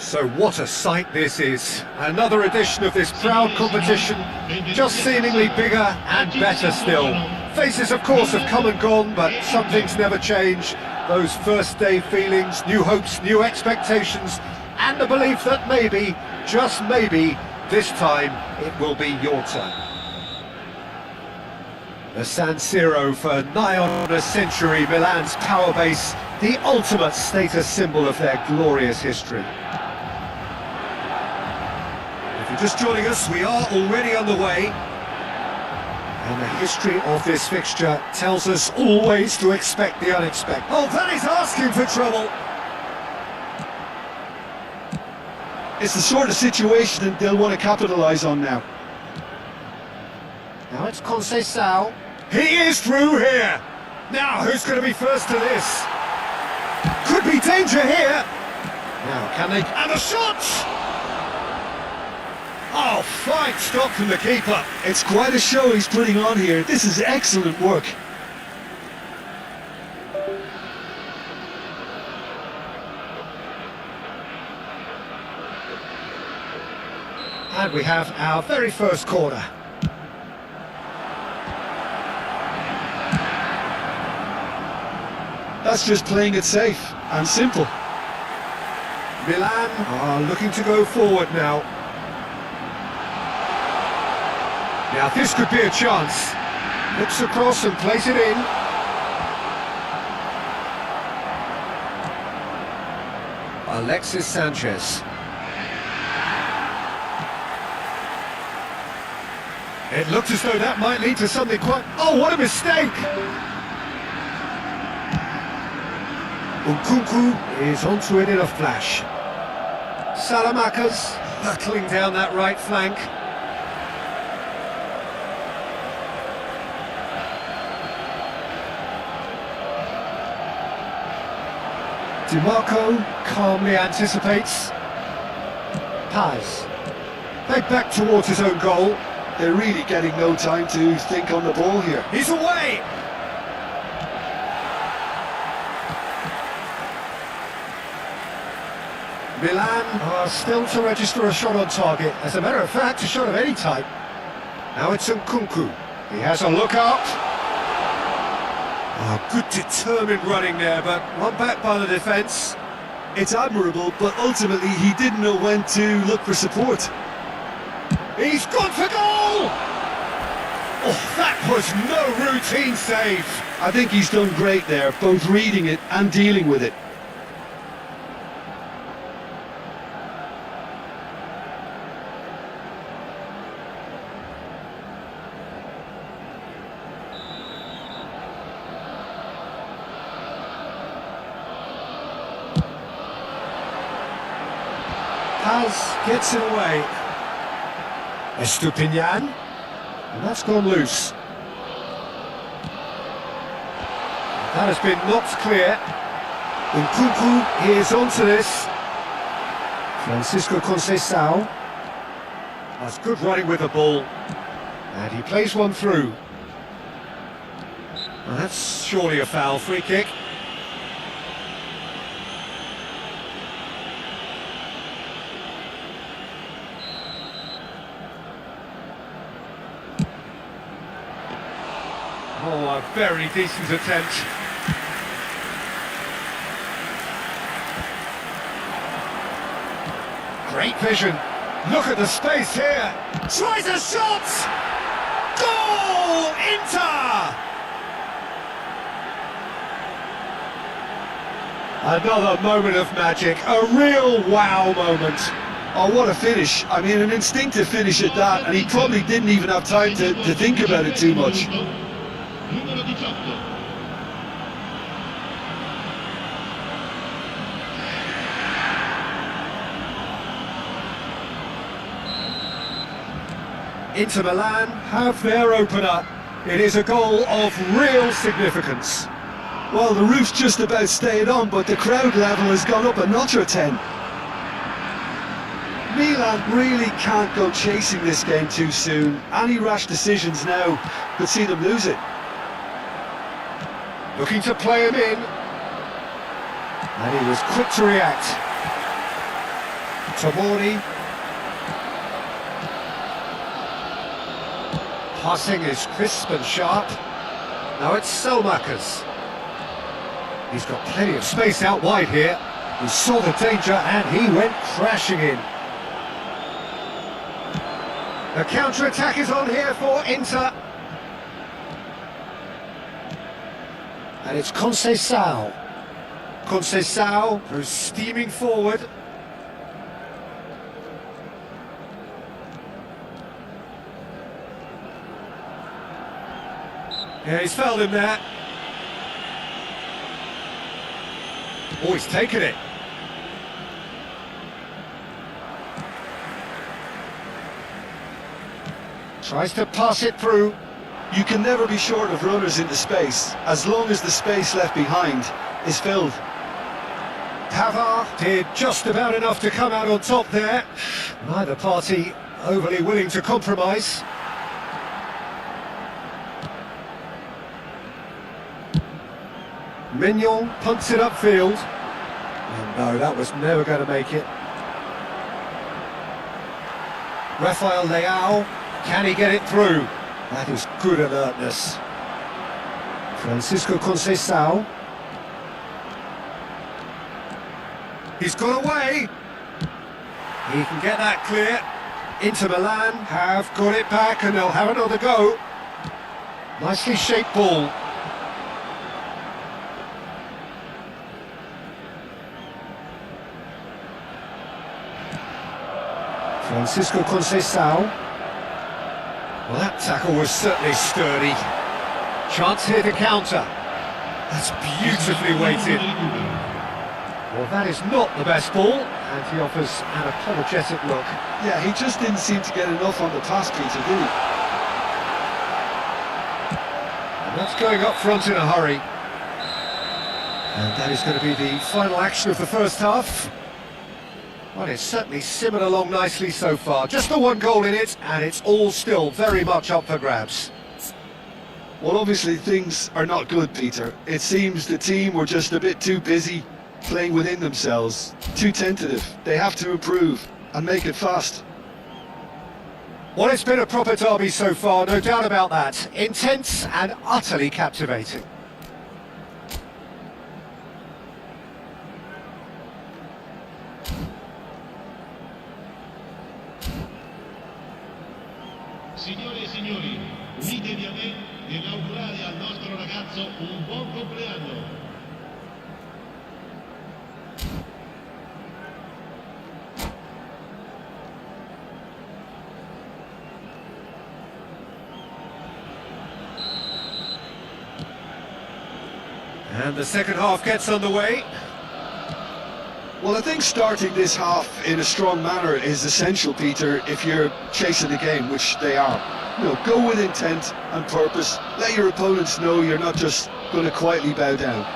So what a sight this is. Another edition of this proud competition, just seemingly bigger and better still. Faces of course have come and gone, but some things never change. Those first day feelings, new hopes, new expectations, and the belief that maybe, just maybe, this time it will be your turn. The San Siro for nigh on a century, Milan's power base, the ultimate status symbol of their glorious history. If you're just joining us, we are already underway. And the history of this fixture tells us always to expect the unexpected. Oh, that is asking for trouble. It's the sort of situation that they'll want to capitalise on now. Now it's Conceição. He is through here. Now who's going to be first to this? Could be danger here. Now can they? And the shot! Oh, fine stop from the keeper. It's quite a show he's putting on here. This is excellent work. And we have our very first corner. That's just playing it safe and simple. Milan are looking to go forward now. Now this could be a chance. Looks across and plays it in. Alexis Sanchez. It looked as though that might lead to something quite... Oh, what a mistake! Nkunku is onto it in a flash. Salamakas hurtling down that right flank. DiMarco calmly anticipates. Paz. They back towards his own goal. They're really getting no time to think on the ball here. He's away! Milan are still to register a shot on target. As a matter of fact, a shot of any type. Now it's Nkunku. He has a look up. Oh, good determined running there, but one back by the defence. It's admirable, but ultimately he didn't know when to look for support. He's gone for goal! Oh, that was no routine save. I think he's done great there, both reading it and dealing with it. Paz gets it away. Estupiñán, and that's gone loose. That has been knocked clear. Nkunku is onto this. Francisco Conceição. That's good running with the ball. And he plays one through. Well, that's surely a foul. Free kick. Oh, a very decent attempt. Great vision. Look at the space here. Tries a shot! Goal! Inter! Another moment of magic. A real wow moment. Oh, what a finish. I mean, an instinctive finish at that, and he probably didn't even have time to think about it too much. Inter Milan have their opener. It is a goal of real significance. Well, the roof's just about stayed on, but the crowd level has gone up a notch or 10. Milan really can't go chasing this game too soon. Any rash decisions now could see them lose it. Looking to play him in. And he was quick to react. Tomori. Passing is crisp and sharp. Now it's Selmakers. He's got plenty of space out wide here. He saw the danger and he went crashing in. The counter-attack is on here for Inter. And it's Conceição. Conceição, who's steaming forward. Yeah, he's fouled him there. Oh, he's taken it. Tries to pass it through. You can never be short of runners into space, as long as the space left behind is filled. Pavard did just about enough to come out on top there. Neither party overly willing to compromise. Mignon punts it upfield. Oh no, that was never going to make it. Rafael Leao, can he get it through? That is good alertness. Francisco Conceição. He's got away. He can get that clear. Inter Milan have got it back and they'll have another go. Nicely shaped ball. Francisco Conceição. Well, that tackle was certainly sturdy. Chance here to counter. That's beautifully weighted. Well, that is not the best ball, and he offers an apologetic look. Yeah, he just didn't seem to get enough on the pass, Peter, did he? And that's going up front in a hurry. And that is going to be the final action of the first half. Well, it's certainly simmered along nicely so far. Just the one goal in it, and it's all still very much up for grabs. Well, obviously things are not good, Peter. It seems the team were just a bit too busy playing within themselves, too tentative. They have to improve and make it fast. Well, it's been a proper derby so far, no doubt about that. Intense and utterly captivating. Signore e signori, unitevi a me nell'augurare al nostro ragazzo un buon compleanno. And the second half gets underway. Well, I think starting this half in a strong manner is essential, Peter, if you're chasing the game, which they are. You know, go with intent and purpose. Let your opponents know you're not just going to quietly bow down.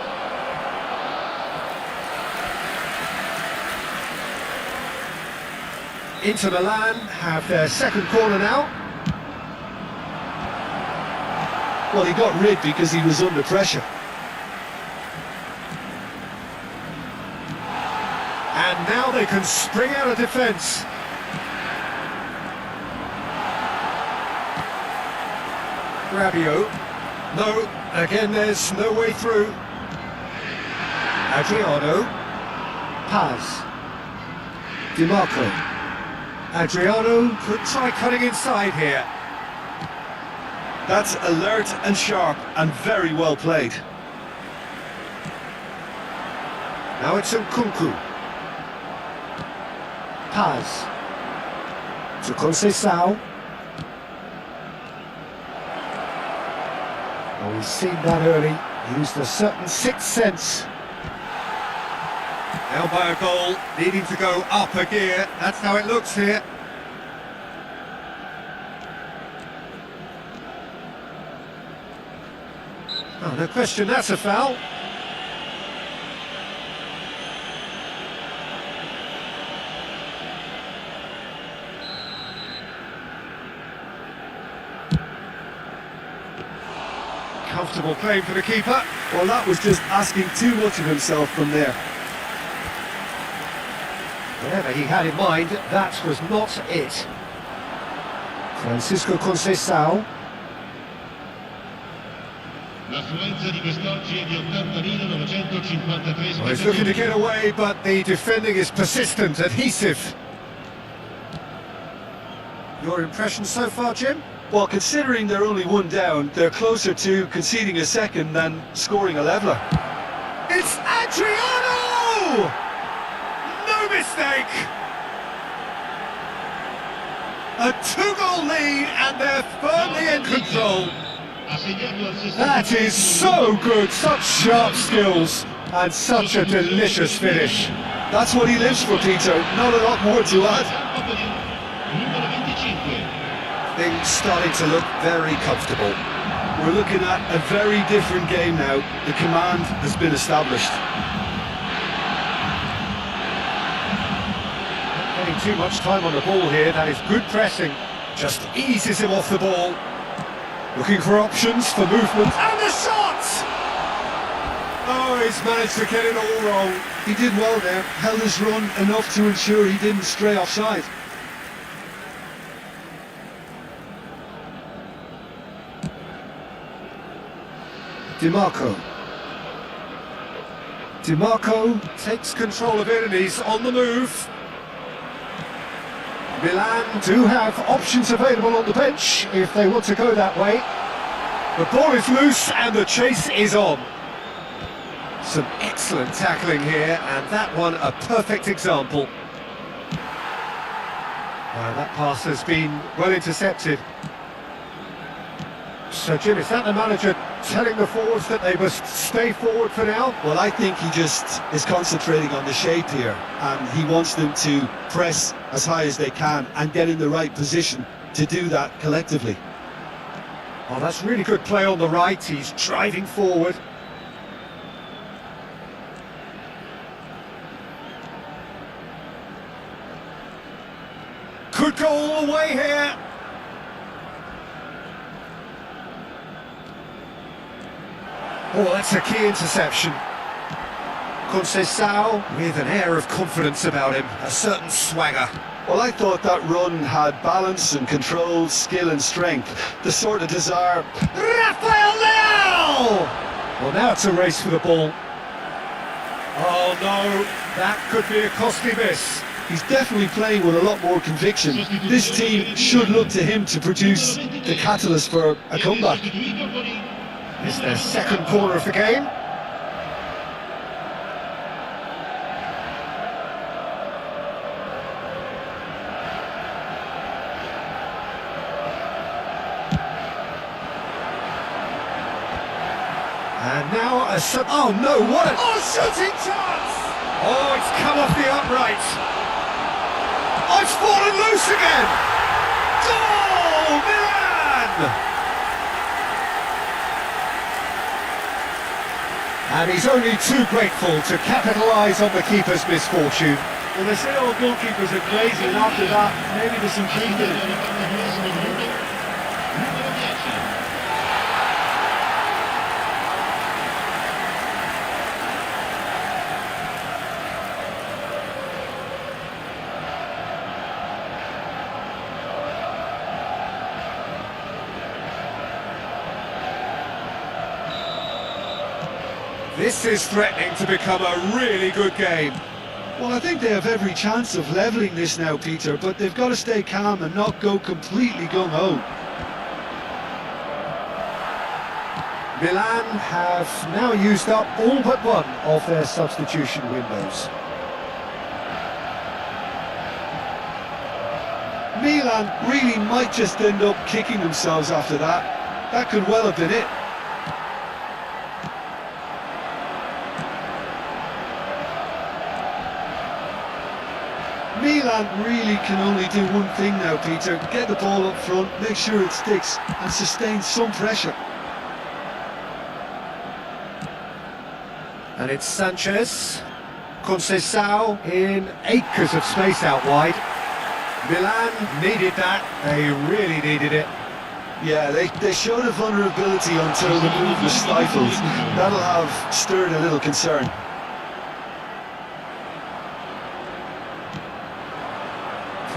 Inter Milan have their second corner now. Well, he got rid because he was under pressure. And now they can spring out of defence. Rabiot. No, again there's no way through. Adriano. Paz. Di Marco. Adriano could try cutting inside here. That's alert and sharp and very well played. Now it's Nkunku. Paz. To Conceição. Oh, he's seen that early. Used a certain sixth sense. Now by a goal, needing to go up a gear. That's how it looks here. Oh, no question, that's a foul. Comfortable claim for the keeper. Well, that was just asking too much of himself from there. Whatever he had in mind, that was not it. Francisco Conceição. L'affluenza di quest'oggi è di 80.953 Well, he's looking to get away, but the defending is persistent, adhesive. Your impression so far, Jim? Well, considering they're only one down, they're closer to conceding a second than scoring a leveller. It's Adriano! No mistake! A two-goal lead and they're firmly in control. That is so good, such sharp skills and such a delicious finish. That's what he lives for, Peter. Not a lot more to add. Things starting to look very comfortable. We're looking at a very different game now. The command has been established. Not getting too much time on the ball here, that is good pressing. Just eases him off the ball. Looking for options, for movement, and the shot! Oh, he's managed to get it all wrong. He did well there, held his run enough to ensure he didn't stray offside. Dimarco. Dimarco takes control of it and he's on the move. Milan do have options available on the bench if they want to go that way. The ball is loose and the chase is on. Some excellent tackling here, and that one a perfect example. That pass has been well intercepted. So Jim, is that the manager telling the forwards that they must stay forward for now? Well, I think he just is concentrating on the shape here, and he wants them to press as high as they can and get in the right position to do that collectively. Oh, that's really good play on the right, he's driving forward. Could go all the way here. Oh, that's a key interception. Conceição with an air of confidence about him, a certain swagger. Well, I thought that run had balance and control, skill and strength, the sort of desire. Rafael Leao! Well, now it's a race for the ball. Oh no, that could be a costly miss. He's definitely playing with a lot more conviction. This team should look to him to produce the catalyst for a comeback. It's their second corner of the game. And now a oh no, what a shooting chance! Oh, it's come off the upright. Oh, it's fallen loose again. Goal, Milan! And he's only too grateful to capitalise on the keeper's misfortune. Well, they say all goalkeepers are crazy, and after that, maybe there's some truth in it. This is threatening to become a really good game. Well, I think they have every chance of levelling this now, Peter, but they've got to stay calm and not go completely gung-ho. Milan have now used up all but one of their substitution windows. Milan really might just end up kicking themselves after that. That could well have been it. Milan really can only do one thing now, Peter. Get the ball up front, make sure it sticks, and sustain some pressure. And it's Sanchez. Conceição in acres of space out wide. Milan needed that, they really needed it. Yeah, they showed a vulnerability until the move was stifled. That'll have stirred a little concern.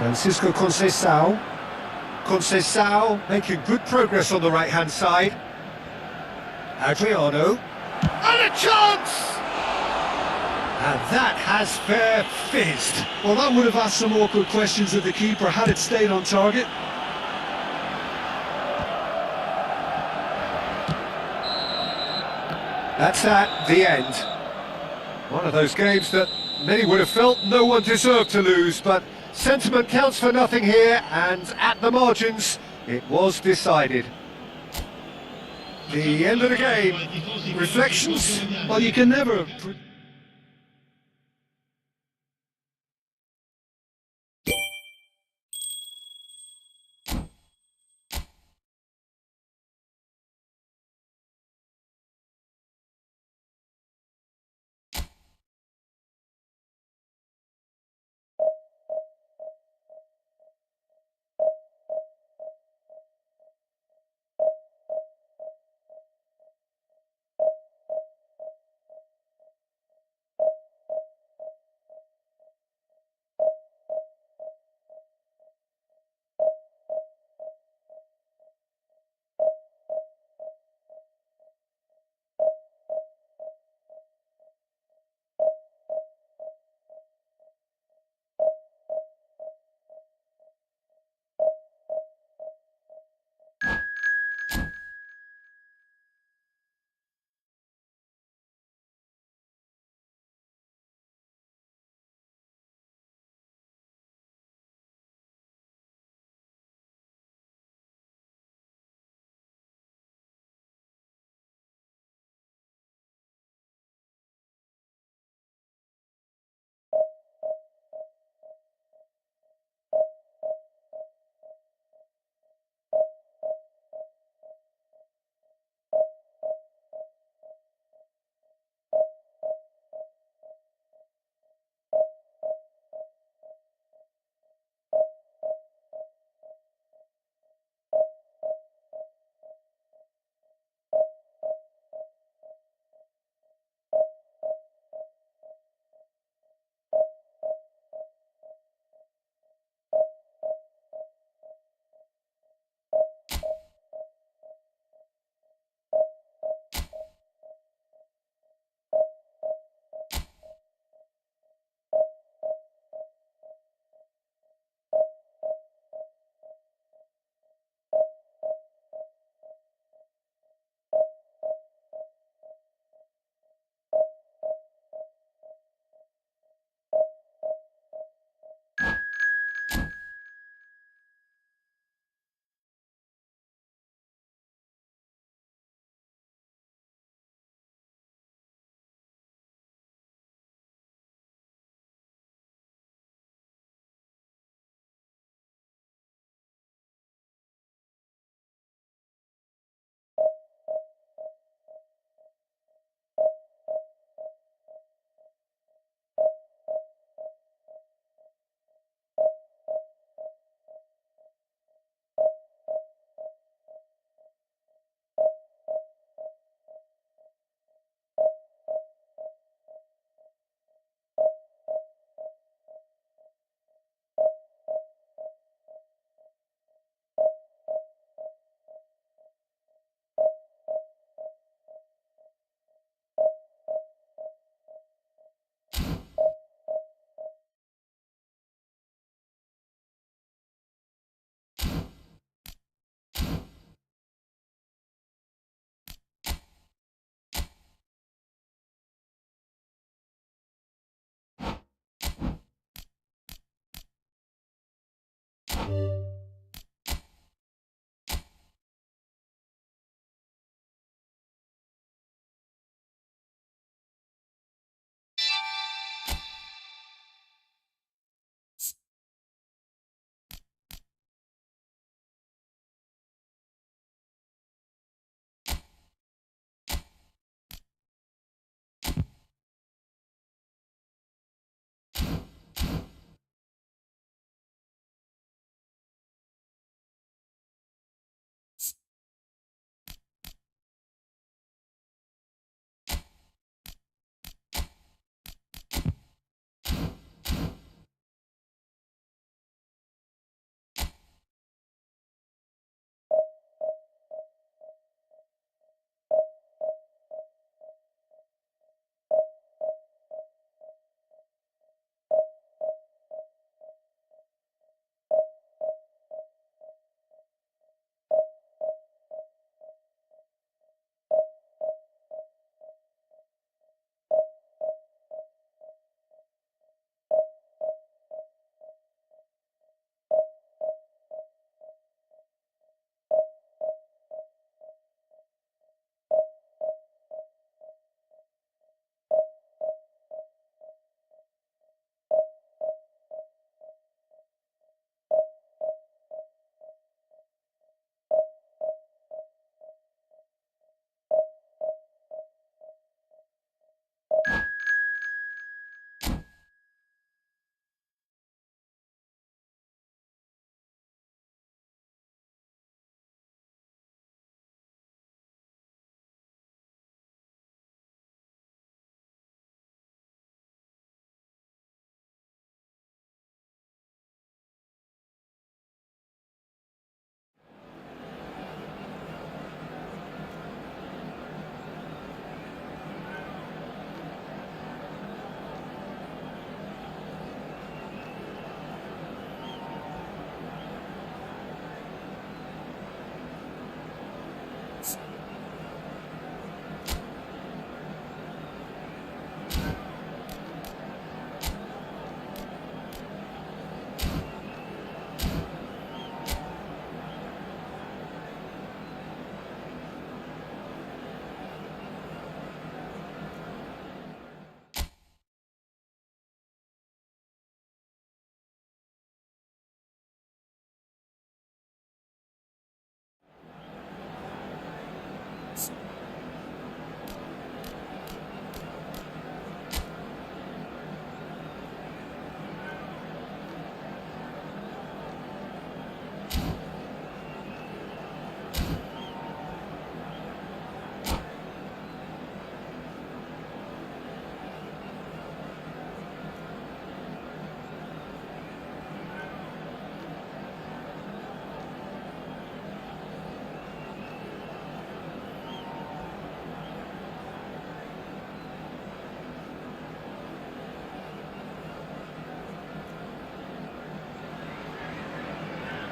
Francisco Conceição. Conceição making good progress on the right-hand side. Adriano. And a chance! And that has fair fizzed. Well, that would have asked some awkward questions of the keeper had it stayed on target. That's at the end. One of those games that many would have felt no one deserved to lose, but sentiment counts for nothing here, and at the margins, it was decided. The end of the game. Reflections? Well, you can never...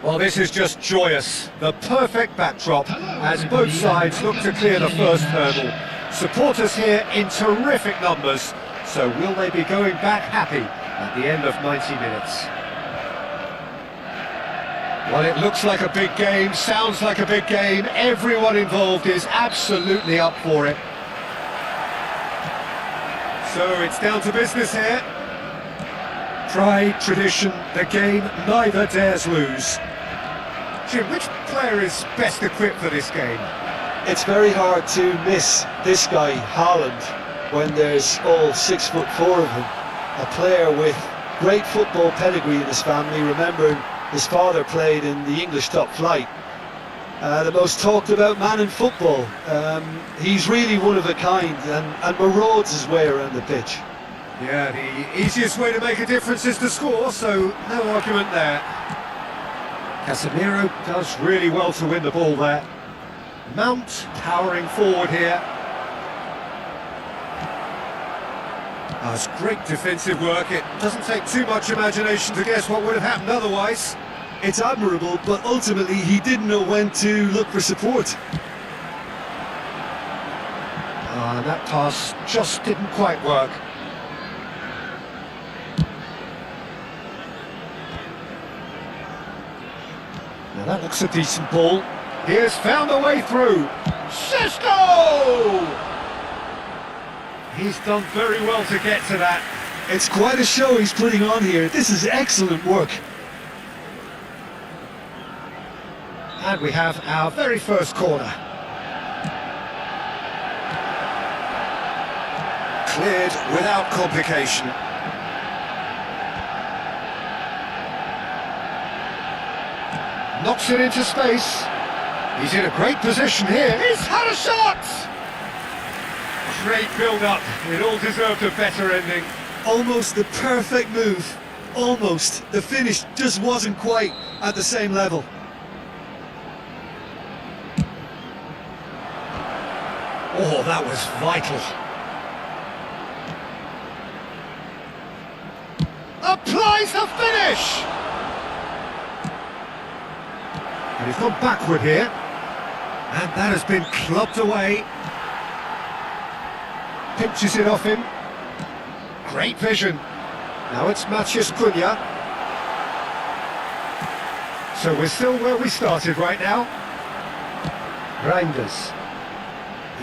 Well, this is just joyous. The perfect backdrop as both sides look to clear the first hurdle. Supporters here in terrific numbers. So will they be going back happy at the end of 90 minutes? Well, it looks like a big game, sounds like a big game. Everyone involved is absolutely up for it. So it's down to business here. Pride, tradition, the game neither dares lose. Jim, which player is best equipped for this game? It's very hard to miss this guy, Haaland, when there's all 6'4" of him. A player with great football pedigree in his family, remembering his father played in the English top flight. The most talked about man in football. He's really one of a kind and marauds his way around the pitch. Yeah, the easiest way to make a difference is to score, so no argument there. Casemiro does really well to win the ball there. Mount powering forward here. That's great defensive work. It doesn't take too much imagination to guess what would have happened otherwise. It's admirable, but ultimately he didn't know when to look for support. And that pass just didn't quite work. Now that looks a decent ball. He has found a way through. Šeško! He's done very well to get to that. It's quite a show he's putting on here. This is excellent work. And we have our very first corner. Cleared without complication. Knocks it into space. He's in a great position here. He's had a shot! Great build-up. It all deserved a better ending. Almost the perfect move. Almost. The finish just wasn't quite at the same level. Oh, that was vital. Applies the finish! And he's gone backward here. And that has been clubbed away. Pinches it off him. Great vision. Now it's Matheus Cunha. So we're still where we started right now. Reinders.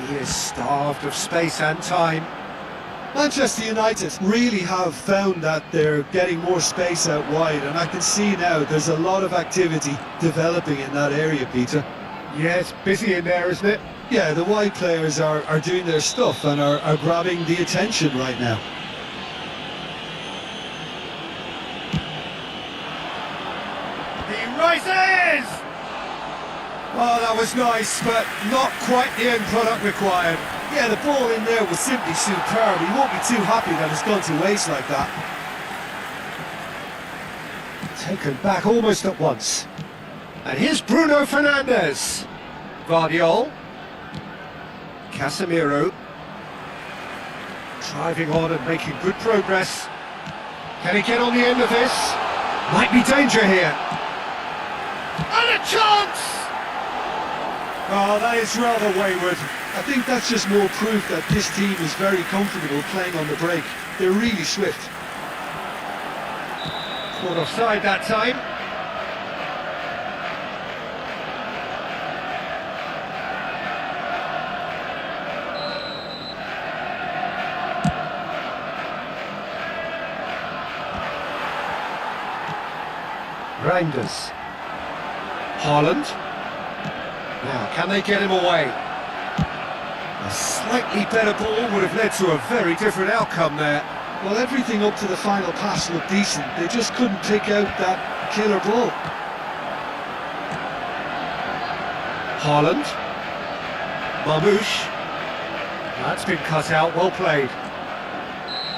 He is starved of space and time. Manchester United really have found that they're getting more space out wide, and I can see now there's a lot of activity developing in that area, Peter. Yeah, it's busy in there, isn't it? Yeah, the wide players are doing their stuff and are grabbing the attention right now. He rises! Oh, that was nice, but not quite the end product required. Yeah, the ball in there was simply superb. He won't be too happy that it's gone to waste like that. Taken back almost at once. And here's Bruno Fernandes. Guardiola. Casemiro. Driving on and making good progress. Can he get on the end of this? Might be danger here. And a chance! Oh, that is rather wayward. I think that's just more proof that this team is very comfortable playing on the break. They're really swift. Caught offside that time. Reinders. Haaland. Now, can they get him away? A slightly better ball would have led to a very different outcome there. Well, everything up to the final pass looked decent. They just couldn't pick out that killer ball. Haaland. Marmoush. That's been cut out, well played.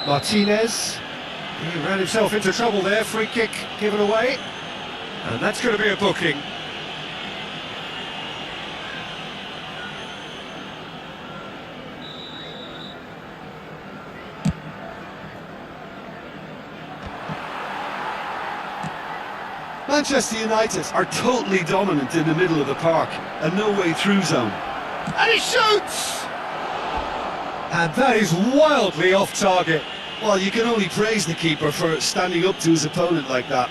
Martinez. He ran himself into trouble there, free kick given away. And that's going to be a booking. Manchester United are totally dominant in the middle of the park, a no-way through zone. And he shoots! And that is wildly off target. Well, you can only praise the keeper for standing up to his opponent like that.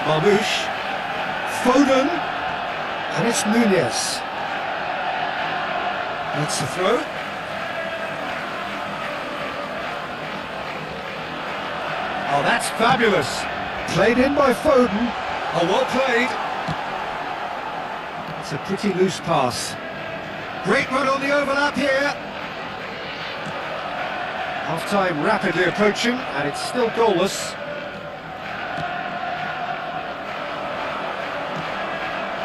Marmoush, Foden, and it's Nunez. That's the throw. Oh, that's fabulous. Played in by Foden. Oh, well played. It's a pretty loose pass. Great run on the overlap here. Half-time rapidly approaching, and it's still goalless.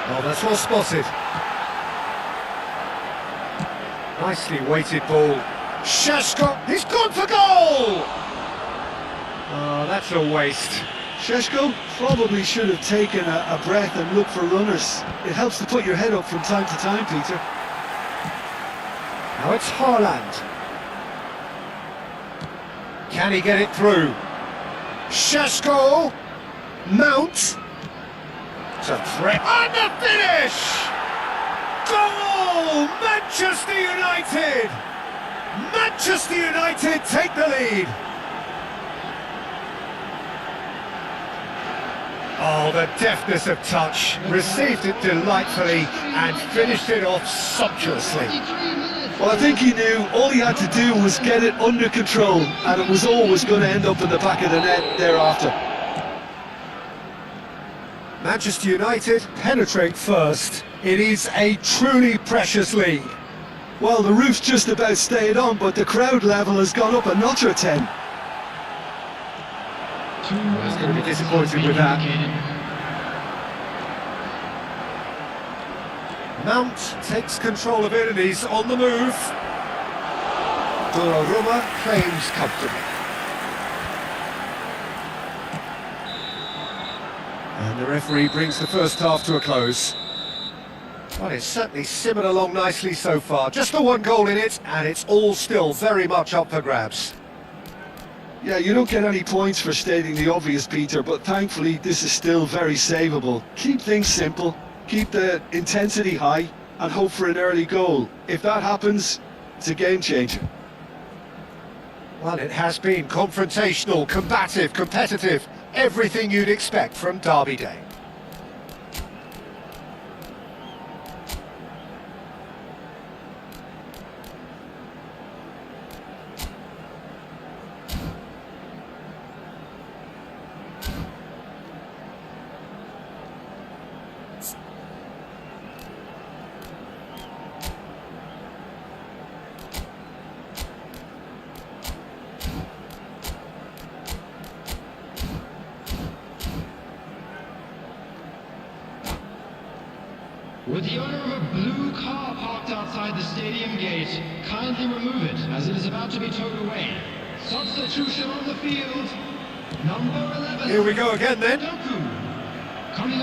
Oh, that's well spotted. Nicely weighted ball. Šeško, he's gone for goal! Oh, that's a waste. Šeško probably should have taken a breath and looked for runners. It helps to put your head up from time to time, Peter. Now it's Haaland. Can he get it through? Šeško! Mount! It's a threat. And the finish! Goal! Manchester United! Manchester United take the lead! Oh, the deftness of touch. Received it delightfully and finished it off sumptuously. Well, I think he knew all he had to do was get it under control, and it was always going to end up in the back of the net thereafter. Manchester United penetrate first. It is a truly precious lead. Well, the roof's just about stayed on, but the crowd level has gone up a notch or 10. He's going to be disappointed with that. Mount takes control of it and he's on the move. Donnarumma claims comfortably. And the referee brings the first half to a close. Well, it's certainly simmered along nicely so far. Just the one goal in it, and it's all still very much up for grabs. Yeah, you don't get any points for stating the obvious, Peter, but thankfully this is still very savable. Keep things simple, keep the intensity high, and hope for an early goal. If that happens, it's a game changer. Well, it has been confrontational, combative, competitive, everything you'd expect from Derby Day. Would the owner of a blue car parked outside the stadium gate kindly remove it, as it is about to be towed away. Substitution on the field, number 11. Here we go again then.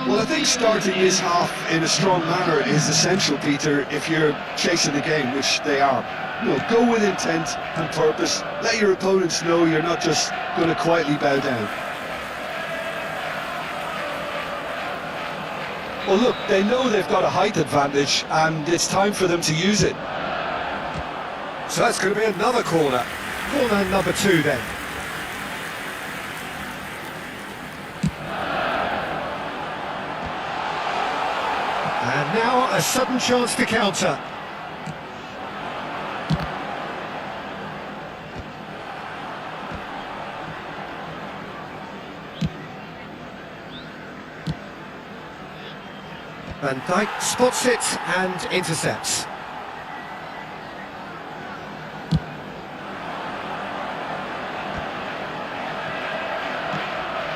Well, I think starting this half in a strong manner is essential, Peter, if you're chasing the game, which they are. You know, go with intent and purpose. Let your opponents know you're not just going to quietly bow down. Well, look, they know they've got a height advantage, and it's time for them to use it. So that's going to be another corner. Corner number 2 then. And now a sudden chance to counter. Van Dijk spots it and intercepts.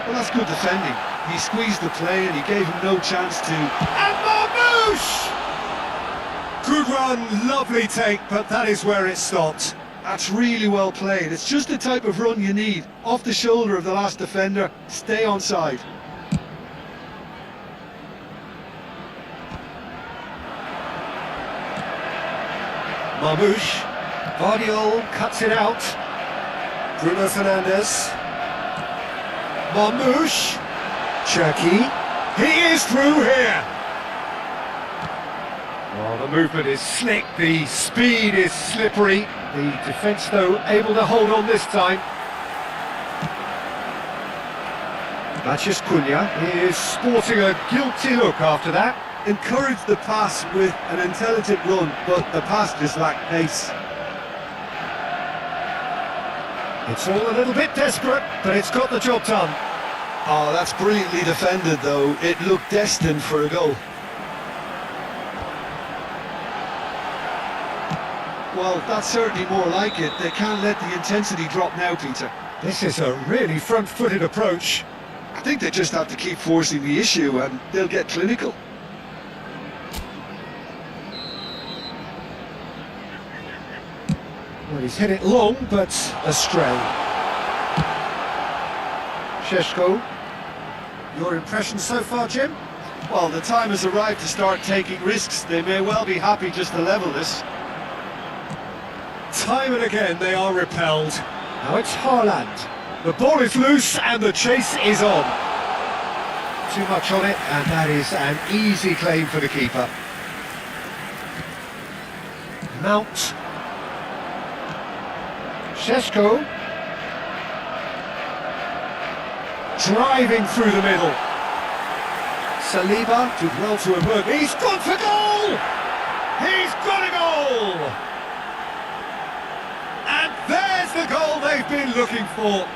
Well, that's good defending. He squeezed the play and he gave him no chance to... And Marmoush! Good run, lovely take, but that is where it stopped. That's really well played. It's just the type of run you need. Off the shoulder of the last defender, stay onside. Marmoush. Guardiola cuts it out. Bruno Fernandes. Marmoush. Cherki. He is through here. Well, the movement is slick, the speed is slippery. The defence, though, able to hold on this time. Matheus Cunha is sporting a guilty look after that. Encourage the pass with an intelligent run, but the pass just lacked pace. It's all a little bit desperate, but it's got the job done. Oh, that's brilliantly defended, though. It looked destined for a goal. Well, that's certainly more like it. They can't let the intensity drop now, Peter. This is a really front-footed approach. I think they just have to keep forcing the issue and they'll get clinical. Well, he's hit it long, but astray. Šeško, your impression so far, Jim? Well, the time has arrived to start taking risks. They may well be happy just to level this. Time and again they are repelled. Now it's Haaland. The ball is loose and the chase is on. Too much on it, and that is an easy claim for the keeper. Mount. Šeško. Driving through the middle. Saliba did well to emerge. He's gone for goal! He's got a goal! And there's the goal they've been looking for.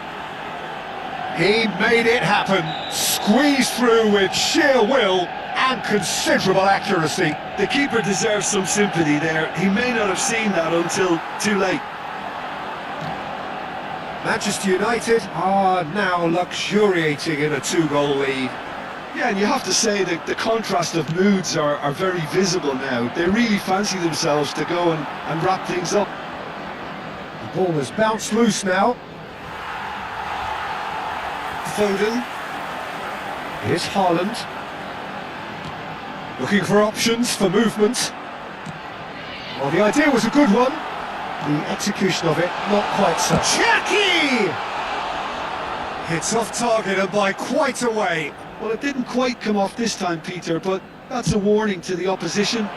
He made it happen. Squeezed through with sheer will and considerable accuracy. The keeper deserves some sympathy there. He may not have seen that until too late. Manchester United are now luxuriating in a 2-goal lead. Yeah, and you have to say that the contrast of moods are very visible now. They really fancy themselves to go and wrap things up. The ball has bounced loose now. Foden. Here's Haaland. Looking for options for movement. Well, the idea was a good one. The execution of it, not quite so. Cherki! Hits off target and by quite a way. Well, it didn't quite come off this time, Peter, but that's a warning to the opposition.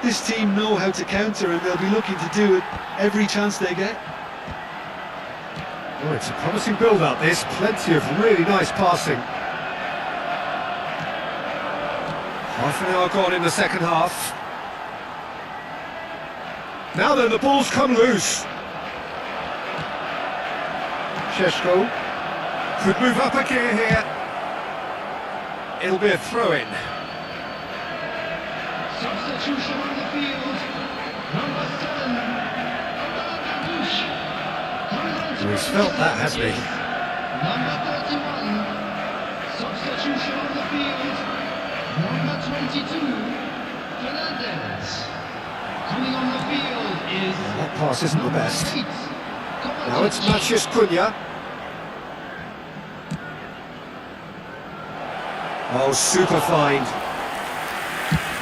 This team know how to counter and they'll be looking to do it every chance they get. Oh, it's a promising build-up, this. Plenty of really nice passing. Half an hour gone in the second half. Now then, the ball's come loose. Šeško could move up a gear here. It'll be a throw-in. Substitution on the field. Number 7. He's felt that, hasn't he? Number 31. Substitution on the field. Number 22. Fernandes. Coming on the field is... That pass isn't the best. Kovacic. Now it's Matheus Cunha. Oh, super find.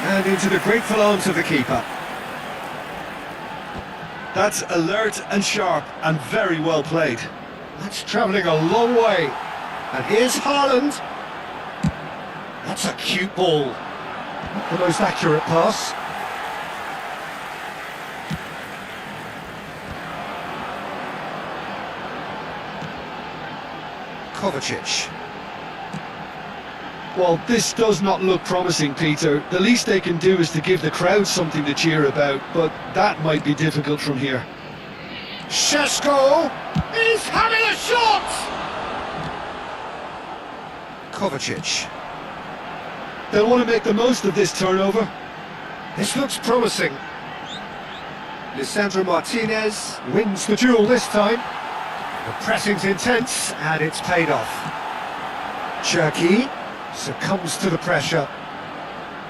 And into the grateful arms of the keeper. That's alert and sharp and very well played. That's travelling a long way. And here's Haaland. That's a cute ball. Not the most accurate pass. Kovacic. Well, this does not look promising, Peter. The least they can do is to give the crowd something to cheer about, but that might be difficult from here. Šeško is having a shot! Kovacic. They'll want to make the most of this turnover. This looks promising. Lisandro Martinez wins the duel this time. The pressing's intense and it's paid off. Cherki succumbs to the pressure.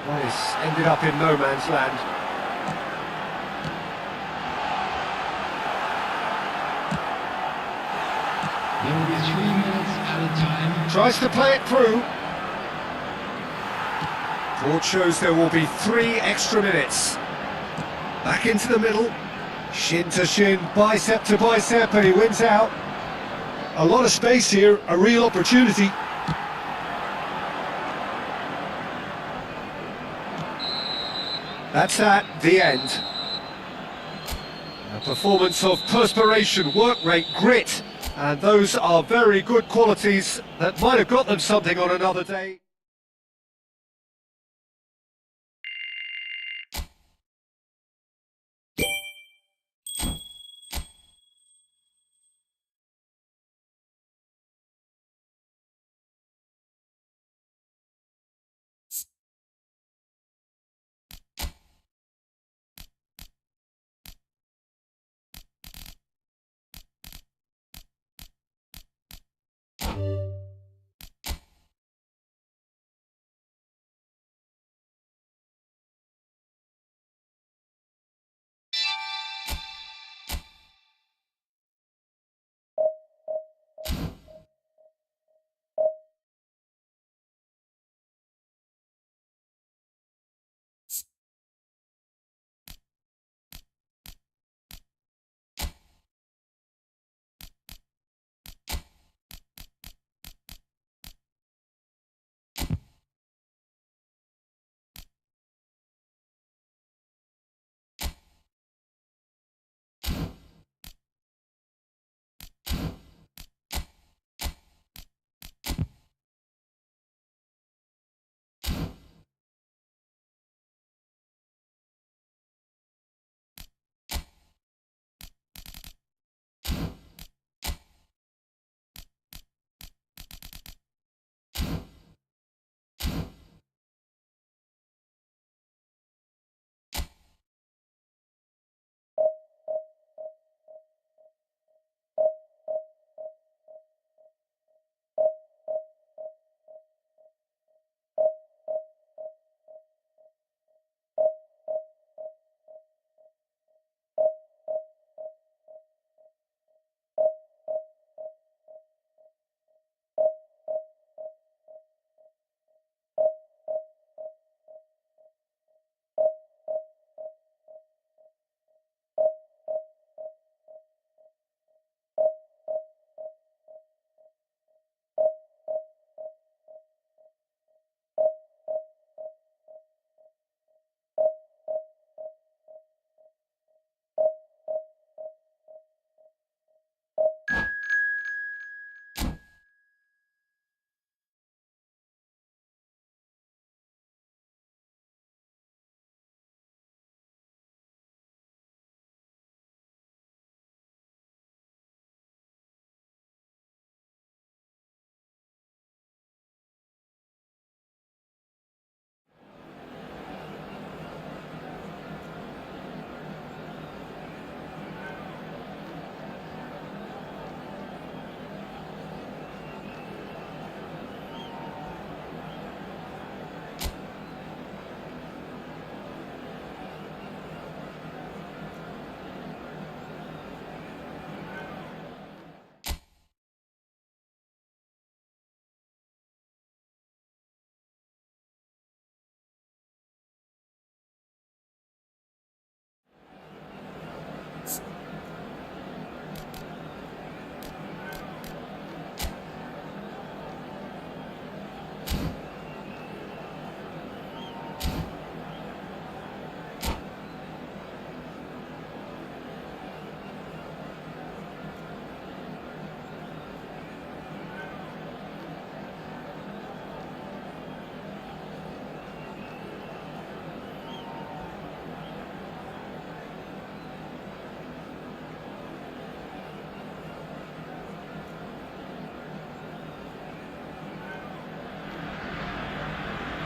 Well, it's ended up in no man's land. There will be 3 minutes added time. Tries to play it through. Board shows there will be 3 extra minutes. Back into the middle. Shin to shin, bicep to bicep, and he wins out. A lot of space here, a real opportunity. That's at the end. A performance of perspiration, work rate, grit, and those are very good qualities that might have got them something on another day.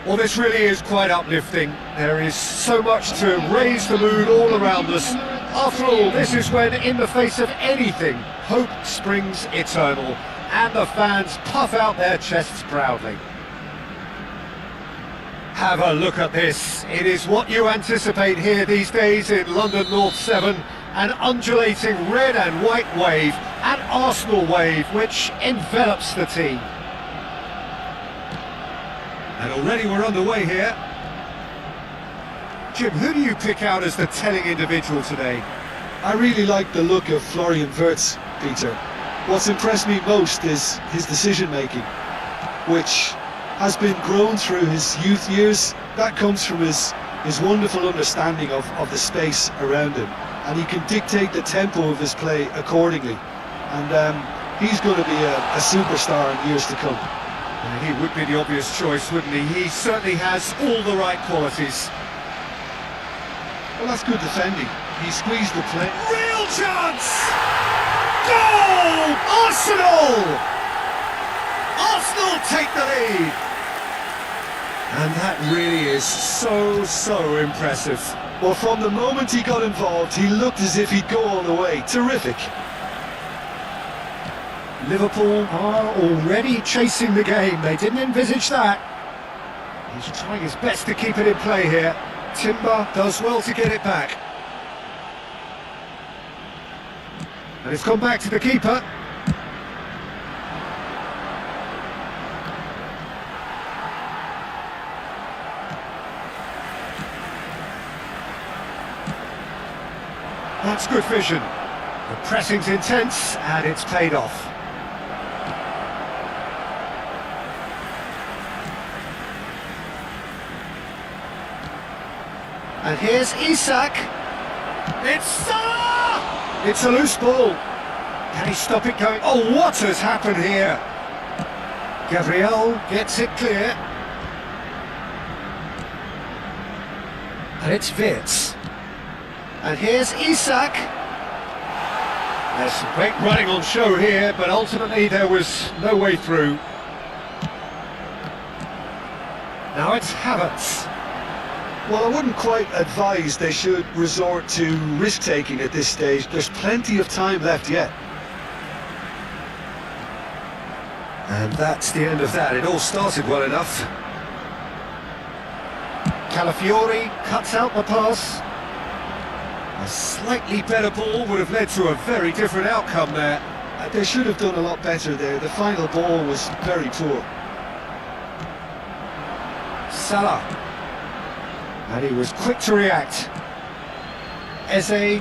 Well, this really is quite uplifting. There is so much to raise the mood all around us. After all, this is when, in the face of anything, hope springs eternal, and the fans puff out their chests proudly. Have a look at this. It is what you anticipate here these days in London North 7, an undulating red and white wave, an Arsenal wave which envelops the team. And already we're underway here. Jim, who do you pick out as the telling individual today? I really like the look of Florian Wirtz, Peter. What's impressed me most is his decision-making, which has been grown through his youth years. That comes from his wonderful understanding of the space around him, and he can dictate the tempo of his play accordingly. And he's going to be a superstar in years to come. He would be the obvious choice, wouldn't he? He certainly has all the right qualities. Well, that's good defending. He squeezed the play. Real chance! Goal! Arsenal! Arsenal take the lead! And that really is so impressive. Well, from the moment he got involved, he looked as if he'd go all the way. Terrific. Liverpool are already chasing the game. They didn't envisage that. He's trying his best to keep it in play here. Timber does well to get it back. And it's gone back to the keeper. That's good vision. The pressing's intense and it's paid off. And here's Isak. It's Salah! It's a loose ball. Can he stop it going? Oh, what has happened here? Gabriel gets it clear. And it's Wirtz. And here's Isak. There's some great running on show here, but ultimately there was no way through. Now it's Havertz. Well, I wouldn't quite advise they should resort to risk-taking at this stage. There's plenty of time left yet. And that's the end of that. It all started well enough. Calafiori cuts out the pass. A slightly better ball would have led to a very different outcome there. They should have done a lot better there. The final ball was very poor. Salah. And he was quick to react. Eze.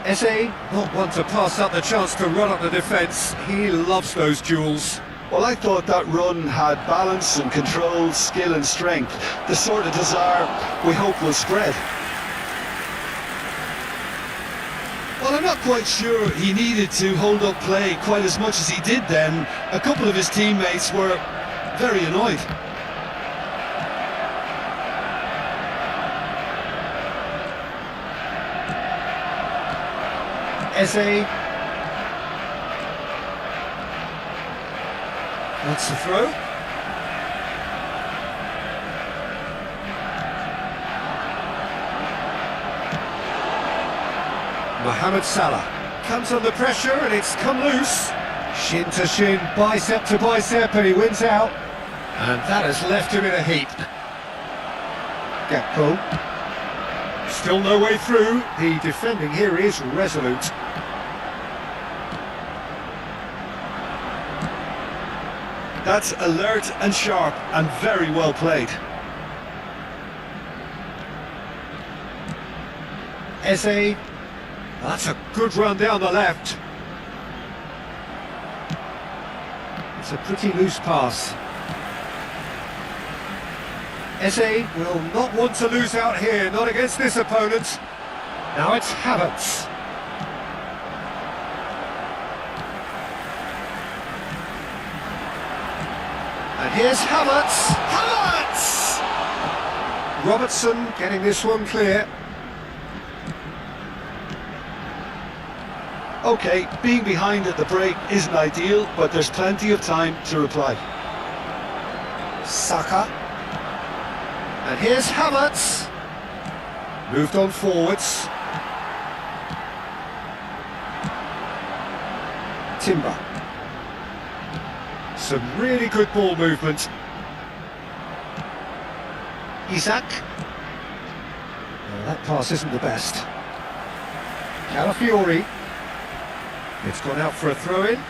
Eze, not one to pass up the chance to run up the defence. He loves those duels. Well, I thought that run had balance and control, skill and strength. The sort of desire we hope will spread. Well, I'm not quite sure he needed to hold up play quite as much as he did then. A couple of his teammates were very annoyed. Eze. That's the throw. Mohamed Salah comes under pressure and it's come loose. Shin to shin, bicep to bicep, and he wins out. And that has left him in a heap. Gakpo. Still no way through. The defending here is resolute. That's alert and sharp and very well played. Eze. That's a good run down the left. It's a pretty loose pass. Eze will not want to lose out here, not against this opponent. Now it's Havertz. And here's Havertz. Havertz! Robertson getting this one clear. Okay, being behind at the break isn't ideal, but there's plenty of time to reply. Saka. And here's Havertz. Moved on forwards. Timber. Some really good ball movement. Isak. Well, that pass isn't the best. Calafiori. It's gone out for a throw-in.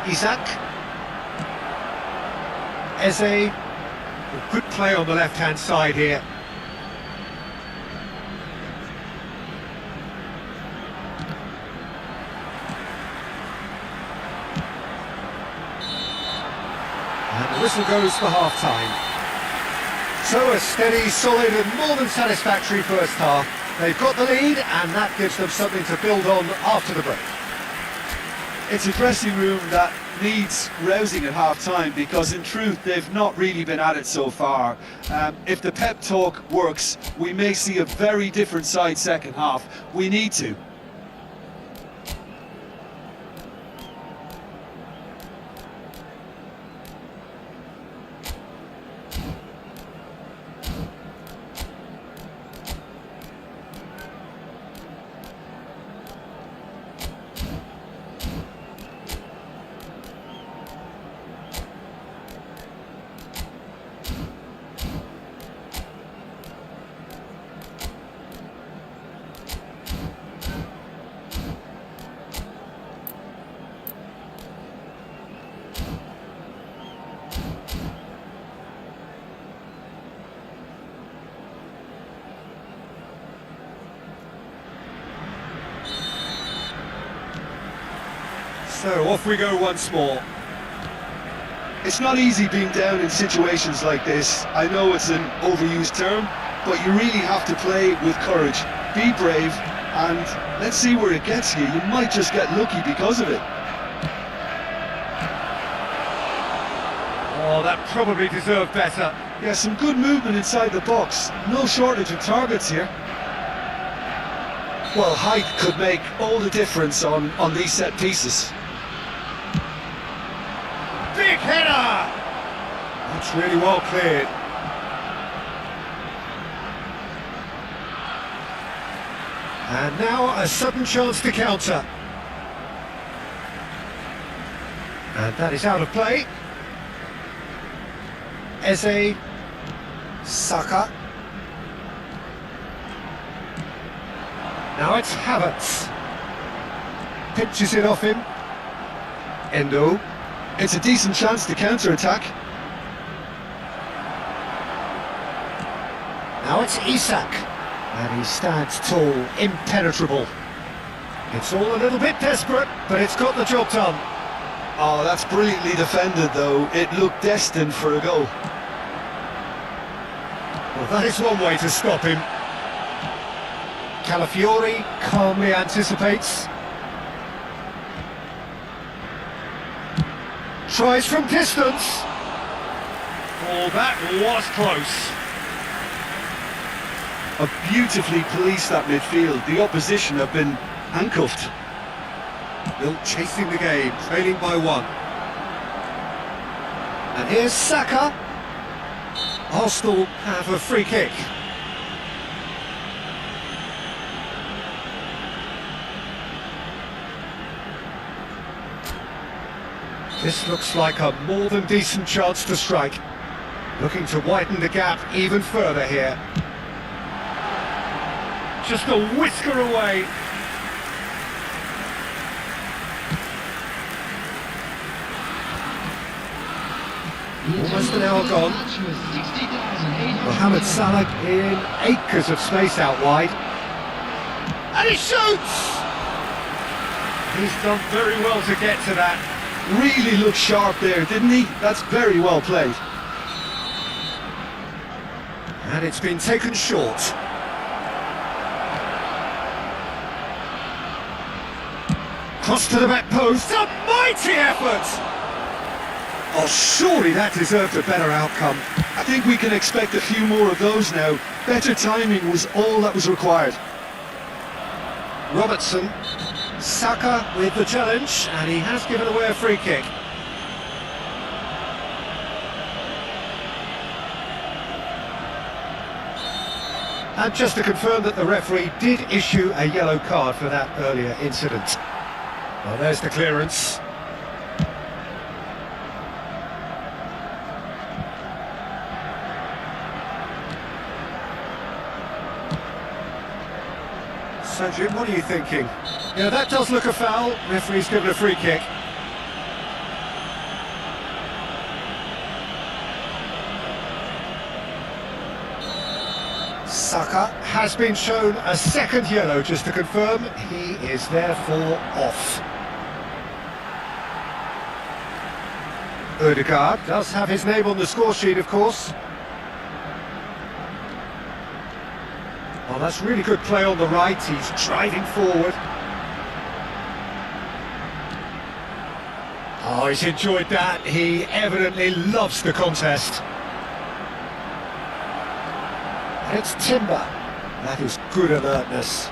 Isak. Eze. Good play on the left-hand side here. And the whistle goes for half-time. So a steady, solid and more than satisfactory first half. They've got the lead and that gives them something to build on after the break. It's a dressing room that needs rousing at half-time because in truth they've not really been at it so far. If the pep talk works, we may see a very different side second half. We need to. So off we go once more. It's not easy being down in situations like this. I know it's an overused term, but you really have to play with courage. Be brave, and let's see where it gets you. You might just get lucky because of it. Oh, that probably deserved better. Yeah, some good movement inside the box. No shortage of targets here. Well, height could make all the difference on these set pieces. Big header! That's really well cleared. And now a sudden chance to counter. And that is out of play. Eze. Saka. Now it's Havertz. Pinches it off him. Endo. It's a decent chance to counter-attack. Now it's Isak. And he stands tall, impenetrable. It's all a little bit desperate, but it's got the job done. Oh, that's brilliantly defended, though. It looked destined for a goal. Well, that is one way to stop him. Calafiori calmly anticipates. Tries from distance. Oh, that was close. A beautifully policed that midfield. The opposition have been handcuffed. Still chasing the game, trailing by one. And here's Saka. Arsenal have a free kick. This looks like a more than decent chance to strike. Looking to widen the gap even further here. Just a whisker away. Almost an hour gone. Mohamed Salah in acres of space out wide. And he shoots! He's done very well to get to that. Really looked sharp there, didn't he? That's very well played. And it's been taken short. Cross to the back post, a mighty effort! Oh, surely that deserved a better outcome. I think we can expect a few more of those now. Better timing was all that was required. Robertson, Saka with the challenge, and he has given away a free kick. And just to confirm that the referee did issue a yellow card for that earlier incident. Well, there's the clearance. So, Jim, what are you thinking? Yeah, that does look a foul. Referee's given a free kick. Saka has been shown a second yellow, just to confirm. He is therefore off. Ødegaard does have his name on the score sheet, of course. Well, that's really good play on the right. He's driving forward. Oh, he's enjoyed that. He evidently loves the contest. And it's Timber. That is good alertness.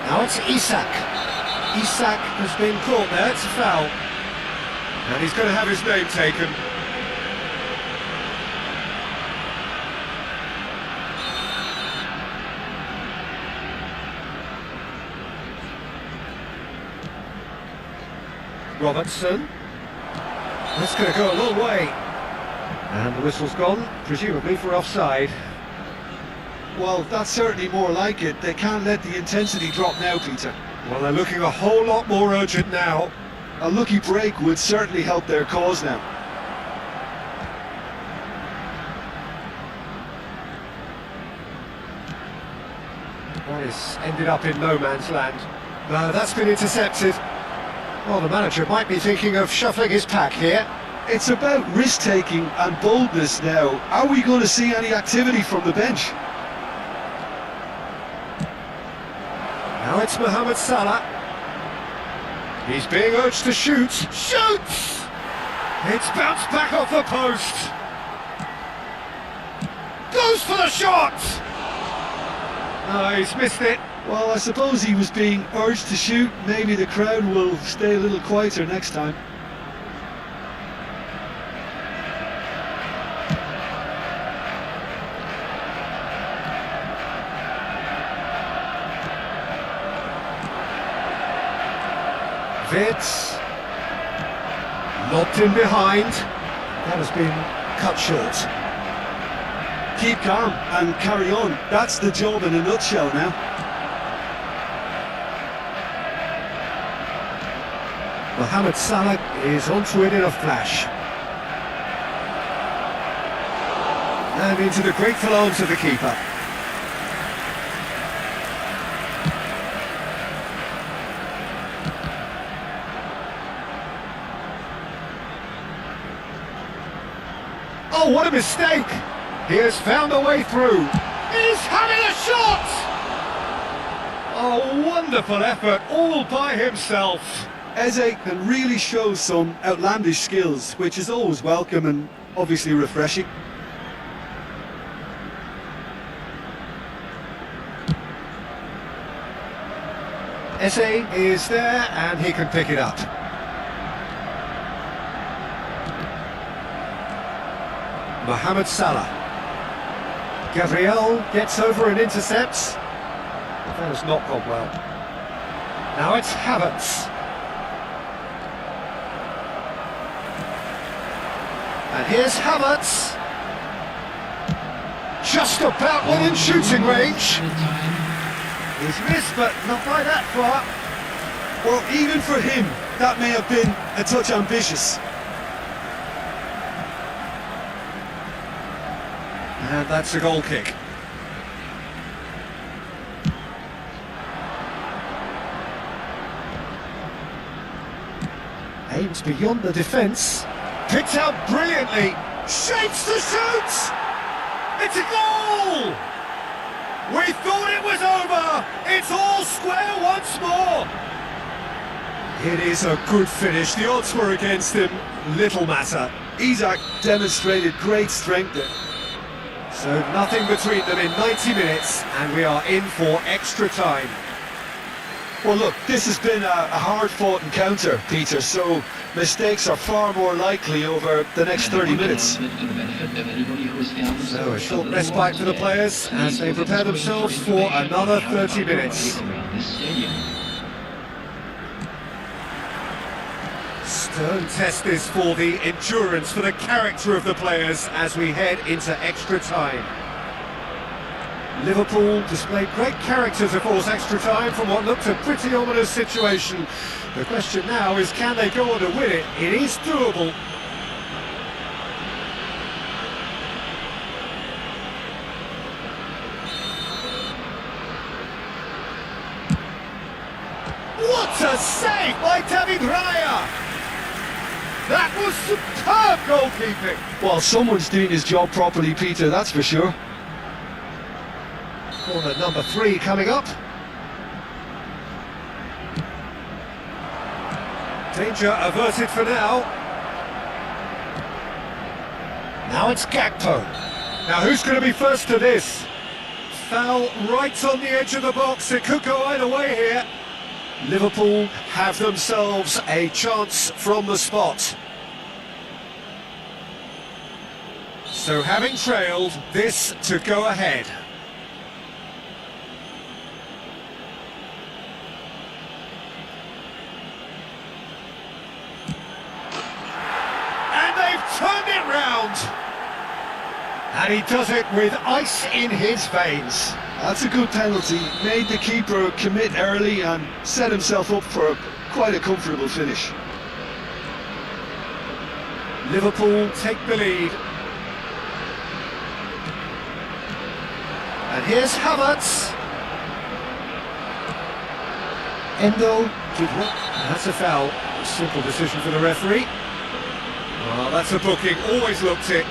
Now it's Isak. Isak has been caught there. It's a foul. And he's going to have his name taken. Robertson. That's going to go a long way. And the whistle's gone, presumably for offside. Well, that's certainly more like it. They can't let the intensity drop now, Peter. Well, they're looking a whole lot more urgent now. A lucky break would certainly help their cause now. That has ended up in no man's land. No, that's been intercepted. Well, the manager might be thinking of shuffling his pack here. It's about risk-taking and boldness now. Are we going to see any activity from the bench? Now it's Mohamed Salah. He's being urged to shoot. Shoots! It's bounced back off the post. Goes for the shot! Oh, he's missed it. Well, I suppose he was being urged to shoot. Maybe the crowd will stay a little quieter next time. Vitz. Lobbed in behind. That has been cut short. Keep calm and carry on. That's the job in a nutshell now. Mohamed Salah is onto it in a flash. And into the grateful arms of the keeper. Oh, what a mistake! He has found a way through. He's having a shot! Oh, wonderful effort, all by himself. Eze can really show some outlandish skills, which is always welcome and obviously refreshing. Eze is there and he can pick it up. Mohamed Salah. Gabriel gets over and intercepts. But that has not gone well. Now it's Havertz. And here's Havertz. Just about within shooting range. He's missed, but not by that far. Well, even for him, that may have been a touch ambitious. And that's a goal kick. Aims beyond the defence. Picked out brilliantly. Shapes to shoot! It's a goal! We thought it was over! It's all square once more! It is a good finish. The odds were against him. Little matter. Isak demonstrated great strength there. So nothing between them in 90 minutes, and we are in for extra time. Well, look, this has been a hard-fought encounter, Peter, so mistakes are far more likely over the next 30 minutes. So a short respite for the players as they prepare themselves for another 30 minutes. Stern test this for the endurance, for the character of the players as we head into extra time. Liverpool displayed great character to force extra time from what looked a pretty ominous situation. The question now is, can they go on to win it? It is doable. What a save by David Raya! That was superb goalkeeping! Well, someone's doing his job properly, Peter, that's for sure. Corner number 3 coming up. Danger averted for now. Now it's Gakpo. Now who's going to be first to this? Foul right on the edge of the box. It could go either way here. Liverpool have themselves a chance from the spot. So having trailed, this to go ahead. And they've turned it round. And he does it with ice in his veins. That's a good penalty. Made the keeper commit early and set himself up for quite a comfortable finish. Liverpool take the lead. And here's Havertz. Endo. That's a foul. Simple decision for the referee. Well, that's a booking. Always looked it.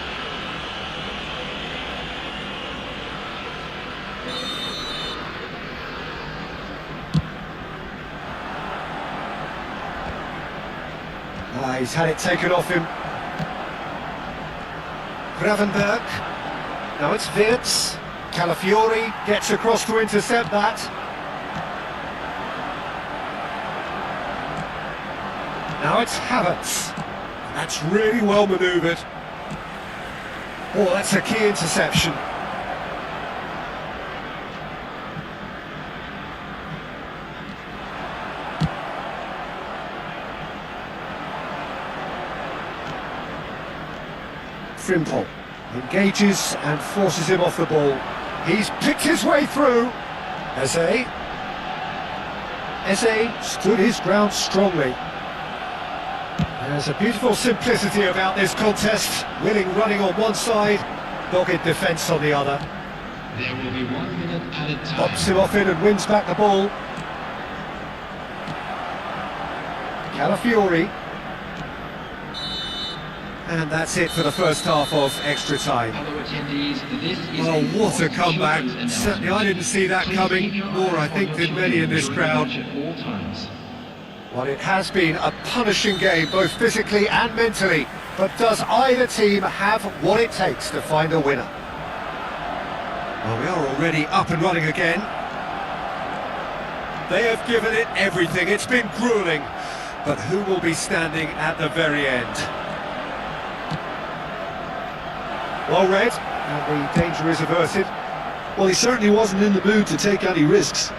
He's had it taken off him. Gravenberg. Now it's Wirtz. Calafiori gets across to intercept that. Now it's Havertz. That's really well manoeuvred. Oh, that's a key interception. Frimpong engages and forces him off the ball. He's picked his way through. Eze stood his ground strongly. There's a beautiful simplicity about this contest. Willing running on one side, dogged defence on the other. There will be 1 minute added time. Pops him off in and wins back the ball. Calafiori. And that's it for the first half of extra time. Fellow attendees, this is Well, what a full comeback. children's announcement. Certainly I didn't see that Please coming, keep your nor eye I on think your did many in this children crowd. at all times. Well, it has been a punishing game, both physically and mentally. But does either team have what it takes to find a winner? Well, we are already up and running again. They have given it everything. It's been grueling. But who will be standing at the very end? Well read, and the danger is averted. Well, he certainly wasn't in the mood to take any risks.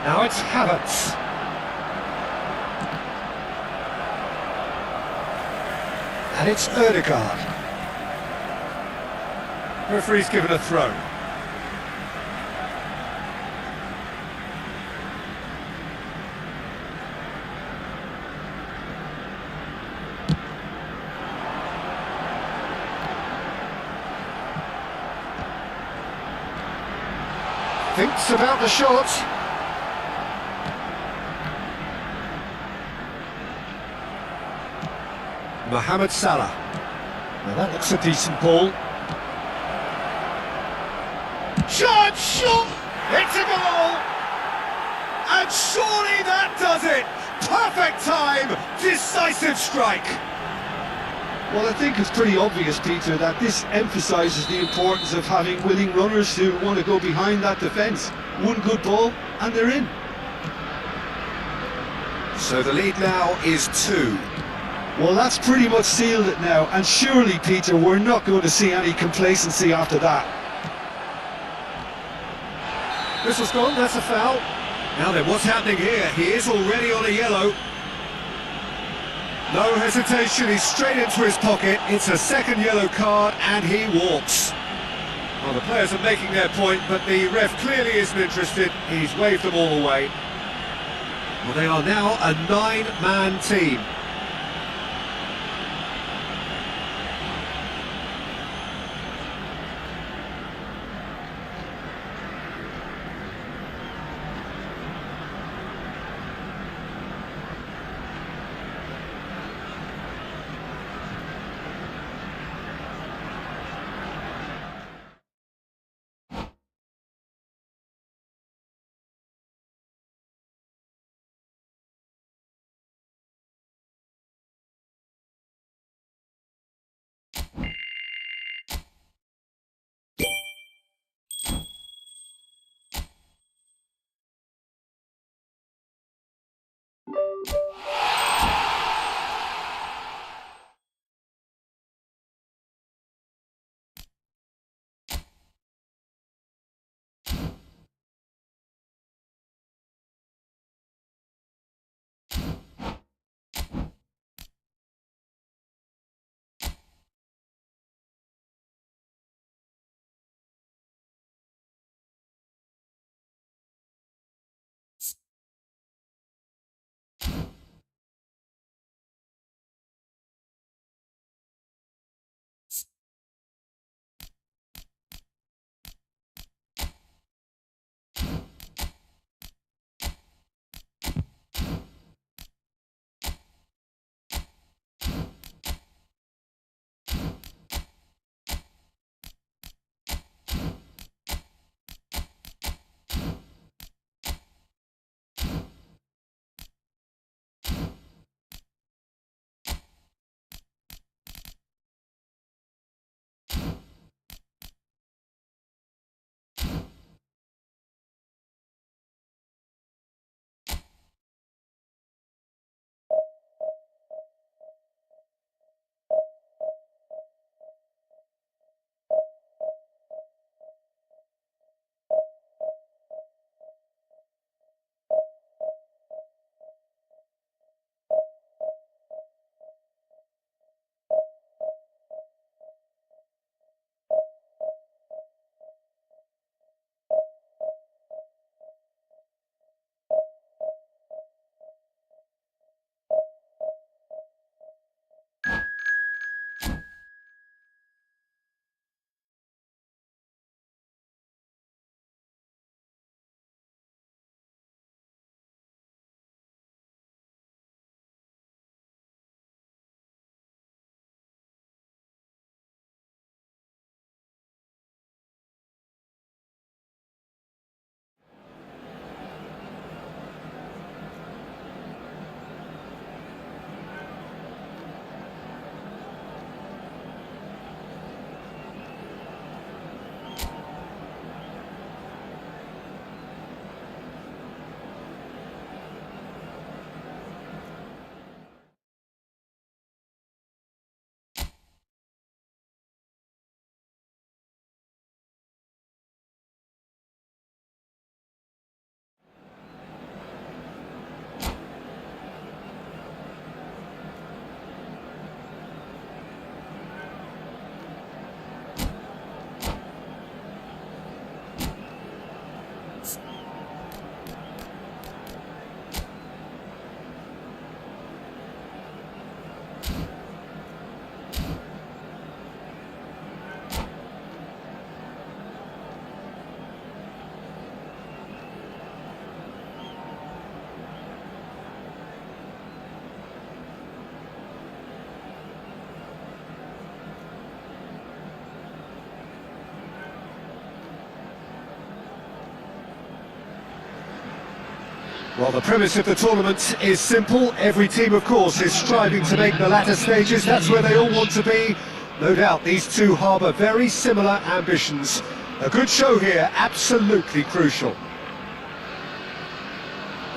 Now it's Havertz. And it's Ødegaard. Referee's given a throw. Thinks about the shot. Mohamed Salah. Now that looks a decent ball. Shot! It's a goal! And surely that does it! Perfect time! Decisive strike! Well, I think it's pretty obvious, Peter, that this emphasises the importance of having willing runners who want to go behind that defence. One good ball and they're in. So the lead now is 2. Well, that's pretty much sealed it now, and surely, Peter, we're not going to see any complacency after that. Whistle's gone, that's a foul. Now then, what's happening here? He is already on a yellow. No hesitation, he's straight into his pocket. It's a second yellow card and he walks. Well, the players are making their point, but the ref clearly isn't interested. He's waved them all away. Well, they are now a 9-man team. Well, the premise of the tournament is simple. Every team, of course, is striving to make the latter stages. That's where they all want to be. No doubt these two harbour very similar ambitions. A good show here, absolutely crucial.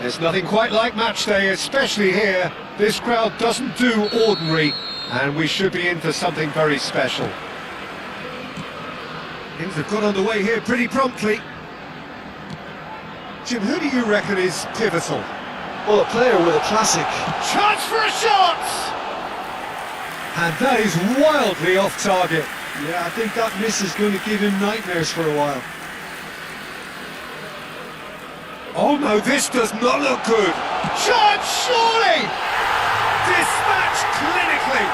There's nothing quite like match day, especially here. This crowd doesn't do ordinary, and we should be in for something very special. Things have got underway here pretty promptly. Jim, who do you reckon is pivotal? Well, a player with a classic. Chance for a shot! And that is wildly off target. Yeah, I think that miss is going to give him nightmares for a while. Oh no, this does not look good. Chance, surely! Dispatched clinically.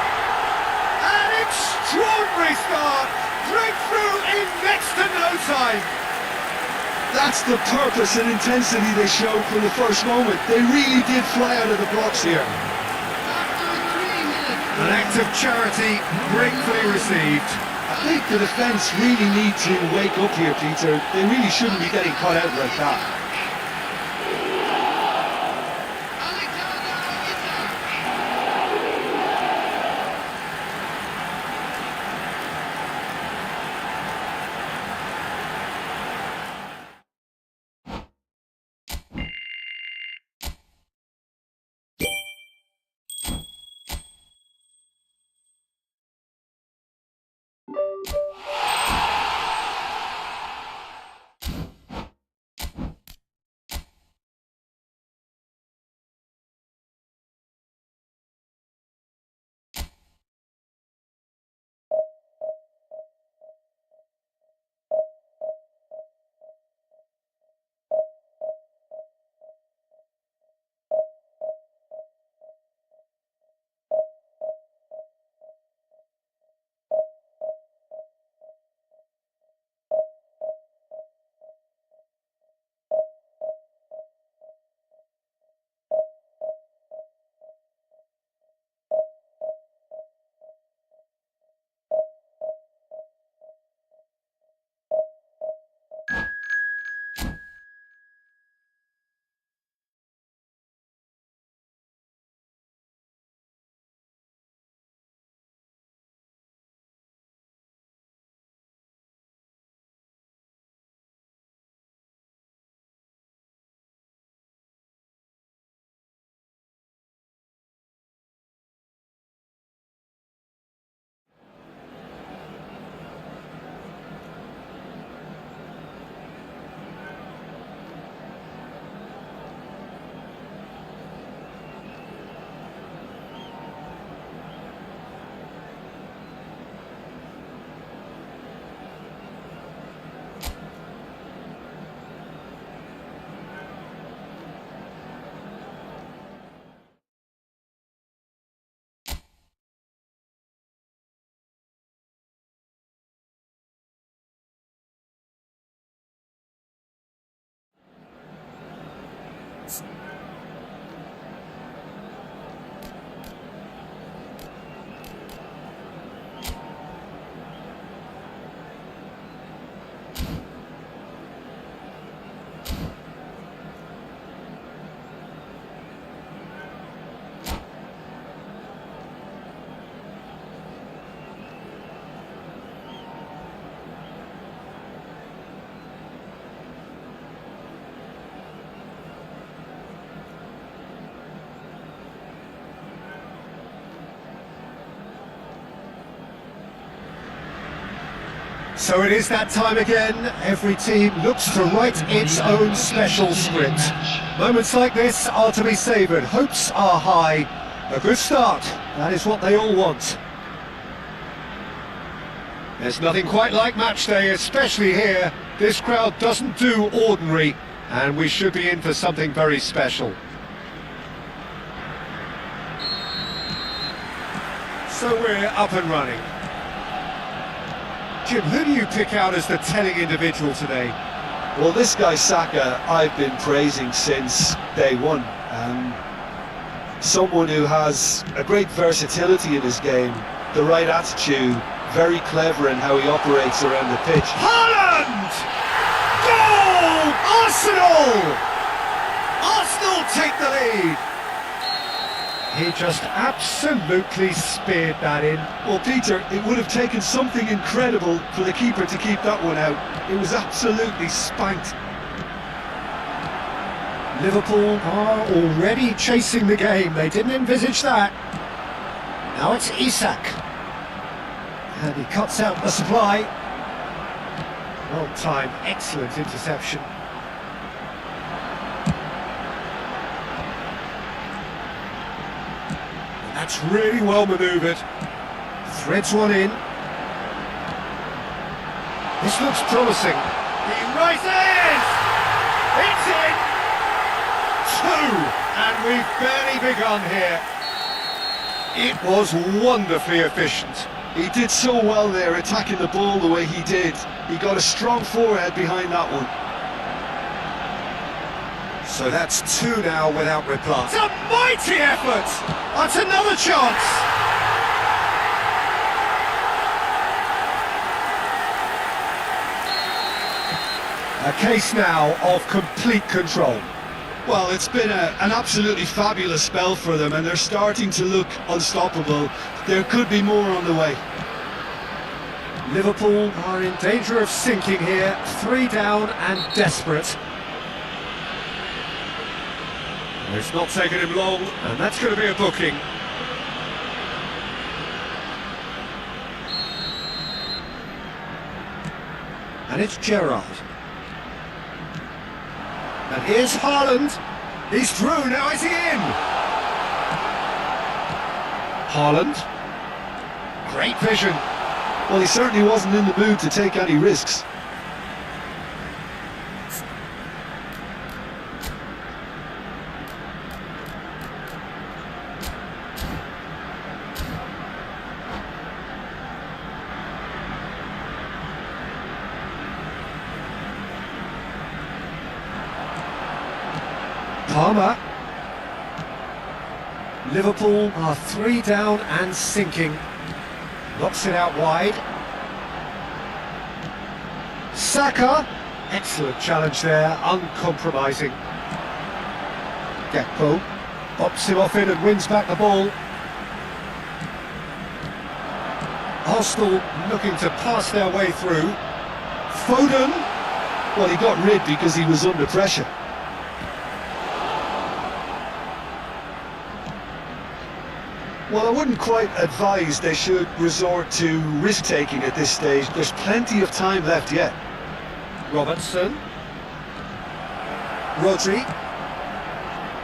An extraordinary start. Breakthrough in next to no time. That's the purpose and intensity they showed from the first moment. They really did fly out of the blocks here. An act of charity, gratefully received. I think the defence really need to wake up here, Peter. They really shouldn't be getting caught out like that. So it is that time again. Every team looks to write its own special script. Moments like this are to be savoured. Hopes are high. A good start. That is what they all want. There's nothing quite like match day, especially here. This crowd doesn't do ordinary, and we should be in for something very special. So we're up and running. Jim, who do you pick out as the telling individual today? Well, this guy Saka, I've been praising since day one. Someone who has a great versatility in his game, the right attitude, very clever in how he operates around the pitch. Haaland! Goal! Arsenal! Arsenal take the lead. He just absolutely speared that in. Well, Peter, it would have taken something incredible for the keeper to keep that one out. It was absolutely spanked. Liverpool are already chasing the game. They didn't envisage that. Now it's Isak. And he cuts out the supply. Well timed, excellent interception. And that's really well manoeuvred. Threads one in. This looks promising. He rises! It's in! Two! And we've barely begun here. It was wonderfully efficient. He did so well there, attacking the ball the way he did. He got a strong forehead behind that one. So that's two now without reply. It's a mighty effort! That's another chance! A case now of complete control. Well, it's been an absolutely fabulous spell for them, and they're starting to look unstoppable. There could be more on the way. Liverpool are in danger of sinking here, 3 down and desperate. It's not taken him long, and that's going to be a booking. And it's Gerrard. And here's Haaland. He's through, now is he in? Haaland. Great vision. Well, he certainly wasn't in the mood to take any risks. Palmer. Liverpool are 3 down and sinking. Knocks it out wide. Saka. Excellent challenge there, uncompromising. Gakpo bops him off in and wins back the ball. Arsenal looking to pass their way through. Foden. Well, he got rid because he was under pressure. Well, I wouldn't quite advise they should resort to risk-taking at this stage. There's plenty of time left yet. Robertson. Rodri.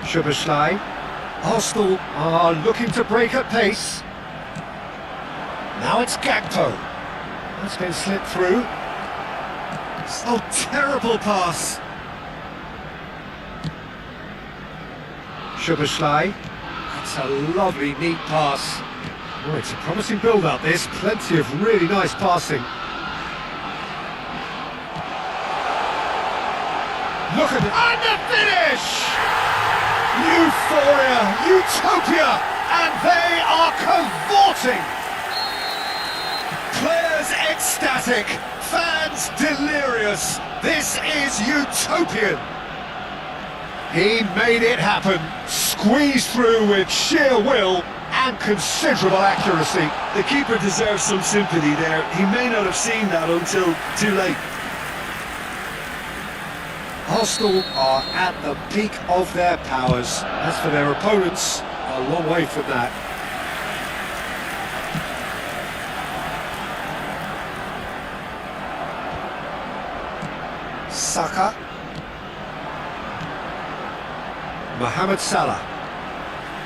Szoboszlai. Arsenal are looking to break at pace. Now it's Gakpo. That's been slipped through. Oh, terrible pass. Szoboszlai. It's a lovely, neat pass. Oh, it's a promising build-up, this. Plenty of really nice passing. Look at it. And the finish! Euphoria, utopia, and they are cavorting. Players ecstatic, fans delirious. This is utopian. He made it happen, squeezed through with sheer will and considerable accuracy. The keeper deserves some sympathy there. He may not have seen that until too late. Arsenal are at the peak of their powers. As for their opponents, a long way from that. Saka. Mohamed Salah.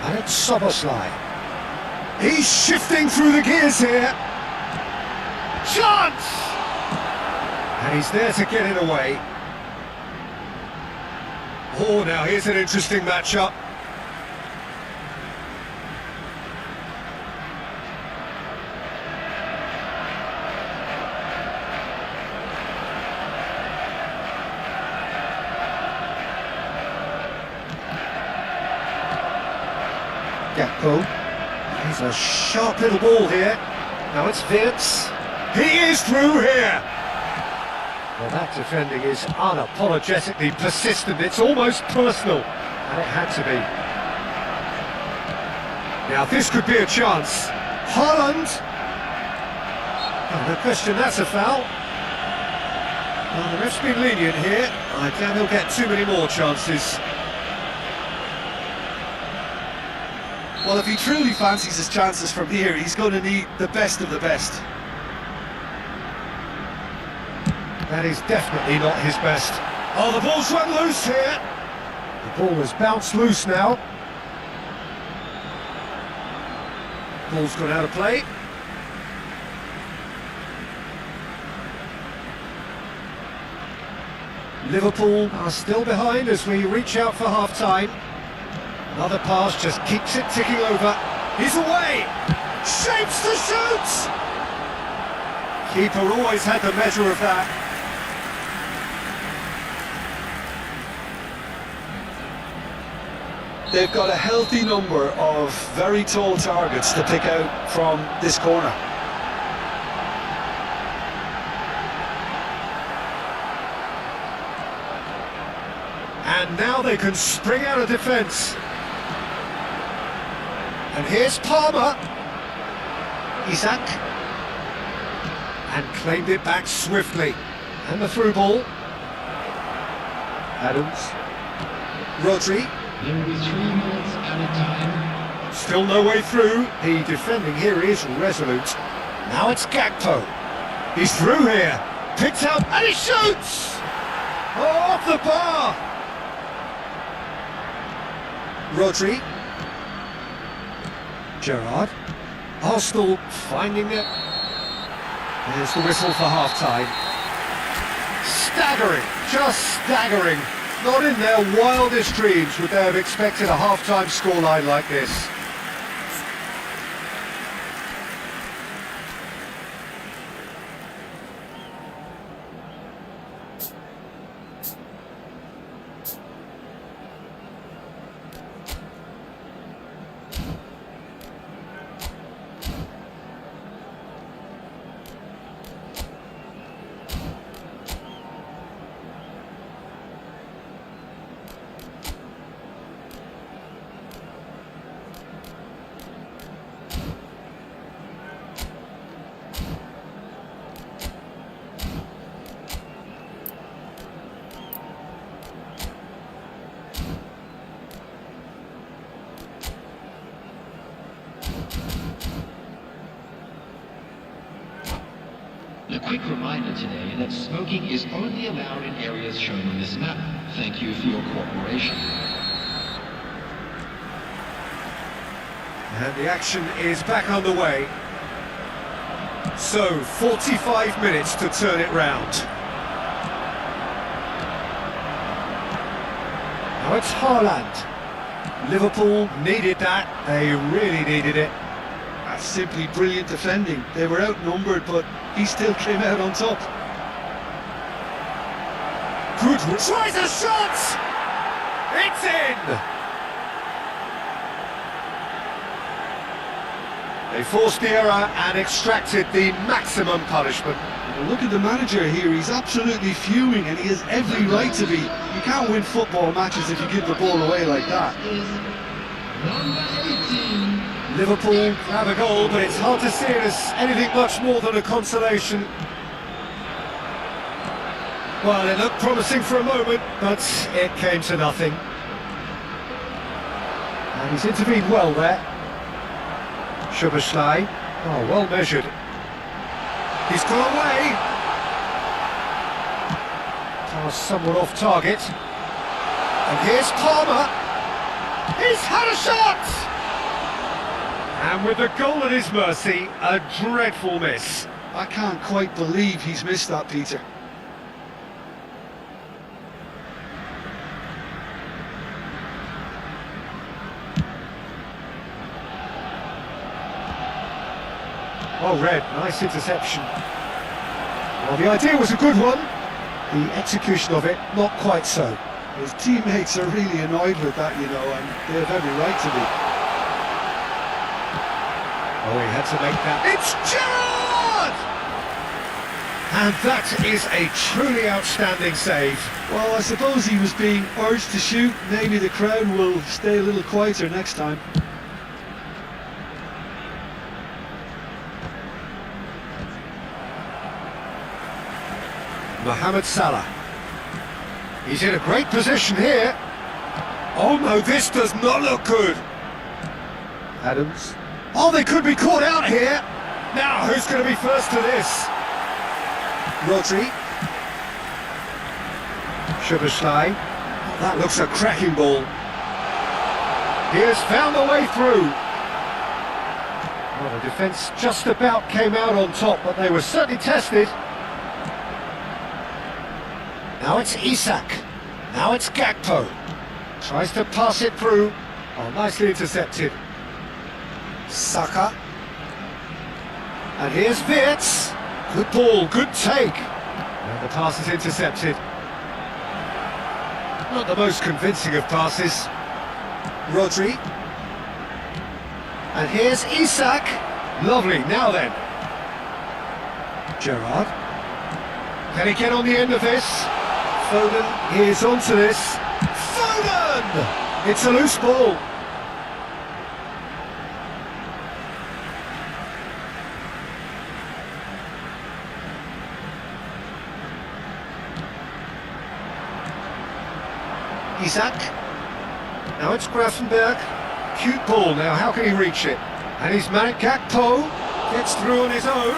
And it's Szoboszlai. He's shifting through the gears here. Chance! And he's there to get it away. Oh, now here's an interesting matchup. Gakpo. He's a sharp little ball here. Now it's Wirtz. He is through here. Well, that defending is unapologetically persistent. It's almost personal, and it had to be. Now, this could be a chance. Haaland! Oh, no question, that's a foul. Well, the ref's been lenient here. I doubt he'll get too many more chances. Well, if he truly fancies his chances from here, he's going to need the best of the best. That is definitely not his best. Oh, the ball's run loose here. The ball has bounced loose now. Ball's gone out of play. Liverpool are still behind as we reach out for half-time. Another pass just keeps it ticking over. He's away! Shapes to shoot! Keeper always had the measure of that. They've got a healthy number of very tall targets to pick out from this corner. And now they can spring out of defence. And here's Palmer. Isak. And claimed it back swiftly. And the through ball. Adams. Rodri. There will be 3 minutes added time. Still no way through. The defending here is resolute. Now it's Gakpo. He's through here. Picked out and he shoots! Oh, off the bar! Rodri. Gerrard. Arsenal finding it. There's the whistle for half-time. Staggering, just staggering. Not in their wildest dreams would they have expected a half-time scoreline like this. A quick reminder today that smoking is only allowed in areas shown on this map. Thank you for your cooperation. And the action is back underway. So, 45 minutes to turn it round. Now it's Haaland. Liverpool needed that. They really needed it. That's simply brilliant defending. They were outnumbered, but he still came out on top. Good. Tries a shot! It's in! They forced the error and extracted the maximum punishment. Well, look at the manager here, he's absolutely fuming and he has every right to be. You can't win football matches if you give the ball away like that. Is number 18. Liverpool have a goal, but it's hard to see it as anything much more than a consolation. Well, it looked promising for a moment, but it came to nothing. And he's intervened well there. Szoboszlai. Oh, well measured. He's gone away. Pass somewhat off target. And here's Palmer. He's had a shot! And with the goal at his mercy, a dreadful miss. I can't quite believe he's missed that, Peter. Well read, nice interception. Well, the idea was a good one. The execution of it, not quite so. His teammates are really annoyed with that, you know, and they have every right to be. Oh, he had to make that. It's Gerrard! And that is a truly outstanding save. Well, I suppose he was being urged to shoot. Maybe the crowd will stay a little quieter next time. Mohamed Salah. He's in a great position here. Oh no, this does not look good. Adams. Oh, they could be caught out here. Now, who's going to be first to this? Rodri. Szoboszlai. Oh, that looks a cracking ball. He has found a way through. Well, the defence just about came out on top, but they were certainly tested. Now it's Isak. Now it's Gakpo. Tries to pass it through. Oh, nicely intercepted. Saka. And here's Wirtz. Good ball, good take. And the pass is intercepted. Not the most convincing of passes. Rodri. And here's Isak. Lovely, now then. Gerrard. Can he get on the end of this? Foden is onto this. Foden! It's a loose ball. Isak. Now it's Grafenberg. Cute ball now, how can he reach it? And he's Marek Gakpo. Gets through on his own.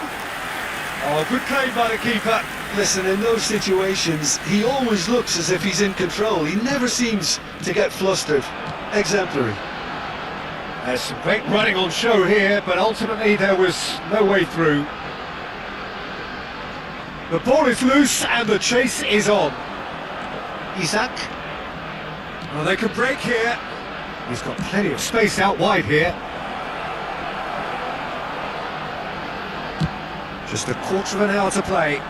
Oh, good play by the keeper. Listen, in those situations, he always looks as if he's in control. He never seems to get flustered. Exemplary. There's some great running on show here, but ultimately there was no way through. The ball is loose and the chase is on. Isak. Well, they could break here. He's got plenty of space out wide here. Just a quarter of an hour to play.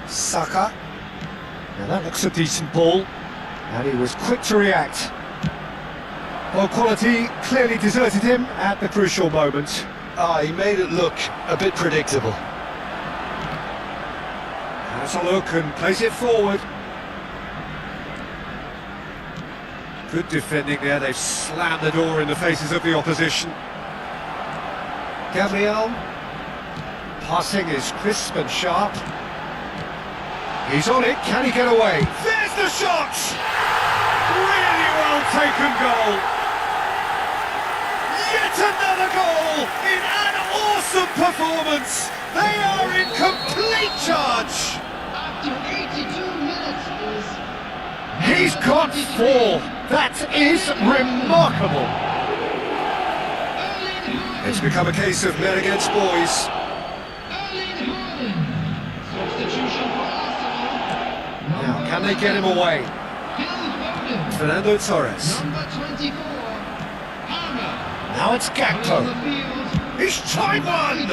Saka. Now that looks a decent ball. And he was quick to react. Well, quality clearly deserted him at the crucial moment. He made it look a bit predictable. Has a look and plays it forward. Good defending there, they've slammed the door in the faces of the opposition. Gabriel. Passing is crisp and sharp. He's on it, can he get away? There's the shot! Really well taken goal. Yet another goal in an awesome performance. They are in complete charge. After 82 minutes is... He's got 4. That is remarkable. It's become a case of men against boys. Erling Haaland. Substitution for Arsenal. Now, can they get him away? Phil Foden. Fernando Torres. Number 24. Palmer. Now it's On Gakpo. the field. He's tried one!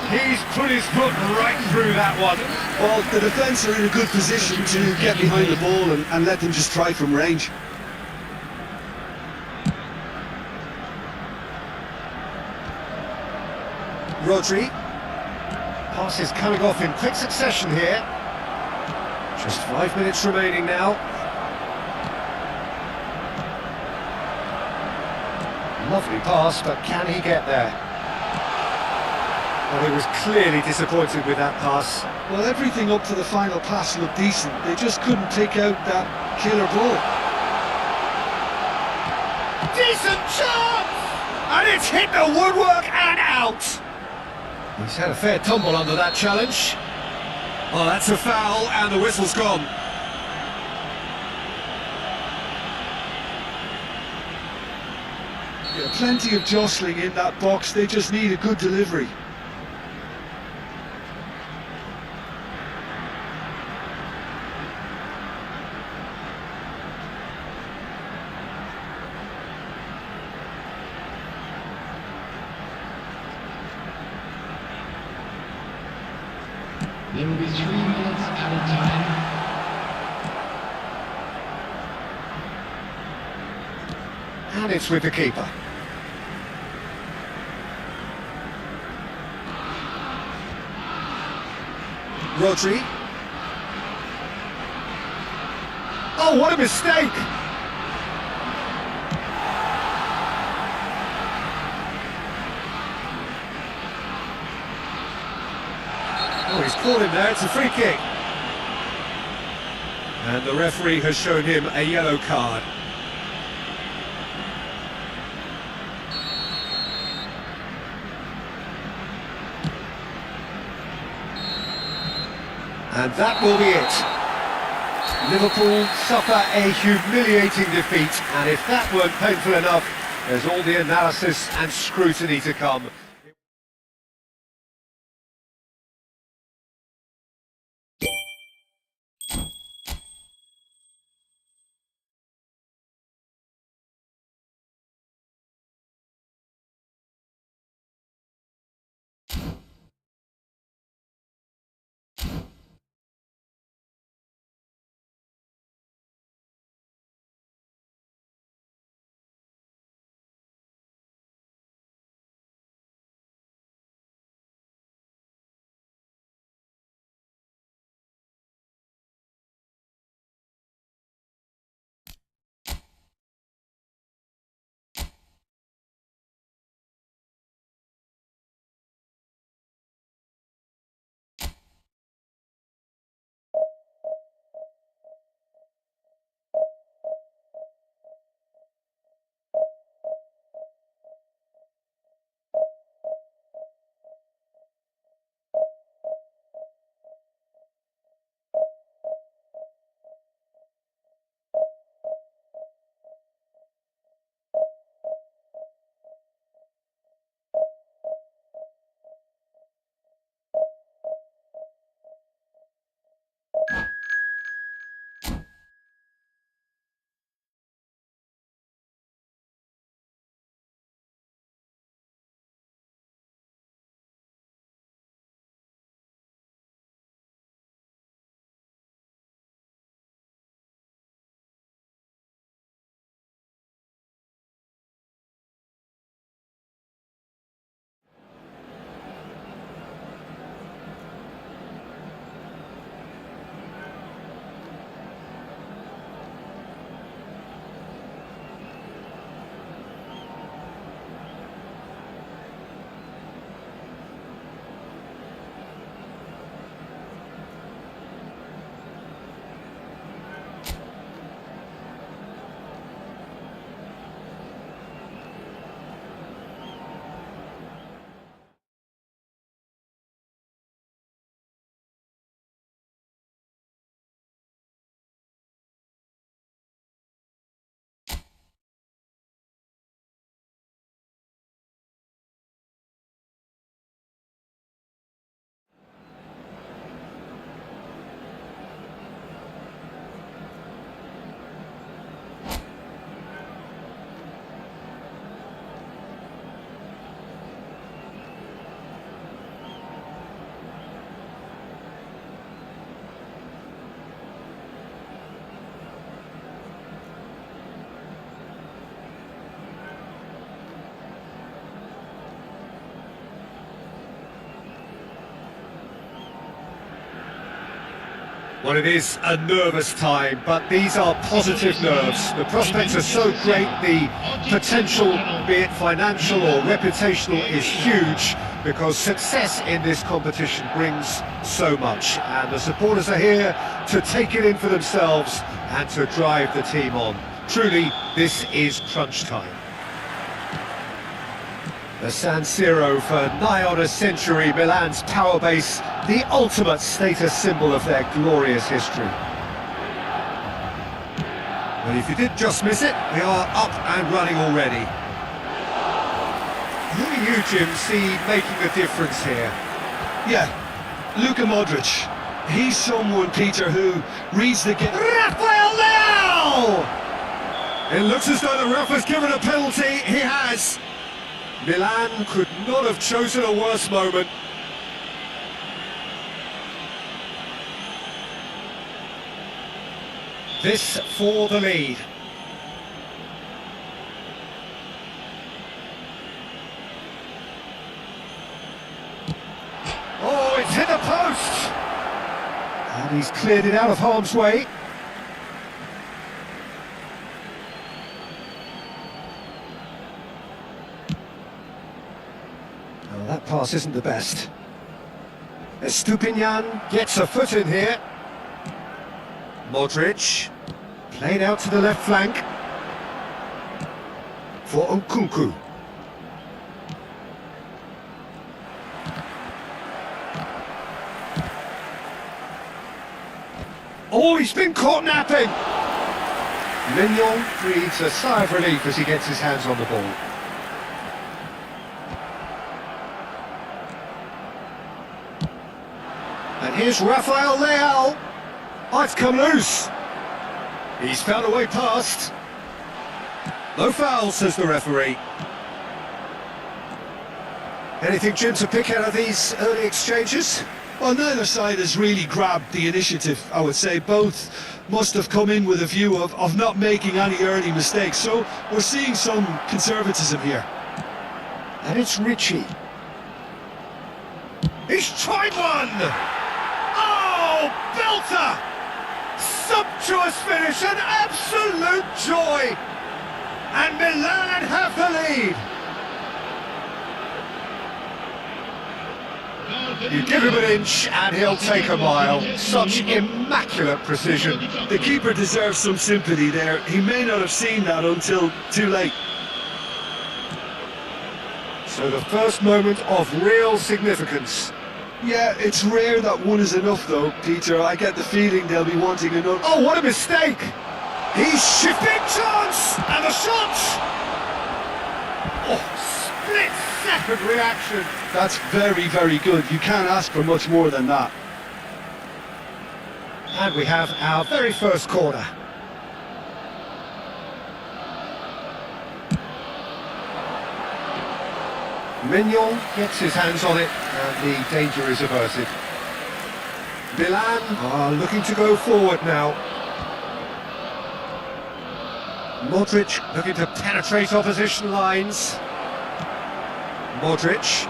He's put his foot right through that one. Well, the defence are in a good position to get behind the ball and let them just try from range. Rodri. Pass is coming off in quick succession here. Just 5 minutes remaining now. Lovely pass, but can he get there? Well, he was clearly disappointed with that pass. Well, everything up to the final pass looked decent. They just couldn't take out that killer ball. Decent chance! And it's hit the woodwork and out! He's had a fair tumble under that challenge. Oh, that's a foul and the whistle's gone. Yeah, plenty of jostling in that box. They just need a good delivery. There will be 3 minutes added time. And it's with the keeper. Rodri. Oh, what a mistake! Oh, he's caught him there, it's a free kick. And the referee has shown him a yellow card. And that will be it. Liverpool suffer a humiliating defeat, and if that weren't painful enough, there's all the analysis and scrutiny to come. Well, it is a nervous time, but these are positive nerves. The prospects are so great, the potential, be it financial or reputational, is huge, because success in this competition brings so much. And the supporters are here to take it in for themselves and to drive the team on. Truly, this is crunch time. The San Siro for nigh on a century, Milan's power base, the ultimate status symbol of their glorious history. Well, if you did just miss it, we are up and running already. Who do you, Jim, see making the difference here? Yeah, Luka Modric. He's someone, Peter, who reads the game. Rafael Leao! It looks as though the ref has given a penalty. He has. Milan could not have chosen a worse moment. This for the lead. Oh, it's hit the post! He's cleared it out of harm's way. Oh, that pass isn't the best. Estupinian gets a foot in here. Modric, played out to the left flank for Nkunku. Oh, he's been caught napping! Mignon breathes a sigh of relief as he gets his hands on the ball. And here's Rafael Leao. Oh, it's come loose. He's found a way past. No foul, says the referee. Anything, Jim, to pick out of these early exchanges? Well, neither side has really grabbed the initiative, I would say. Both must have come in with a view of not making any early mistakes. So we're seeing some conservatism here. And it's Richie. He's tried one! Oh, belter! Sumptuous finish, an absolute joy! And Milan have the lead! You give him an inch and he'll take a mile. Such immaculate precision. The keeper deserves some sympathy there. He may not have seen that until too late. So the first moment of real significance. Yeah, it's rare that one is enough though, Peter. I get the feeling they'll be wanting another. Oh, what a mistake! He's shifting chance! And the shot! Oh, split-second reaction. That's very, very good. You can't ask for much more than that. And we have our very first corner. Mignon gets his hands on it, and the danger is averted. Milan are looking to go forward now. Modric looking to penetrate opposition lines. Modric.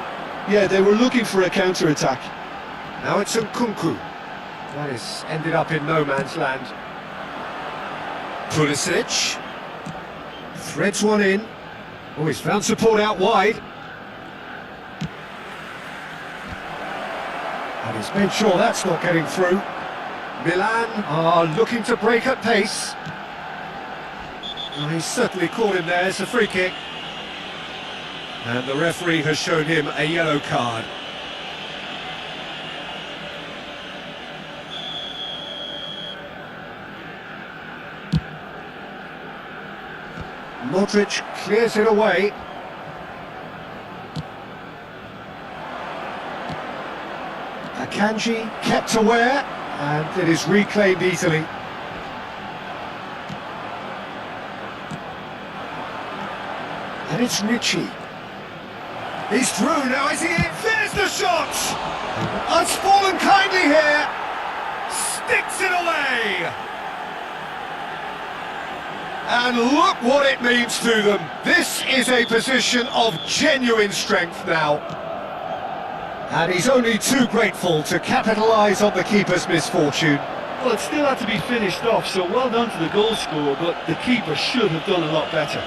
Yeah, they were looking for a counter-attack. Now it's Nkunku. That is ended up in no man's land. Pulisic. Threads one in. Oh, he's found support out wide. And he's made sure that's not getting through. Milan are looking to break at pace. Well, he's certainly caught him there. It's a free kick. And the referee has shown him a yellow card. Modric clears it away. Akanji kept aware, and it is reclaimed easily. And it's Richie. He's through now, is he in? There's the shot! It's fallen kindly here. Sticks it away. And look what it means to them. This is a position of genuine strength now. And he's only too grateful to capitalise on the keeper's misfortune. Well, it still had to be finished off, so well done to the goal scorer, but the keeper should have done a lot better.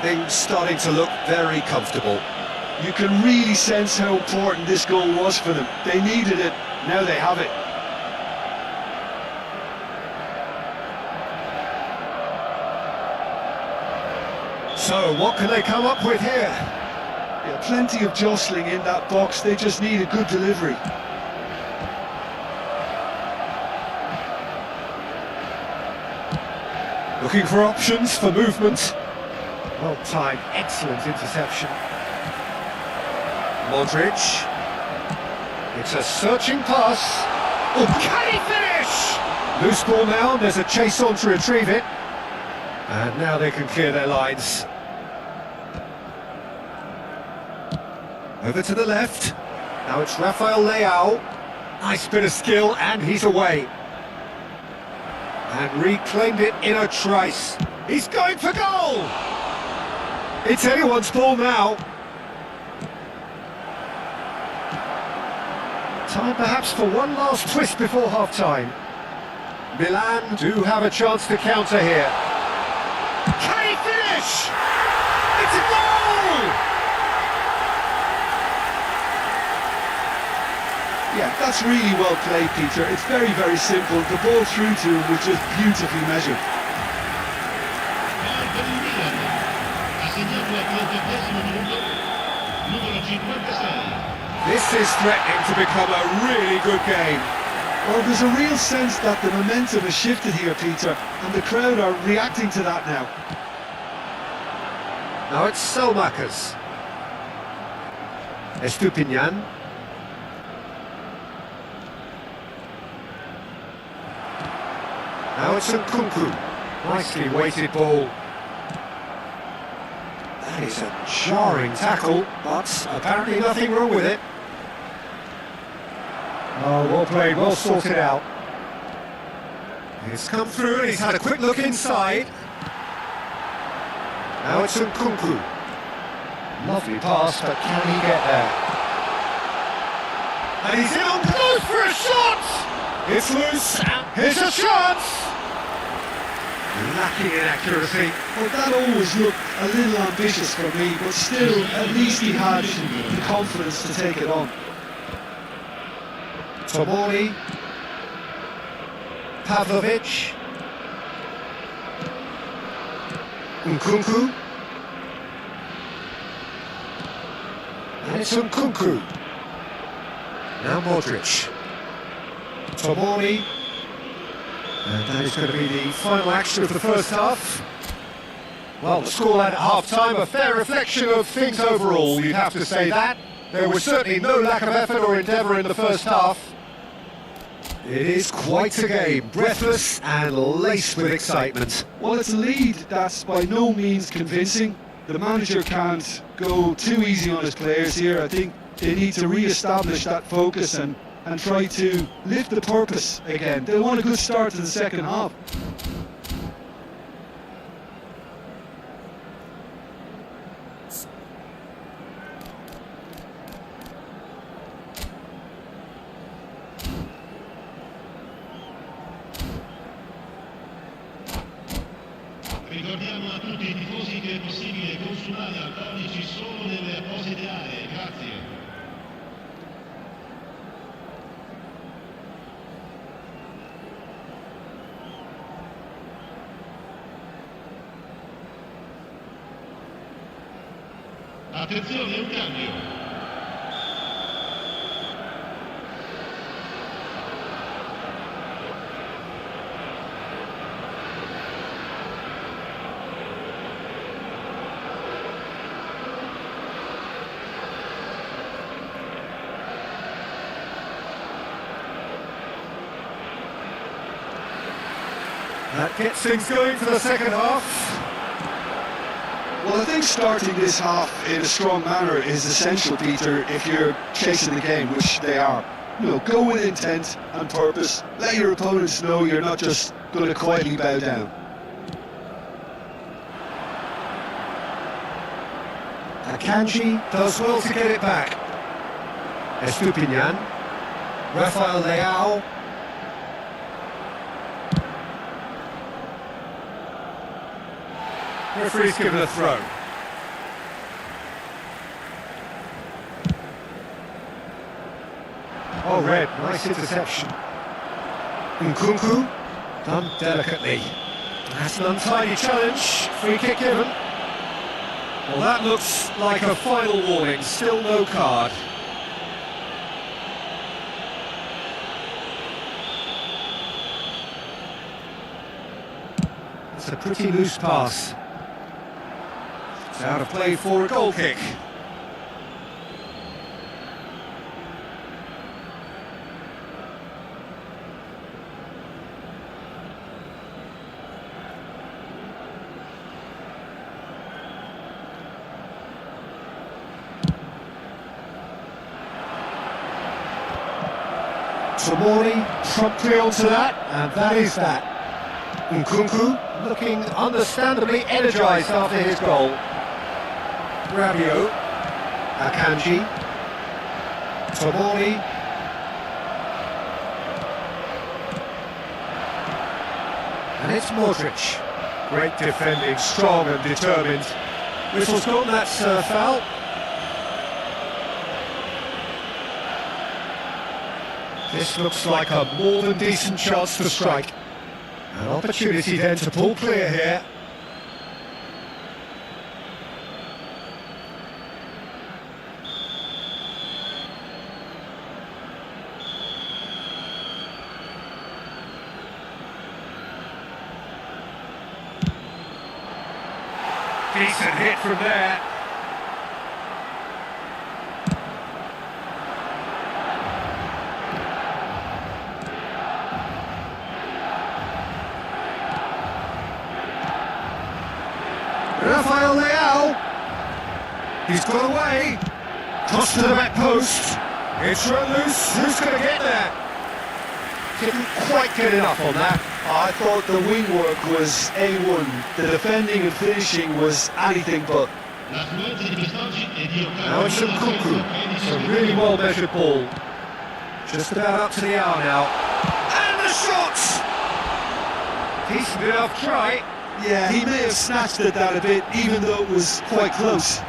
Things starting to look very comfortable. You can really sense how important this goal was for them. They needed it, now they have it. So, what can they come up with here? Yeah, plenty of jostling in that box, they just need a good delivery. Looking for options for movement. Well timed, excellent interception. Modric. It's a searching pass. Oh, can he finish? Loose ball now, and there's a chase on to retrieve it. And now they can clear their lines. Over to the left. Now it's Rafael Leao. Nice bit of skill, and he's away. And reclaimed it in a trice. He's going for goal! It's anyone's ball now. Time perhaps for one last twist before half-time. Milan do have a chance to counter here. Can he finish? It's a goal! Yeah, that's really well played, Peter. It's very, very simple. The ball through to him was just beautifully measured. Gol per il Milan. Ha segnato al 38esimo minuto, numero 56. This is threatening to become a really good game. Well, there's a real sense that the momentum has shifted here, Peter, and the crowd are reacting to that now. Now it's Selmakers. Estupinian. Now it's Nkunku. Nicely weighted ball. That is a jarring tackle, but apparently nothing wrong with it. Oh, well played, well sorted out. He's come through and he's had a quick look inside. Now it's Nkunku. Lovely pass, but can he get there? And he's in on close for a shot! It's loose, and here's a shot! Lacking in accuracy. Well, that always looked a little ambitious for me, but still, at least he had the confidence to take it on. Tomori. Pavlovic. Nkunku. And it's Nkunku. Now Modric. Tomori. And that is going to be the final action of the first half. Well, the scoreline at half-time, a fair reflection of things overall, you'd have to say that. There was certainly no lack of effort or endeavour in the first half. It is quite a game, breathless and laced with excitement. Well, it's a lead that's by no means convincing. The manager can't go too easy on his players here. I think they need to re-establish that focus and try to lift the purpose again. They want a good start to the second half. Ricordiamo a tutti i tifosi che è possibile consumare alcolici solo nelle apposite aree. Grazie. Attenzione, un cambio. That gets things going for the second half. Well, I think starting this half in a strong manner is essential, Peter, if you're chasing the game, which they are. You know, go with intent and purpose. Let your opponents know you're not just going to quietly bow down. Akanji does well to get it back. Estupinian. Rafael Leao. Referee's given a throw. Oh, red, nice interception. Nkunku, done delicately. That's an untidy challenge, free kick given. Well, that looks like a final warning, still no card. It's a pretty loose pass. It's out of play for a goal kick. Tomori promptly onto that, and that is that. Nkunku looking understandably energised after his goal. Rabiot, Akanji, Tomori, And it's Modric. Great defending, strong and determined. Whistle's gone, that's foul. This looks like a more than decent chance to strike. An opportunity then to pull clear here. Decent hit from there. Rafael Leao. He's got away. Toss to the back post. It's run loose. Who's going to get there? Didn't quite get enough on that. I thought the wing work was A1. The defending and finishing was anything but. Now it's Nkunku. It's a really well measured ball. Just about up to the hour now. And the shot! Decent enough try. Yeah, he may have snatched at that a bit, even though it was quite close.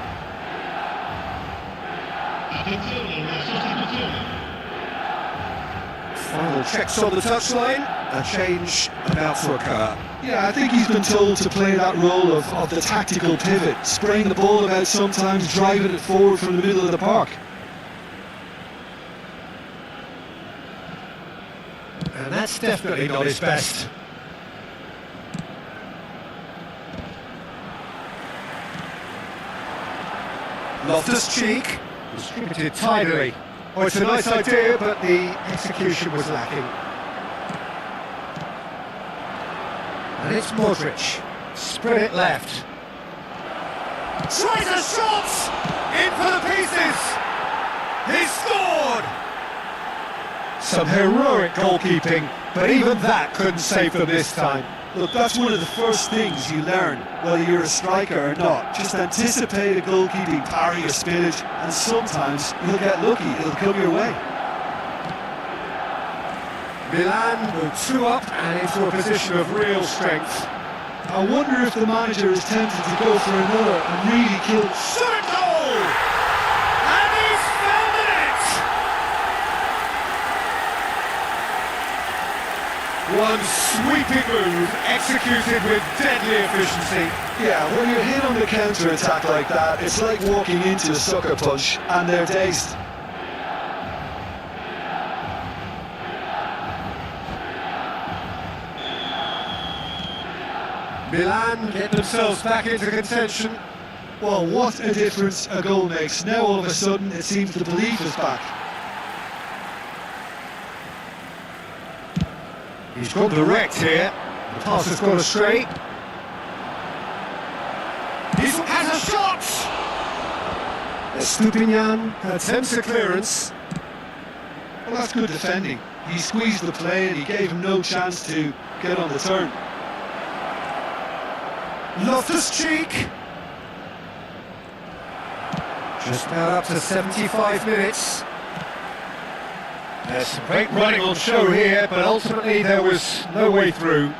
Final checks on the touchline. A change about to occur. Yeah, I think he's been told to play that role of the tactical pivot, spraying the ball about sometimes, driving it forward from the middle of the park. And that's definitely not his best. Loftus-Cheek, distributed tidily. Oh, it's a nice idea, but the execution was lacking. And it's Modric, spread it left. Tries a shot! In for the pieces! He's scored! Some heroic goalkeeping, but even that couldn't save them this time. Look, that's one of the first things you learn, whether you're a striker or not. Just anticipate a goalkeeping parry or spillage, and sometimes you'll get lucky, it'll come your way. Milan move 2 up and into a position of real strength. I wonder if the manager is tempted to go for another and really kill. Shot a goal! And he's found the net! One sweeping move executed with deadly efficiency. Yeah, when you're hit on the counter-attack like that, it's like walking into a sucker punch and they're dazed. Milan get themselves back into contention. Well, what a difference a goal makes. Now all of a sudden it seems the belief is back. He's gone direct here. The pass has gone astray. He has a shot! Estupinian attempts a clearance. Well, that's good defending. He squeezed the play and he gave him no chance to get on the turn. Loftus-Cheek. Just about up to 75 minutes. There's some great running on show here, but ultimately there was no way through.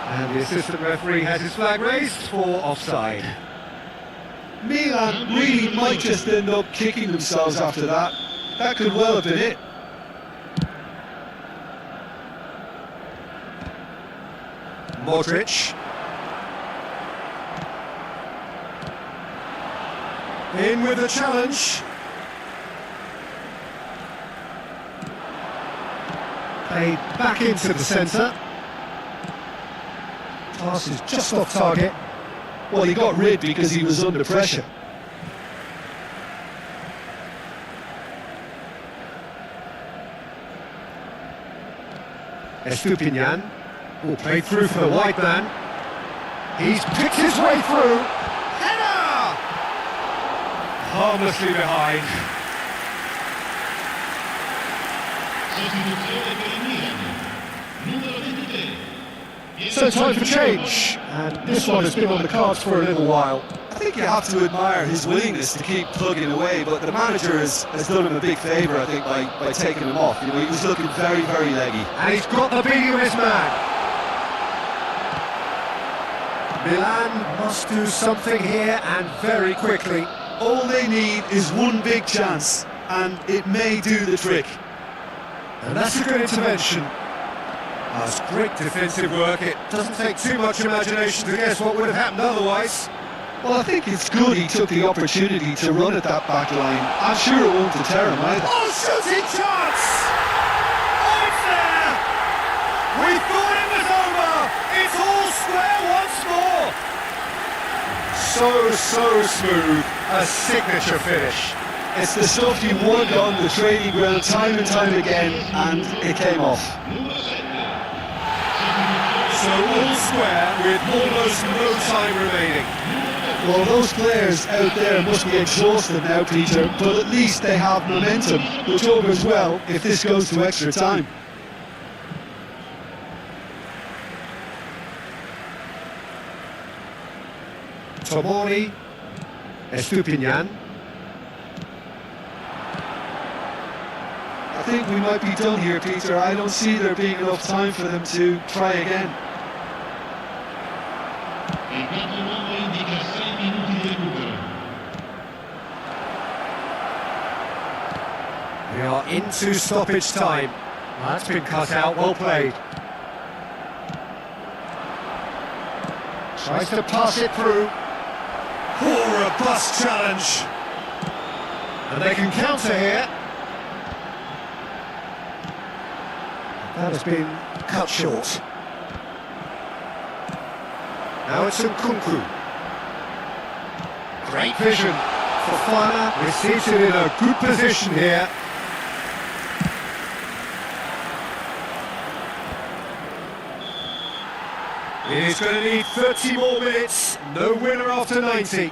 And the assistant referee has his flag raised for offside. Milan really might just end up kicking themselves after that. That could well have been it. Modric. In with the challenge. Played back into the centre. Pass is just off target. Well, he got rid because he was under pressure. Estupinian will play through for the wide man. He's picked his way through. Header! Harmlessly behind. Sostituzione per il Milan. Numero 23. So time for change. And this one has been on the cards for a little while. I think you have to admire his willingness to keep plugging away, but the manager has done him a big favour, I think, by taking him off. You know, he was looking very, very leggy. And he's got the beating of his man. Milan must do something here, and very quickly. All they need is one big chance, and it may do the trick. And that's a good intervention. That's great defensive work. It doesn't take too much imagination to guess what would have happened otherwise. Well, I think it's good he took the opportunity to run at that back line. I'm sure it won't deter him either. Oh, shooting chance! Oh, it's there! We thought it was over! It's all square once more! So smooth. A signature finish. It's the stuff you want on the training ground time and time again, and it came off. So all square with almost no time remaining. Well, those players out there must be exhausted now, Peter, but at least they have momentum, which augurs well if this goes to extra time. Tomori, Estupiñán. I think we might be done here, Peter. I don't see there being enough time for them to try again. Il capoluogo indica 6 minuti di recupero. We are into stoppage time. Well, that's been cut out, well played. Tries to pass it through. Oh, robust challenge. And they can counter here. That has been cut short. Now it's Nkunku. Great vision. Fofana receives it in a good position here. He's going to need 30 more minutes. No winner after 90.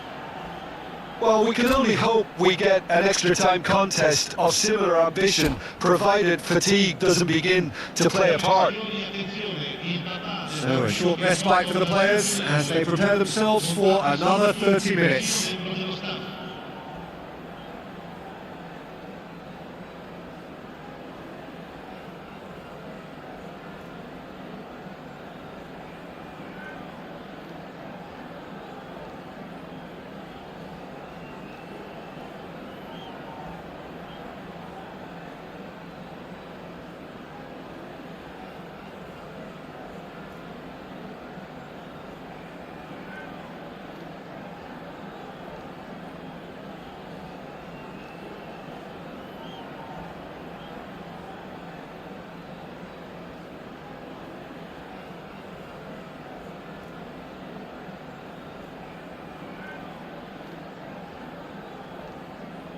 Well, we can only hope we get an extra time contest of similar ambition, provided fatigue doesn't begin to play a part. So a short respite for the players as they prepare themselves for another 30 minutes.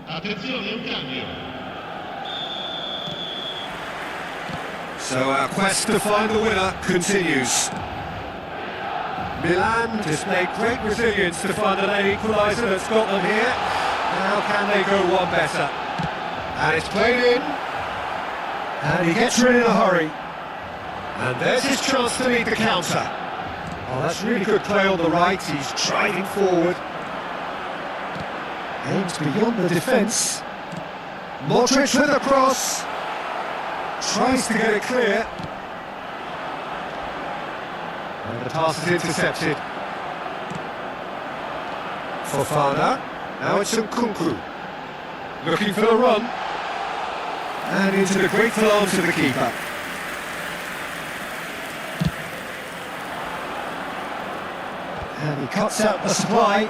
Attenzione, un cambio. So our quest to find the winner continues. Milan displayed great resilience to find the late equaliser that's got them here. Now can they go one better? And it's played in. And he gets rid in a hurry. And there's his chance to lead the counter. Oh, that's really good play on the right. He's driving forward. Aims beyond the defence. Modric with a cross. Tries to get it clear. And the pass is intercepted. Fofana. Now it's Nkunku. Looking for the run. And into the grateful arms of the keeper. And he cuts out the supply.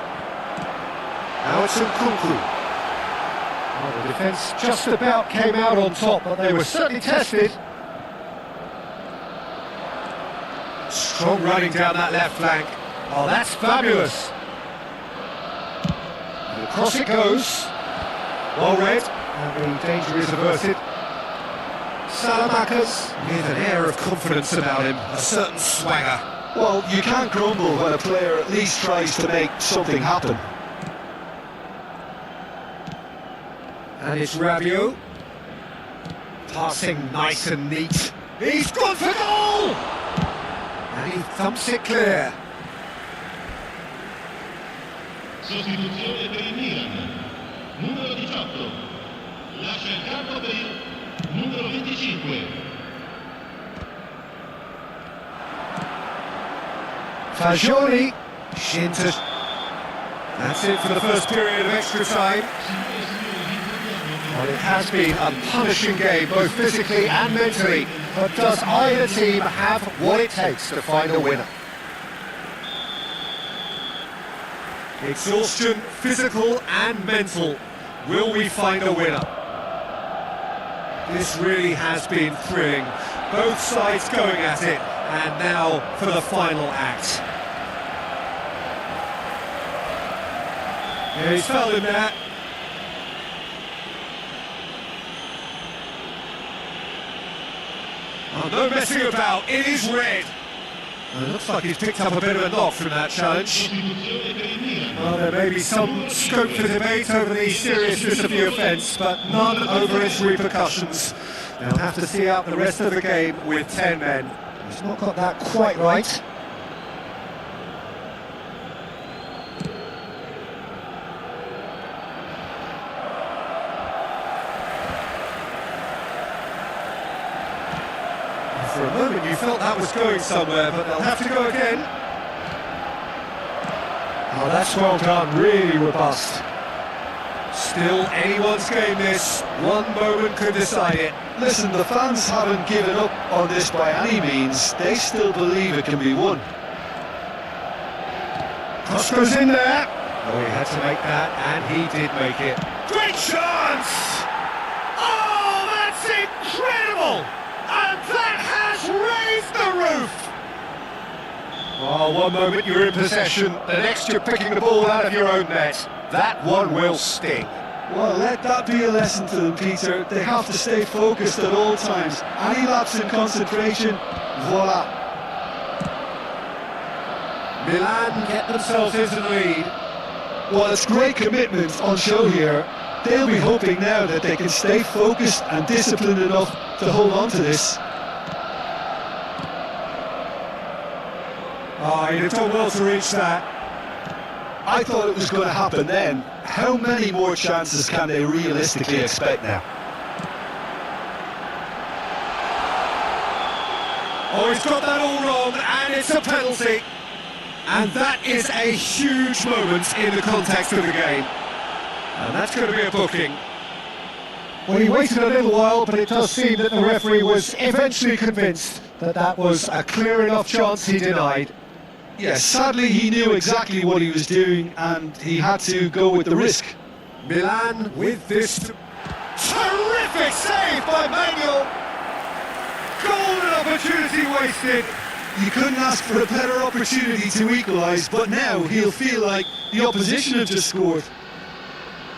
Now it's Nkunku. Well, the defence just about came out on top, but they were certainly tested. Strong running down that left flank. Oh, that's fabulous. And across it goes. Well read, and the danger is averted. Salamakers with an air of confidence about him, a certain swagger. Well, you can't grumble when a player at least tries to make something happen. And it's Rabiot. Passing nice and neat. He's gone for goal! And he thumps it clear. Sostituzione per il Milan. Numero 18. Lascia il campo per il numero 25. Fagioli, Shinter. That's it for the first period of extra time. Well, it has been a punishing game, both physically and mentally. But does either team have what it takes to find a winner? Exhaustion, physical and mental. Will we find a winner? This really has been thrilling. Both sides going at it, and now for the final act. Yeah, he's fouled him there. Oh, no messing about, it is red. It looks like he's picked up a bit of a knock from that challenge. Well, there may be some scope for debate over the seriousness of the offence, but none over its repercussions. They'll have to see out the rest of the game with 10 men. He's not got that quite right. For a moment you felt that was going somewhere, but they'll have to go again. Oh, that's well done, really robust. Still anyone's game this, one moment could decide it. Listen, the fans haven't given up on this by any means. They still believe it can be won. Cross goes in there. Oh, he had to make that, and he did make it. Great chance! Oh, that's incredible! And that has raised the roof! Oh, one moment you're in possession, the next you're picking the ball out of your own net. That one will sting. Well, let that be a lesson to them, Peter. They have to stay focused at all times. Any lapse in concentration, voila. Milan get themselves into the lead. Well, it's great commitment on show here. They'll be hoping now that they can stay focused and disciplined enough to hold on to this. Oh, he'd have done well to reach that. I thought it was going to happen then. How many more chances can they realistically expect now? Oh, he's got that all wrong, and it's a penalty. And that is a huge moment in the context of the game. And that's going to be a booking. Well, he waited a little while, but it does seem that the referee was eventually convinced that that was a clear enough chance he denied. Yes, sadly he knew exactly what he was doing and he had to go with the risk. Milan with this terrific save by Manuel. Golden opportunity wasted. You couldn't ask for a better opportunity to equalise, but now he'll feel like the opposition have just scored.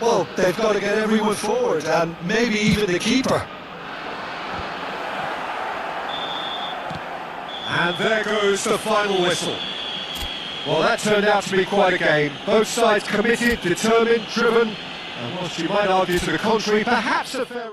Well, they've got to get everyone forward, and maybe even the keeper. And there goes the final whistle. Well, that turned out to be quite a game. Both sides committed, determined, driven, and whilst you might argue to the contrary, perhaps a fair...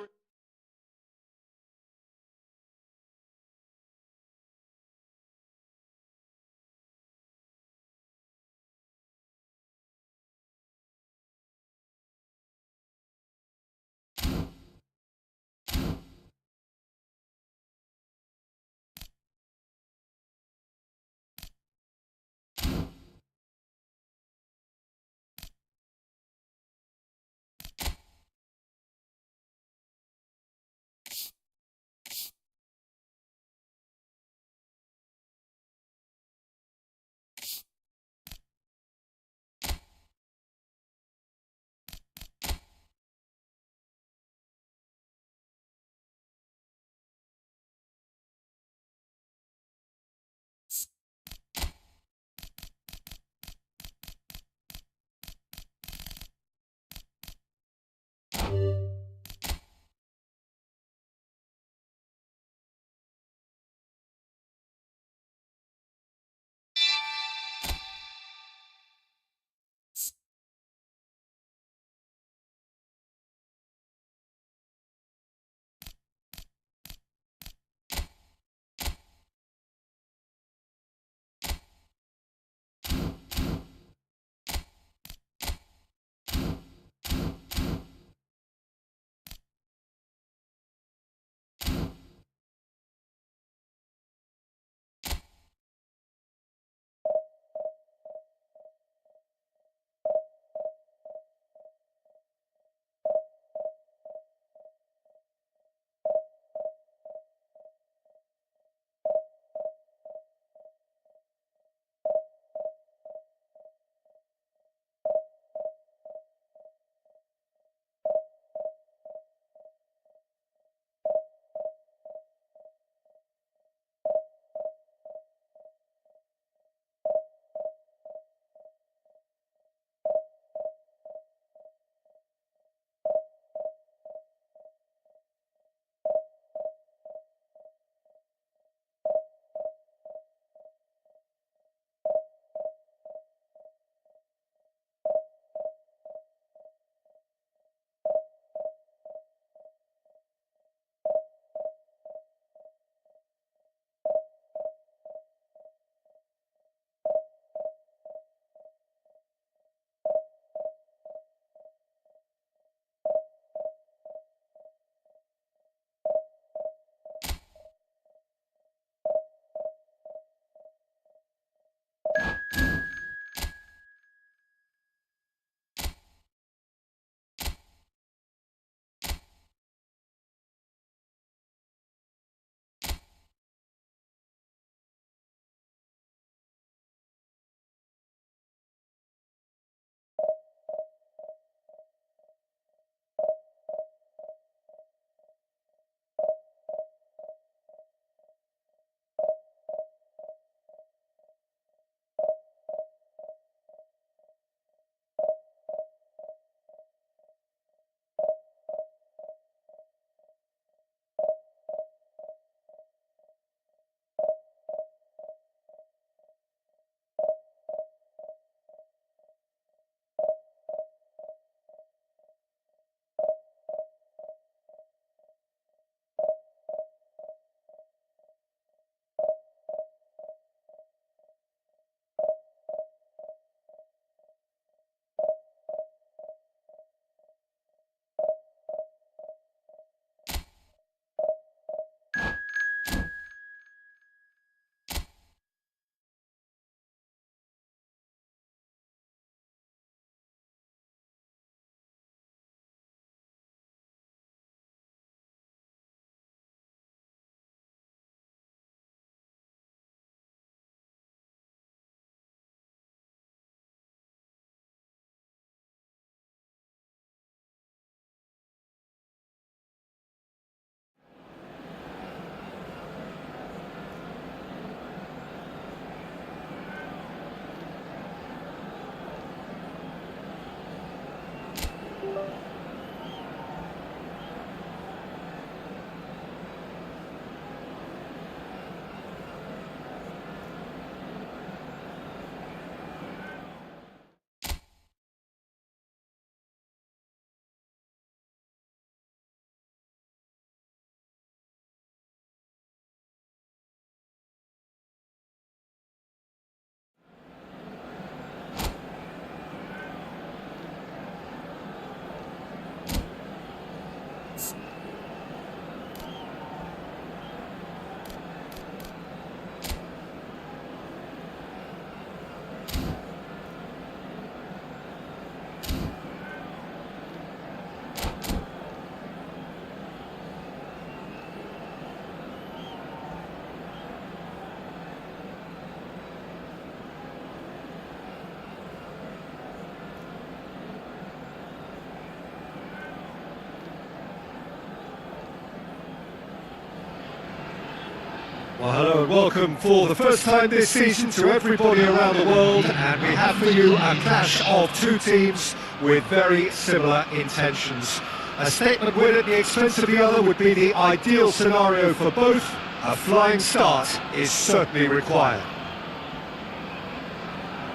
Well, hello and welcome for the first time this season to everybody around the world, and we have for you a clash of two teams with very similar intentions. A statement win at the expense of the other would be the ideal scenario for both. A flying start is certainly required.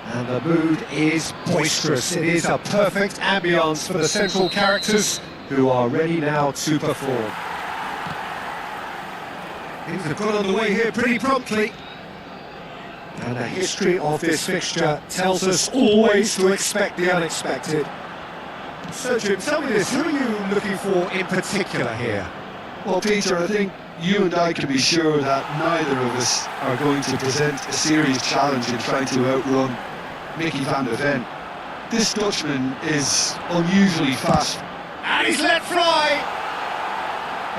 And the mood is boisterous. It is a perfect ambience for the central characters who are ready now to perform. Things have got underway here pretty promptly. And the history of this fixture tells us always to expect the unexpected. So Jim, tell me this, who are you looking for in particular here? Well, Peter, I think you and I can be sure that neither of us are going to present a serious challenge in trying to outrun Mickey van der Ven. This Dutchman is unusually fast. And he's let fly!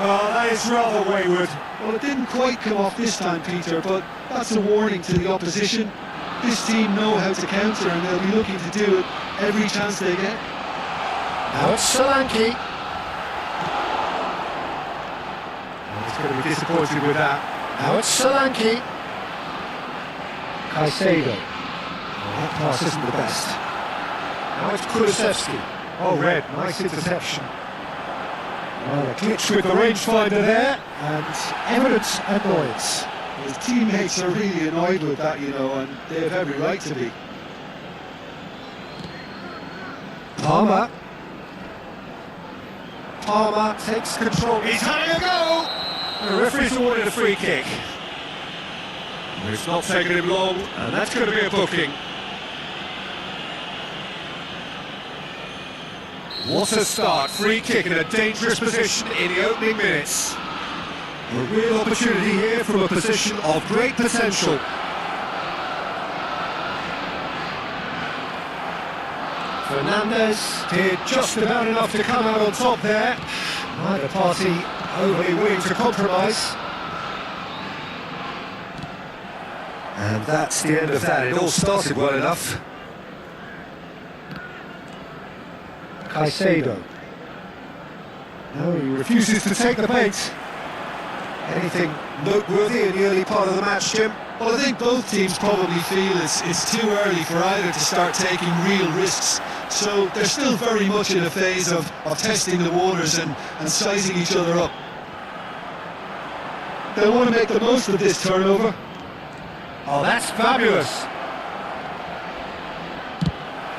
Oh, that is rather wayward. Well, it didn't quite come off this time, Peter, but that's a warning to the opposition. This team know how to counter, and they'll be looking to do it every chance they get. Now it's Solanke. Oh, he's going to be disappointed with that. Now it's Solanke. Caicedo. Oh, that pass isn't the best. Now it's Kulusevski. Oh, Red, nice interception. Well, a glitch with the rangefinder there, and evident annoyance. His teammates are really annoyed with that, you know, and they have every right to be. Palmer. Palmer takes control. He's having a go! The referee's awarded a free kick. It's not taking him long, and that's going to be a booking. What a start, free kick in a dangerous position in the opening minutes. A real opportunity here from a position of great potential. Fernandez did just about enough to come out on top there. Neither party overly willing to compromise. And that's the end of that. It all started well enough. Caicedo. No, he refuses to take the bait. Anything noteworthy in the early part of the match, Jim? Well, I think both teams probably feel it's too early for either to start taking real risks. So they're still very much in a phase of testing the waters and sizing each other up. They'll want to make the most of this turnover. Oh, that's fabulous.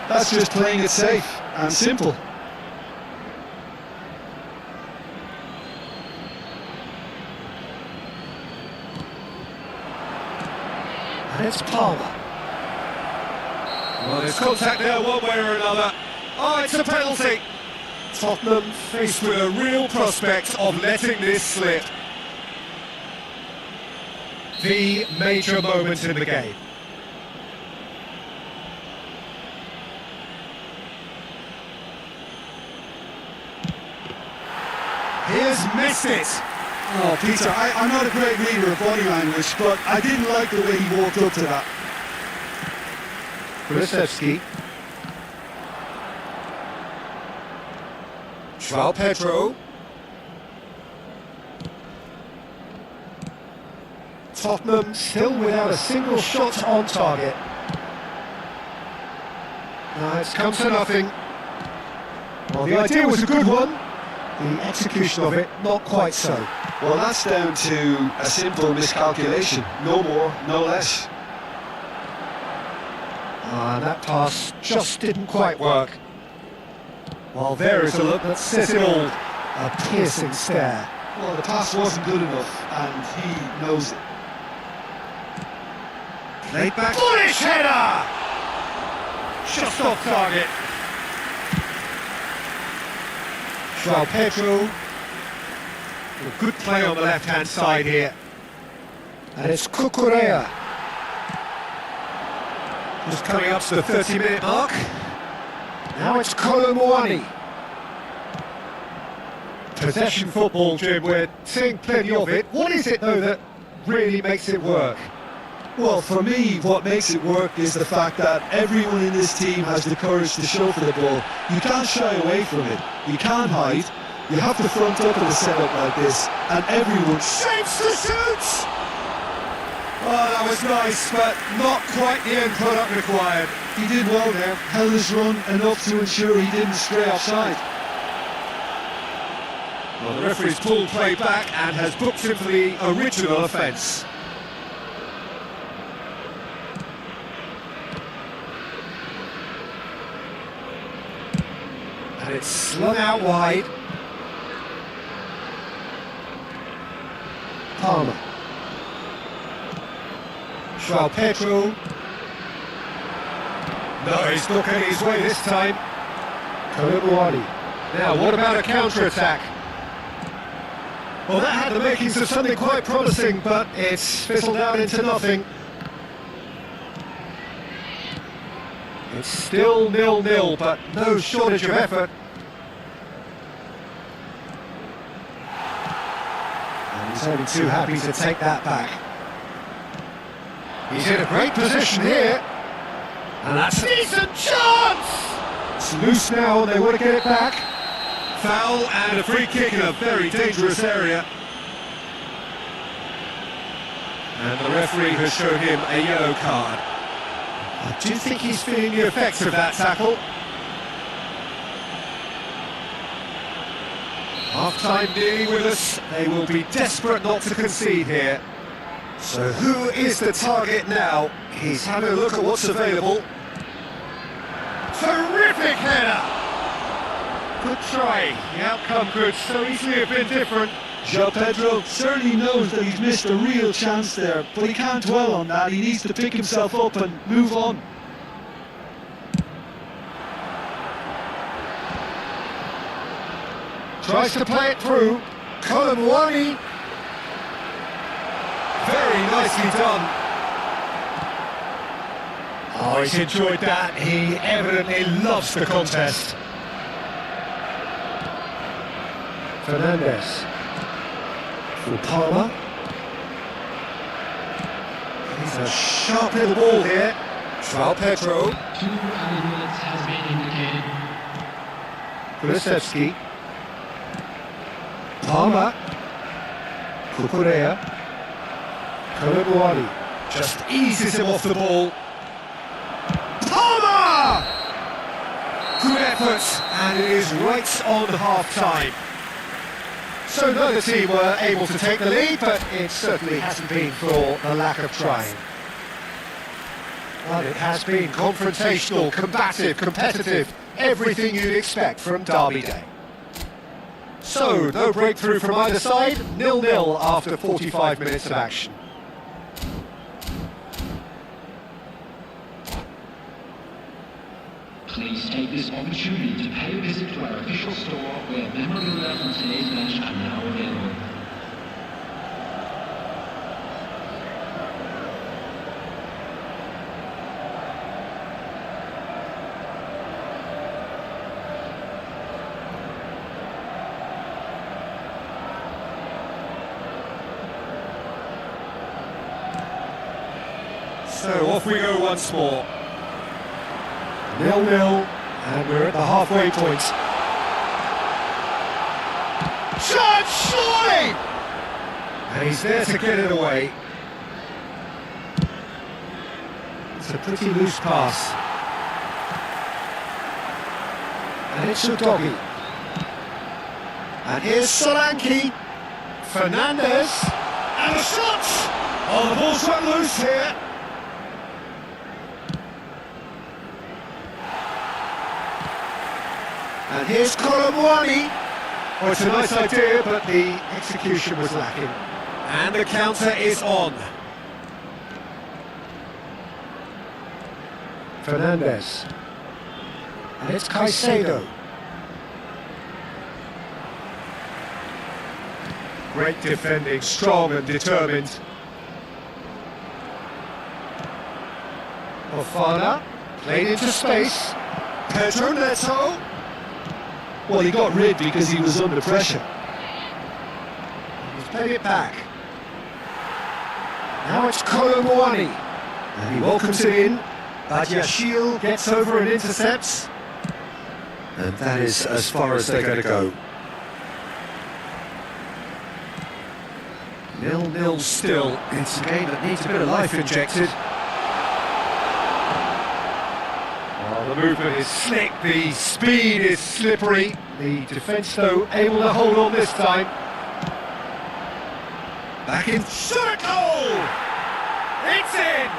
That's just playing it safe and simple. And it's Palmer. Well, there's contact there one way or another. Oh, it's a penalty. Tottenham faced with a real prospect of letting this slip. The major moment in the game. Here's Messi. Oh, Peter, I'm not a great reader of body language, but I didn't like the way he walked up to that. Kulusevski. João Pedro. Tottenham still without a single shot on target. Now it's come to nothing. Well, the idea was a good one. The execution of it, not quite so. Well, that's down to a simple miscalculation. No more, no less. That pass just didn't quite work. Well, there is a look that says it all. A piercing stare. Well, the pass wasn't good enough, and he knows it. Laid back. Bullish header! Just off target. João Pedro. A good play on the left-hand side here. And it's Cucurella. Just coming up to the 30-minute mark. Now it's Kolo Muani. Possession football, Jim, we're seeing plenty of it. What is it, though, that really makes it work? Well, for me, what makes it work is the fact that everyone in this team has the courage to show for the ball. You can't shy away from it. You can't hide. You have to front up in a setup like this, and everyone shapes to shoot! Oh, that was nice, but not quite the end product required. He did well there, held his run enough to ensure he didn't stray offside. Well, the referee's pulled play back and has booked him for the original offence. And it's slung out wide. Palmer. João Pedro. No, he's not getting his way this time. Koulibaly. Now, what about a counter-attack? Well, that had the makings of something quite promising, but it's fizzled out into nothing. It's still 0-0, but no shortage of effort. And he's only too happy to take that back. He's in a great position here. And that's a decent chance! It's loose now, and they want to get it back. Foul and a free kick in a very dangerous area. And the referee has shown him a yellow card. I do think he's feeling the effects of that tackle. Half-time nearly with us. They will be desperate not to concede here. So who is the target now? He's having a look at what's available. Terrific header! Good try. The outcome could so easily have been different. João Pedro certainly knows that he's missed a real chance there, but he can't dwell on that. He needs to pick himself up and move on. Tries to play it through. Koulibaly. Very nicely done. Oh, he's enjoyed that. He evidently loves the contest. Fernandes. For Palmer. He's a sharp little ball here. João Pedro. 2 added minutes has been indicated. Kulusevski. Palmer. Cucurella. Koulibaly just eases him off the ball. Palmer! Good effort, and it is right on half-time. So neither team were able to take the lead, but it certainly hasn't been for the lack of trying. Well, it has been confrontational, combative, competitive, everything you'd expect from Derby Day. So, no breakthrough from either side, 0-0 after 45 minutes of action. Please take this opportunity to pay a visit to our official store where memorabilia from today's match are now available. So off we go once more. 0-0, and we're at the halfway point. Shot, surely! And he's there to get it away. It's a pretty loose pass. And it's Udogie. And here's Solanke. Fernandes. And a shot! Oh, the ball's run loose here. And here's Koulibaly. Oh, it's a nice idea, but the execution was lacking. And the counter is on. Fernandes. And it's Caicedo. Great defending, strong and determined. Fofana, played into space. Pedro Neto. Well, he got rid because he was under pressure. He's played it back. Now it's Koulibaly. And he welcomes it in. Badiashile gets over and intercepts. And that is as far as they're going to go. 0-0 1-0 still. It's a game that needs a bit of life injected. Well, the movement is slick, the speed is slippery. The defence, though, able to hold on this time. Back in, shot a goal! It's in!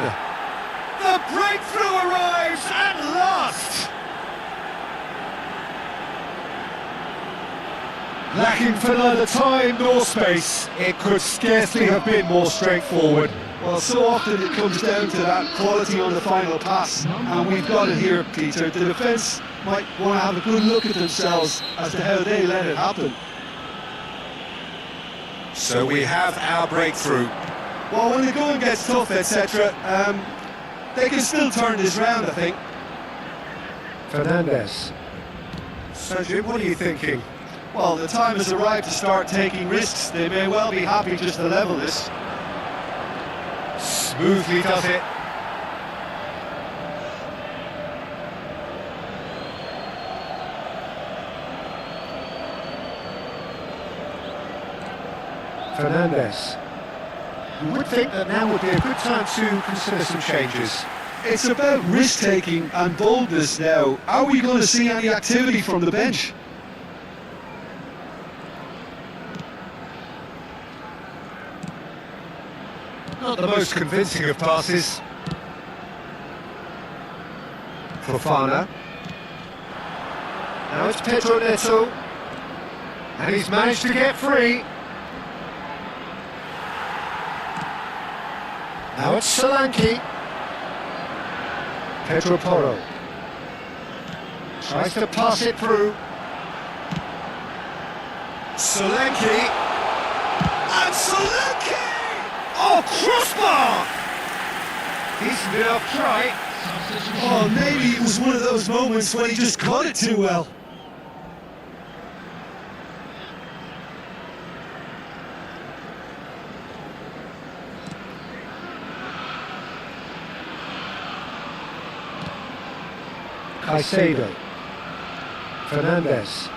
The breakthrough arrives at last! Lacking for neither time nor space, it could scarcely have been more straightforward. Well, so often it comes down to that quality on the final pass, and we've got it here, Peter. The defence might want to have a good look at themselves as to how they let it happen. So we have our breakthrough. Well, when the going gets tough, etc., they can still turn this round, I think. Fernandez. So, Jim, what are you thinking? Well, the time has arrived to start taking risks. They may well be happy just to level this. Smoothly does it. Fernandez. You would think that now would be a good time to consider some changes. It's about risk-taking and boldness now. Are we going to see any activity from the bench? Not the most convincing of passes. Fofana. Now it's Pedro Neto. And he's managed to get free. Now it's Solanke. Pedro Porro. Tries to pass it through. Solanke. And Solanke! Oh, crossbar! Decent enough try. Oh, maybe it was one of those moments when he just caught it too well. Caicedo. Fernandez.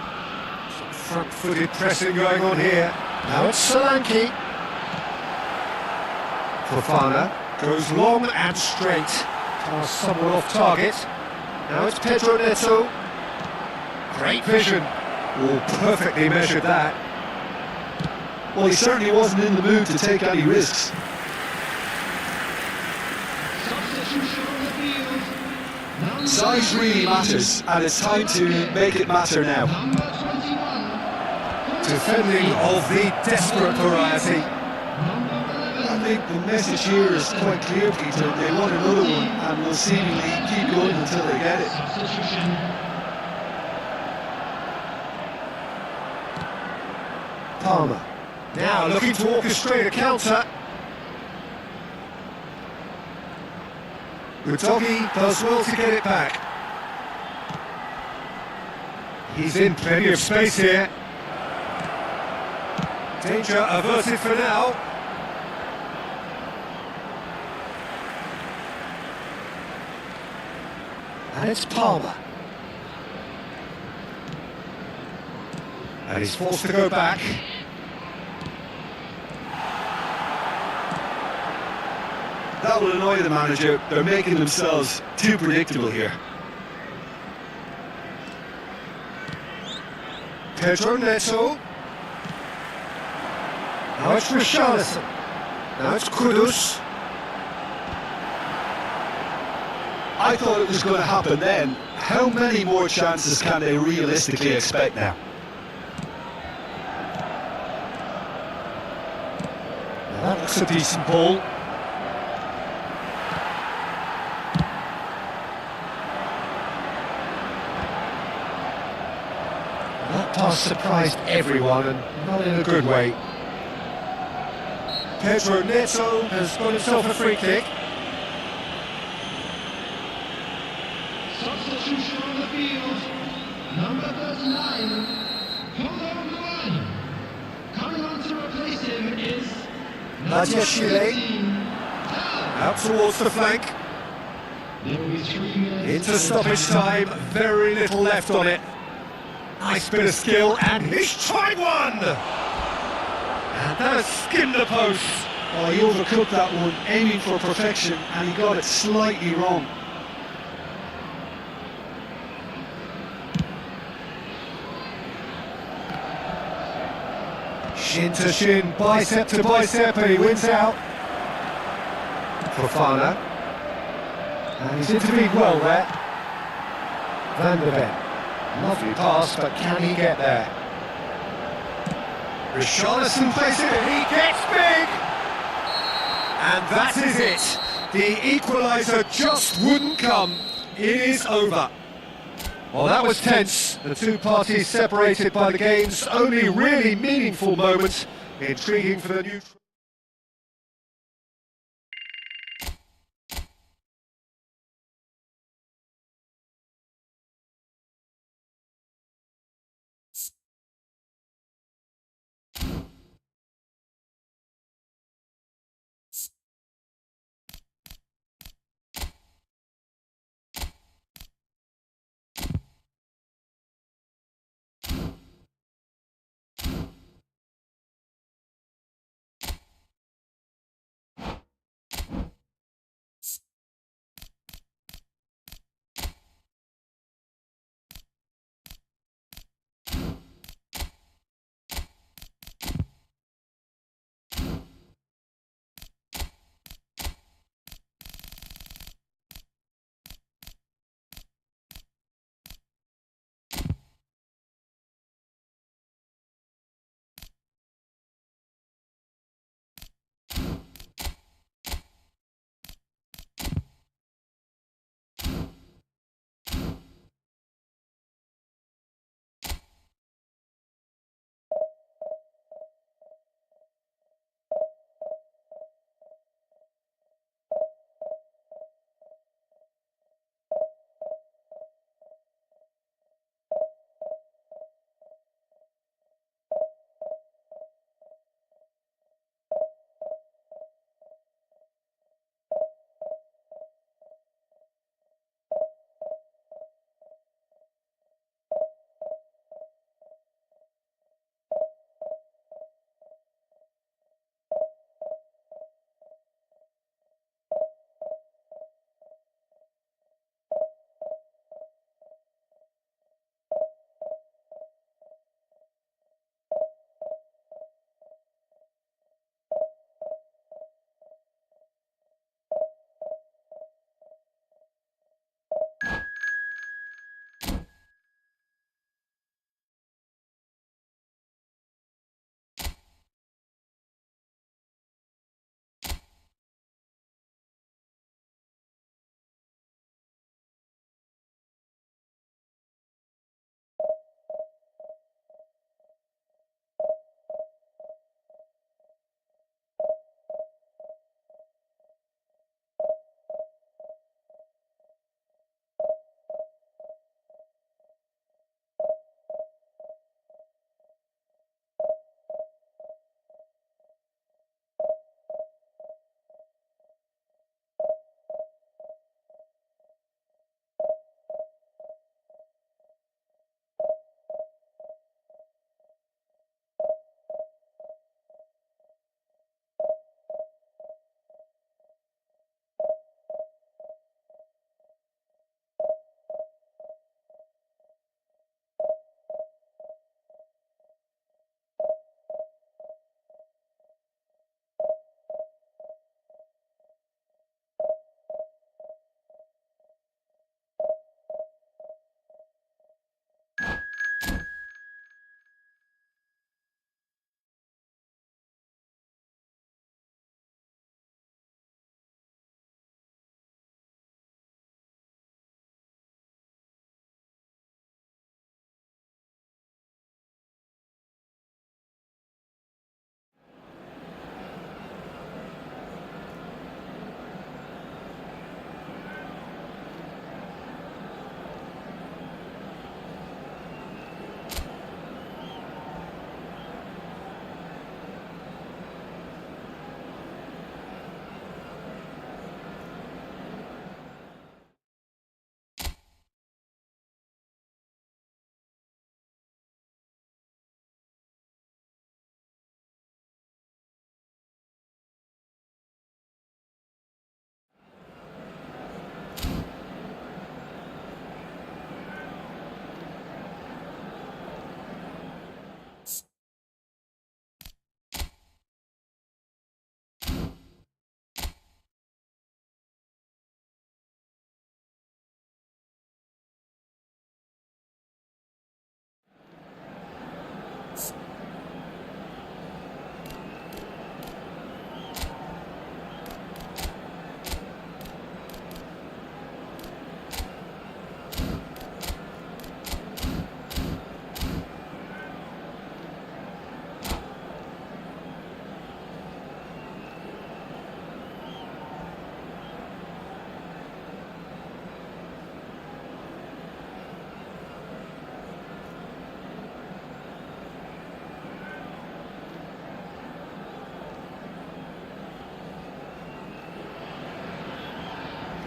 Some front-footed pressing going on here. Now it's Solanke. Fofana goes long and straight. Pass somewhat off target. Now it's Pedro Neto. Great vision. Oh, perfectly measured that. Well, he certainly wasn't in the mood to take any risks. Substitution on the field. Number Size really matters, and it's time to make it matter now. Number 21. Defending of the desperate variety. I think the message here is quite clear, Peter. They want another one, and will seemingly keep going until they get it. Substitution. Palmer. Now looking to orchestrate a counter. Udogi does well to get it back. He's in plenty of space here. Danger averted for now. And it's Palmer. And he's forced to go back. That will annoy the manager. They're making themselves too predictable here. Pedro Neto. Now it's Richarlison. Now it's Kudus. I thought it was going to happen then. How many more chances can they realistically expect now? Now that looks a decent ball. That pass surprised everyone, and not in a good way. Pedro Neto has got himself a free kick. Substitution on the field. Number 39. Paulo Nguyen. Coming on to replace him is Nadia Chile. Out towards the flank. There will be 3 minutes. Into stoppage time, very little left on it. Nice bit of skill, and he's tried one! And that has skimmed the post. Oh, he overcooked that one, aiming for perfection, and he got it slightly wrong. Shin to shin, bicep to bicep, and he wins out. Fofana. And he's intervened well there. Van der Ven. Lovely pass, but can he get there? Richarlison plays it, and he gets big! And that is it. The equaliser just wouldn't come. It is over. Well, that was tense. The two parties separated by the game's only really meaningful moment. Intriguing for the neutral.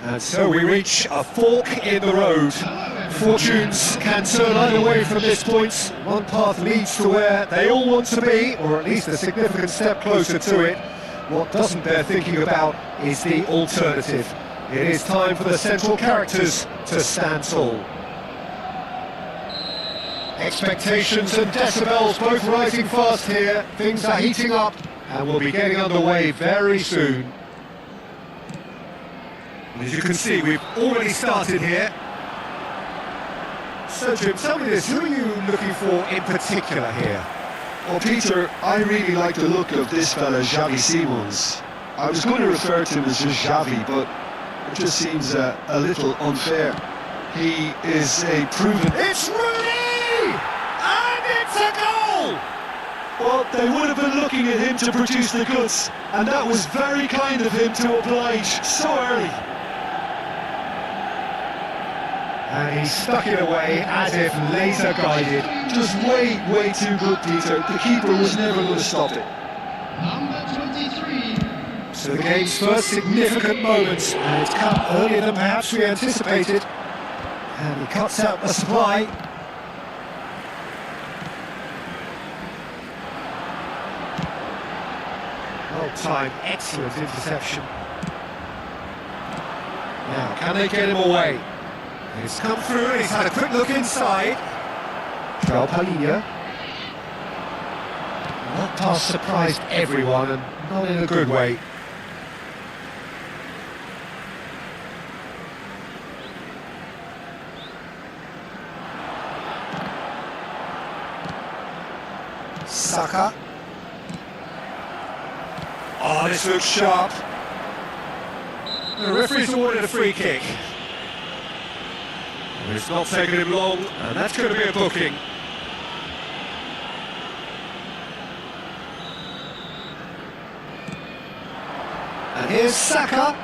And so we reach a fork in the road. Fortunes can turn either way from this point. One path leads to where they all want to be, or at least a significant step closer to it. What doesn't bear thinking about is the alternative. It is time for the central characters to stand tall. Expectations and decibels both rising fast here. Things are heating up and we'll be getting underway very soon. As you can see, we've already started here. So Jim, tell me this, who are you looking for in particular here? Well, Peter, I really like the look of this fella, Xavi Simons. I was going to refer to him as just Xavi, but it just seems a little unfair. He is a proven... It's Rooney! And it's a goal! Well, they would have been looking at him to produce the goods, and that was very kind of him to oblige so early. And he stuck it away as if laser guided. Just way too good, Peter. The keeper was never going to stop it. Number 23. So the game's first significant moments, and it's come earlier than perhaps we anticipated. And he cuts out the supply. Well timed, excellent interception. Now, can they get him away? He's come through and he's had a quick look inside. João Palhinha. That pass surprised everyone, and not in a good way. Saka. Oh, this looks sharp. The referee's awarded a free kick. It's not taking him long, and that's going to be a booking. And here's Saka.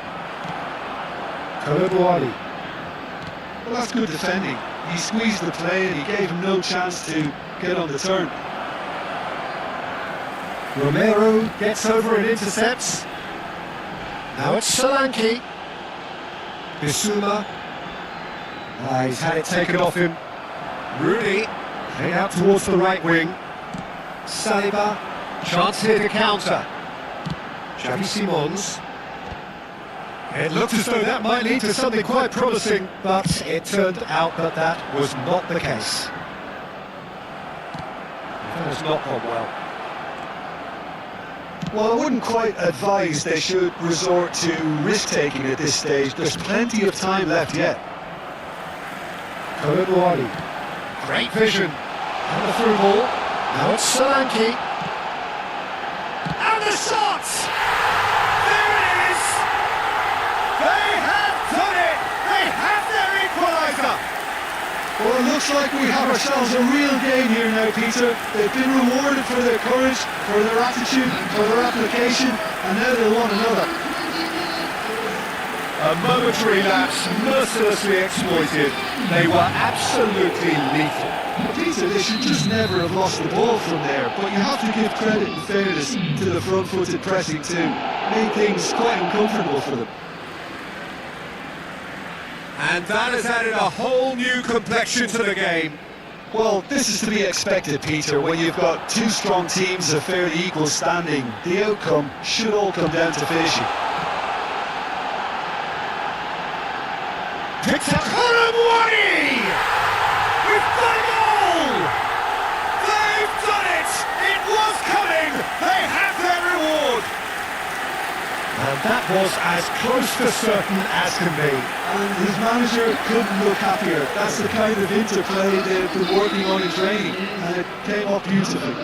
Koulibaly. Well, that's good defending. He squeezed the play and he gave him no chance to get on the turn. Romero gets over and intercepts. Now it's Solanke. Bissouma. He's had it taken off him. Rooney, head out towards the right wing. Saliba, chance here to counter. Xavi Simons. It looked as though that might lead to something quite promising, but it turned out that that was not the case. That has not gone well. Well, I wouldn't quite advise they should resort to risk-taking at this stage. There's plenty of time left yet. Koulibaly. Great vision. And the through ball. Now it's Solanke. And the shot! There it is! They have done it! They have their equaliser! Well, it looks like we have ourselves a real game here now, Peter. They've been rewarded for their courage, for their attitude, for their application, and now they want another. A momentary lapse, mercilessly exploited. They were absolutely lethal. But Peter, they should just never have lost the ball from there, but you have to give credit and fairness to the front-footed pressing too. Made things quite uncomfortable for them. And that has added a whole new complexion to the game. Well, this is to be expected, Peter, when you've got two strong teams of fairly equal standing. The outcome should all come down to finishing. Picks up Koulibaly! We've got a goal! They've done it! It was coming! They have their reward! And that was as close to certain as can be. And his manager couldn't look happier. That's the kind of interplay they've been working on in training, and it came up beautifully.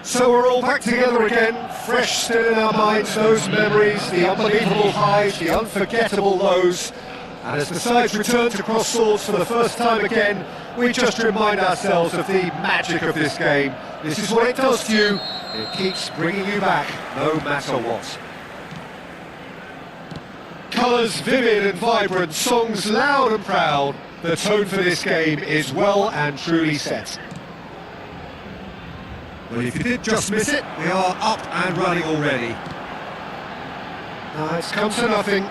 So we're all back together again, fresh still in our minds, those memories, the unbelievable highs, the unforgettable lows. And as the sides return to cross swords for the first time again, we just remind ourselves of the magic of this game. This is what it does to you. It keeps bringing you back, no matter what. Colours vivid and vibrant, songs loud and proud. The tone for this game is well and truly set. Well, if you did just miss it, we are up and running already. It's come to nothing.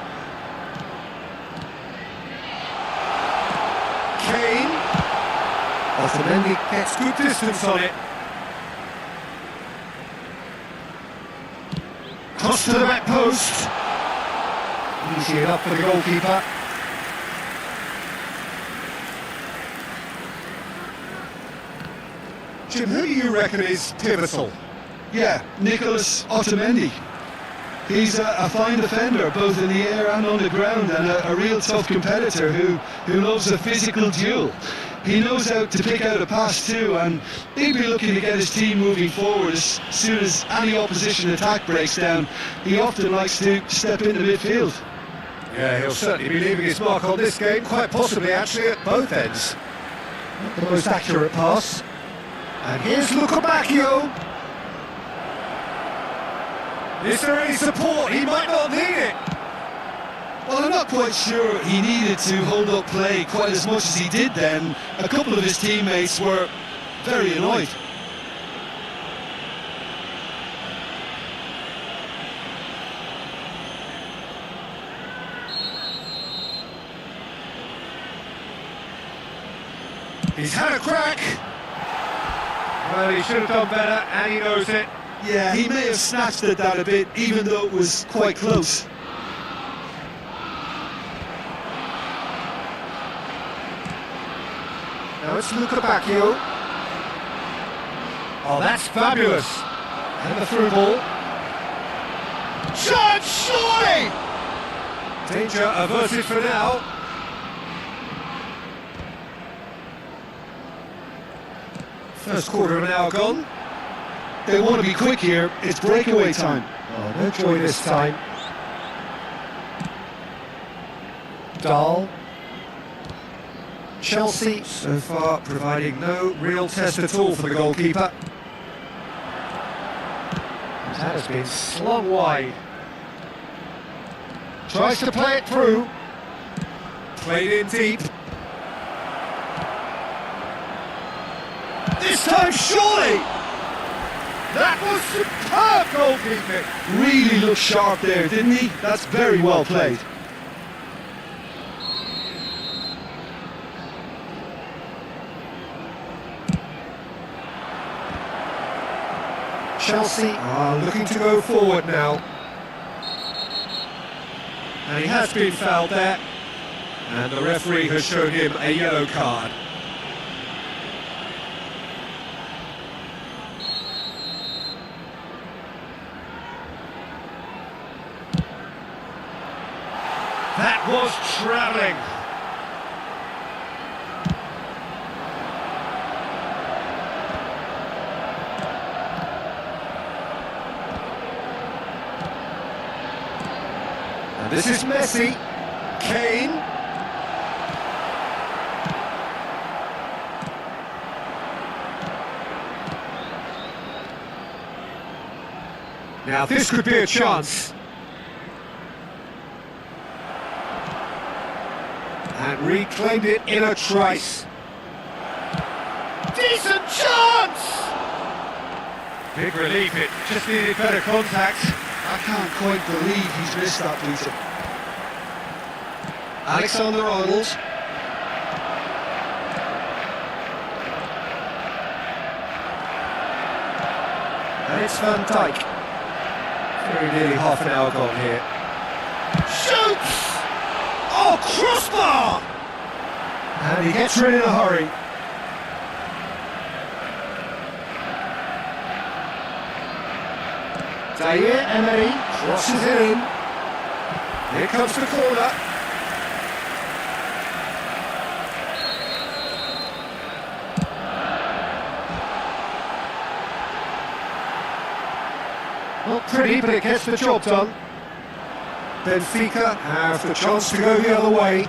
Kane. Otamendi gets good distance on it. Cross to the back post. Easy enough for the goalkeeper. Jim, who do you reckon is pivotal? Yeah, Nicolas Otamendi. He's a fine defender, both in the air and on the ground, and a real tough competitor who loves a physical duel. He knows how to pick out a pass too, and he'll be looking to get his team moving forward as soon as any opposition attack breaks down. He often likes to step into midfield. Yeah, he'll certainly be leaving his mark on this game, quite possibly actually at both ends. Not the most accurate pass. And here's Luka Bacchio. Is there any support? He might not need it. Well, I'm not quite sure he needed to hold up play quite as much as he did then. A couple of his teammates were very annoyed. He's had a crack. Well, he should have done better, and he knows it. Yeah, he may have snatched at that a bit, even though it was quite close. Now it's Luka Bacchio. Oh, that's fabulous. And the through ball. Shot, surely! Danger averted for now. First quarter of an hour gone. They want to be quick here, it's breakaway time. Oh, no joy this time. Dahl. Chelsea, so far, providing no real test at all for the goalkeeper. That has been slung wide. Tries to play it through. Played in deep. This time, surely! That was superb goalkeeping! Really looked sharp there, didn't he? That's very well played. Chelsea are looking to go forward now. And he has been fouled there. And the referee has shown him a yellow card. That was travelling. And this is Messi. Kane. Now this could be a chance. And reclaimed it in a trice. Decent chance! Big relief, it just needed better contact. I can't quite believe he's missed that, Peter. Alexander-Arnold. And it's Van Dijk. Very nearly half an hour gone here. Shoots! Oh, crossbar! And he gets rid in a hurry. Zaire Emery crosses it in. Here comes the corner. pretty, but it gets the job done. Benfica have the chance to go the other way.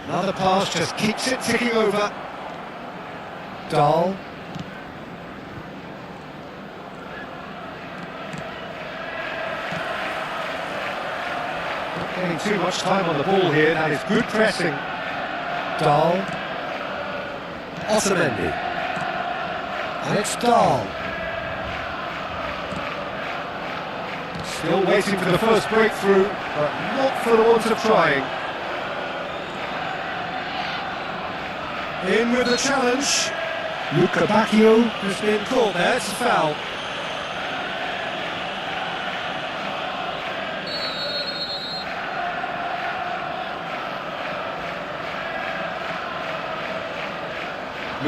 Another pass just keeps it ticking over. Dahl. Not getting too much time on the ball here, that is good pressing. Dahl. Otamendi. And it's Dahl. Still waiting for the first breakthrough, but not for the want of trying. In with the challenge. Luca Bacchio has been caught there, it's a foul.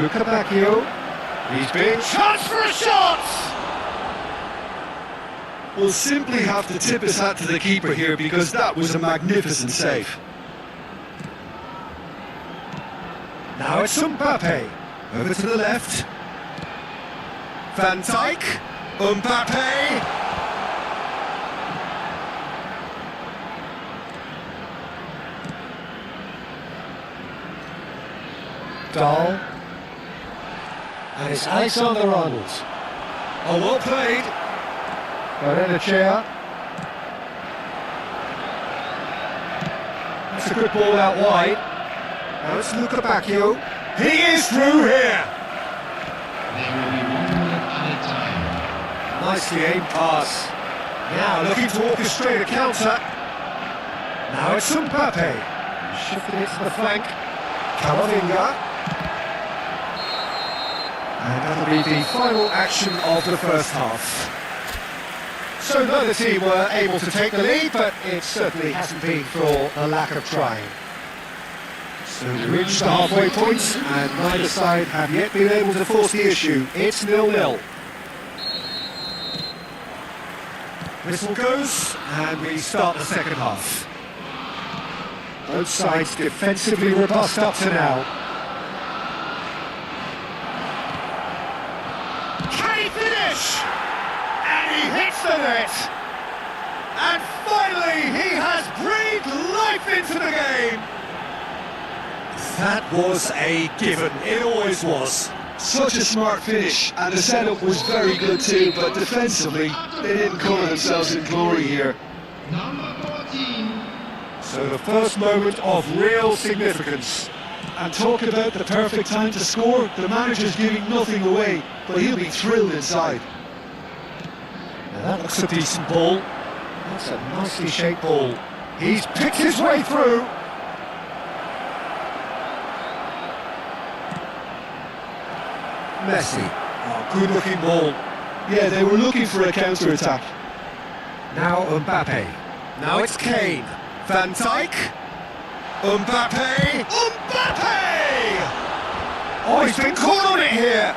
Luca Bacchio, he's being charged for a shot! Will simply have to tip his hat to the keeper here because that was a magnificent save. Now it's Mbappe, over to the left. Van Dijk, Mbappe. Dahl. And it's Alexander-Arnold. Oh, well played. Barrenechea. That's a good ball out wide. Now it's Luca Bacchio. He is through here. There will be 1 minute added time. Nicely aimed pass. Now looking to orchestrate a counter. Now it's Mbappe. Shifted it to the flank. Camavinga. And that'll be the final action of the first half. So neither team were able to take the lead, but it certainly hasn't been for a lack of trying. So we reached the halfway point, and neither side have yet been able to force the issue. It's 0-0. Whistle goes, and we start the second half. Both sides defensively robust up to now. Can he finish? And he hits the net! And finally, he has breathed life into the game! That was a given, it always was. Such a smart finish, and the setup was very good too, but defensively, they didn't cover themselves in glory here. Number 14. So the first moment of real significance. And talk about the perfect time to score, the manager's giving nothing away, but he'll be thrilled inside. Now that looks a decent ball. That's a nicely shaped ball. He's picked his way through. Messi. Oh, good looking ball. Yeah, they were looking for a counter-attack. Now Mbappe. Now it's Kane. Van Dijk. Mbappe. Mbappe! Oh, he's been caught on it here.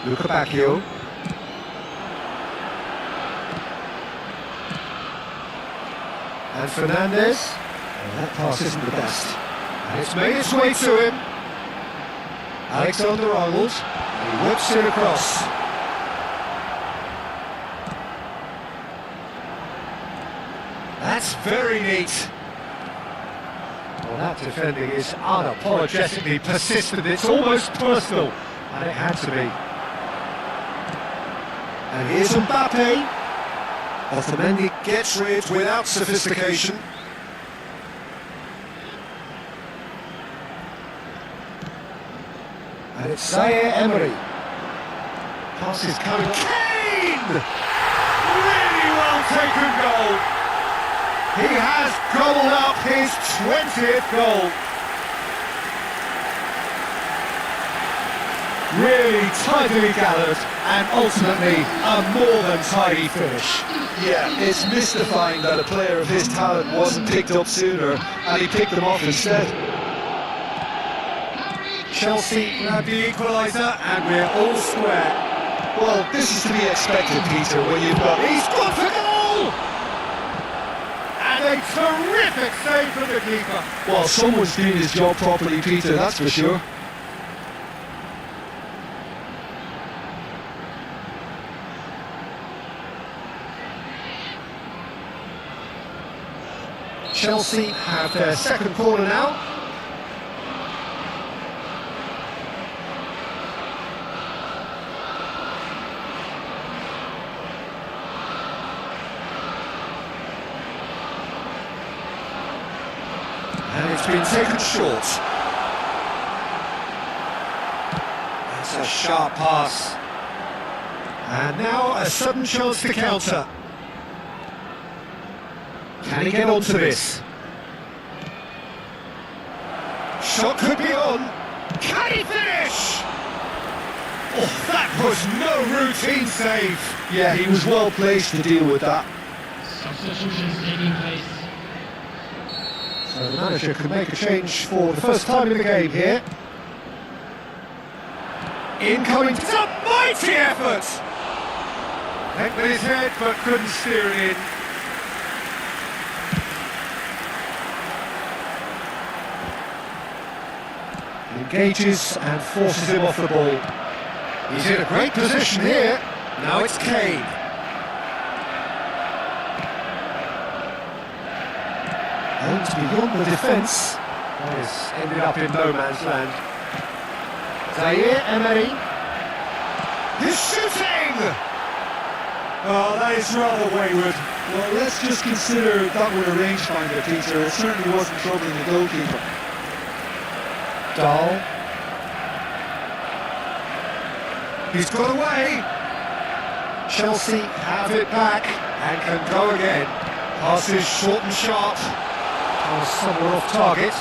Luca Bacchio. And Fernandes. Oh, that pass isn't the best. And it's made its way to him. Alexander-Arnold. He whips it across. That's very neat. Well, that defending is unapologetically persistent. It's almost personal. And it had to be. And here's Mbappe. Otamendi gets rid without sophistication. And it's Zaire Emery. Pass is coming. Kane! Really well taken goal. He has gobbled up his 20th goal. Really tidily gathered and ultimately a more than tidy finish. Yeah, it's mystifying that a player of his talent wasn't picked up sooner, and he picked them off instead. Chelsea grab the equaliser and we're all square. Well, this is to be expected, Peter, when you've got... He's got a goal! And a terrific save from the keeper. Well, someone's doing his job properly, Peter, that's for sure. Chelsea have their second corner now. And it's been taken short. That's a sharp pass. And now a sudden chance to counter. Can he get onto this? Shot could be on. Can he finish? Oh, that was no routine save. Yeah, he was well placed to deal with that. Substitutions taking place. So the manager can make a change for the first time in the game here. Incoming, it's a mighty effort! Went with his head but couldn't steer it in. Engages and forces him off the ball. He's in a great position here. Now it's Kane. And beyond the defence, has ended up in no man's land. Zaire Emery. He's shooting! Oh, that is rather wayward. Well, let's just consider that were a rangefinder, Peter. It certainly wasn't troubling the goalkeeper. Dahl. He's got away. Chelsea have it back and can go again. Passes short and sharp. Somewhere off target.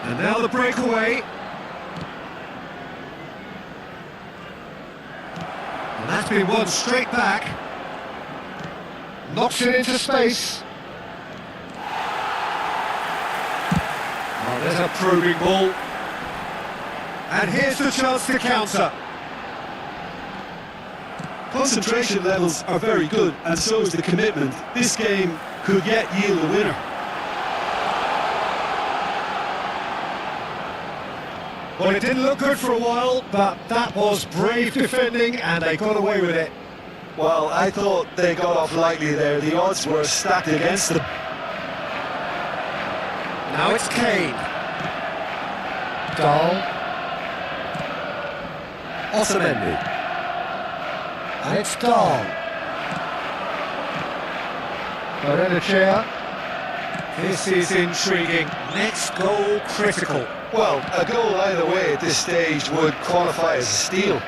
And now the breakaway. And that's been won straight back. Knocks it into space. Oh, there's a probing ball. And here's the chance to counter. Concentration levels are very good, and so is the commitment. This game could yet yield a winner. Well, it didn't look good for a while, but that was brave defending, and they got away with it. Well, I thought they got off lightly there. The odds were stacked against them. Now it's Kane. Dahl. Otamendi. And it's Dahl. Barrenechea. This is intriguing. Next goal critical. Well, a goal either way at this stage would qualify as a steal.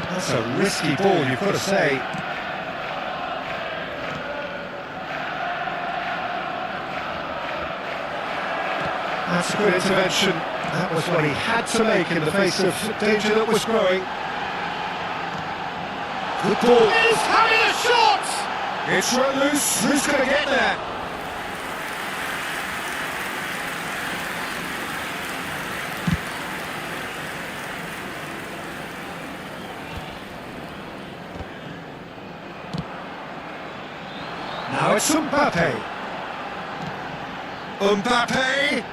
That's a risky ball, you've got to say. That's a good intervention. That was what he had to make in the face of danger that was growing. Good ball. He's having a shot! It's run loose. Who's going to get there? Now it's Mbappe. Mbappe!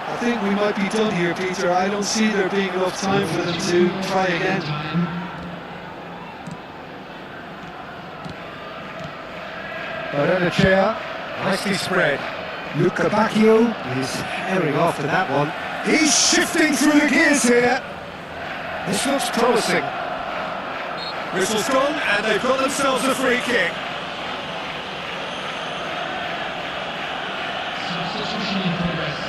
I think we might be done here, Peter. I don't see there being enough time for them to try again. Barrenechea, nicely spread. Luca Bacchio is herring after that one. He's shifting through the gears here. This looks promising. Whistle's gone, and they've got themselves a free kick. Substitution in progress.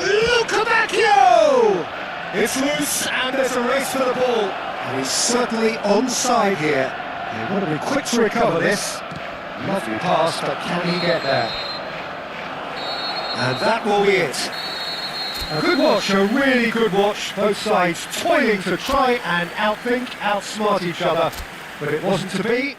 Luca Bacchio! It's loose, and there's a race for the ball. And he's certainly onside here. They want to be quick to recover this. Lovely pass, but can he get there? And that will be it. A good watch, a really good watch. Both sides toiling to try and outthink, outsmart each other. But it wasn't to be.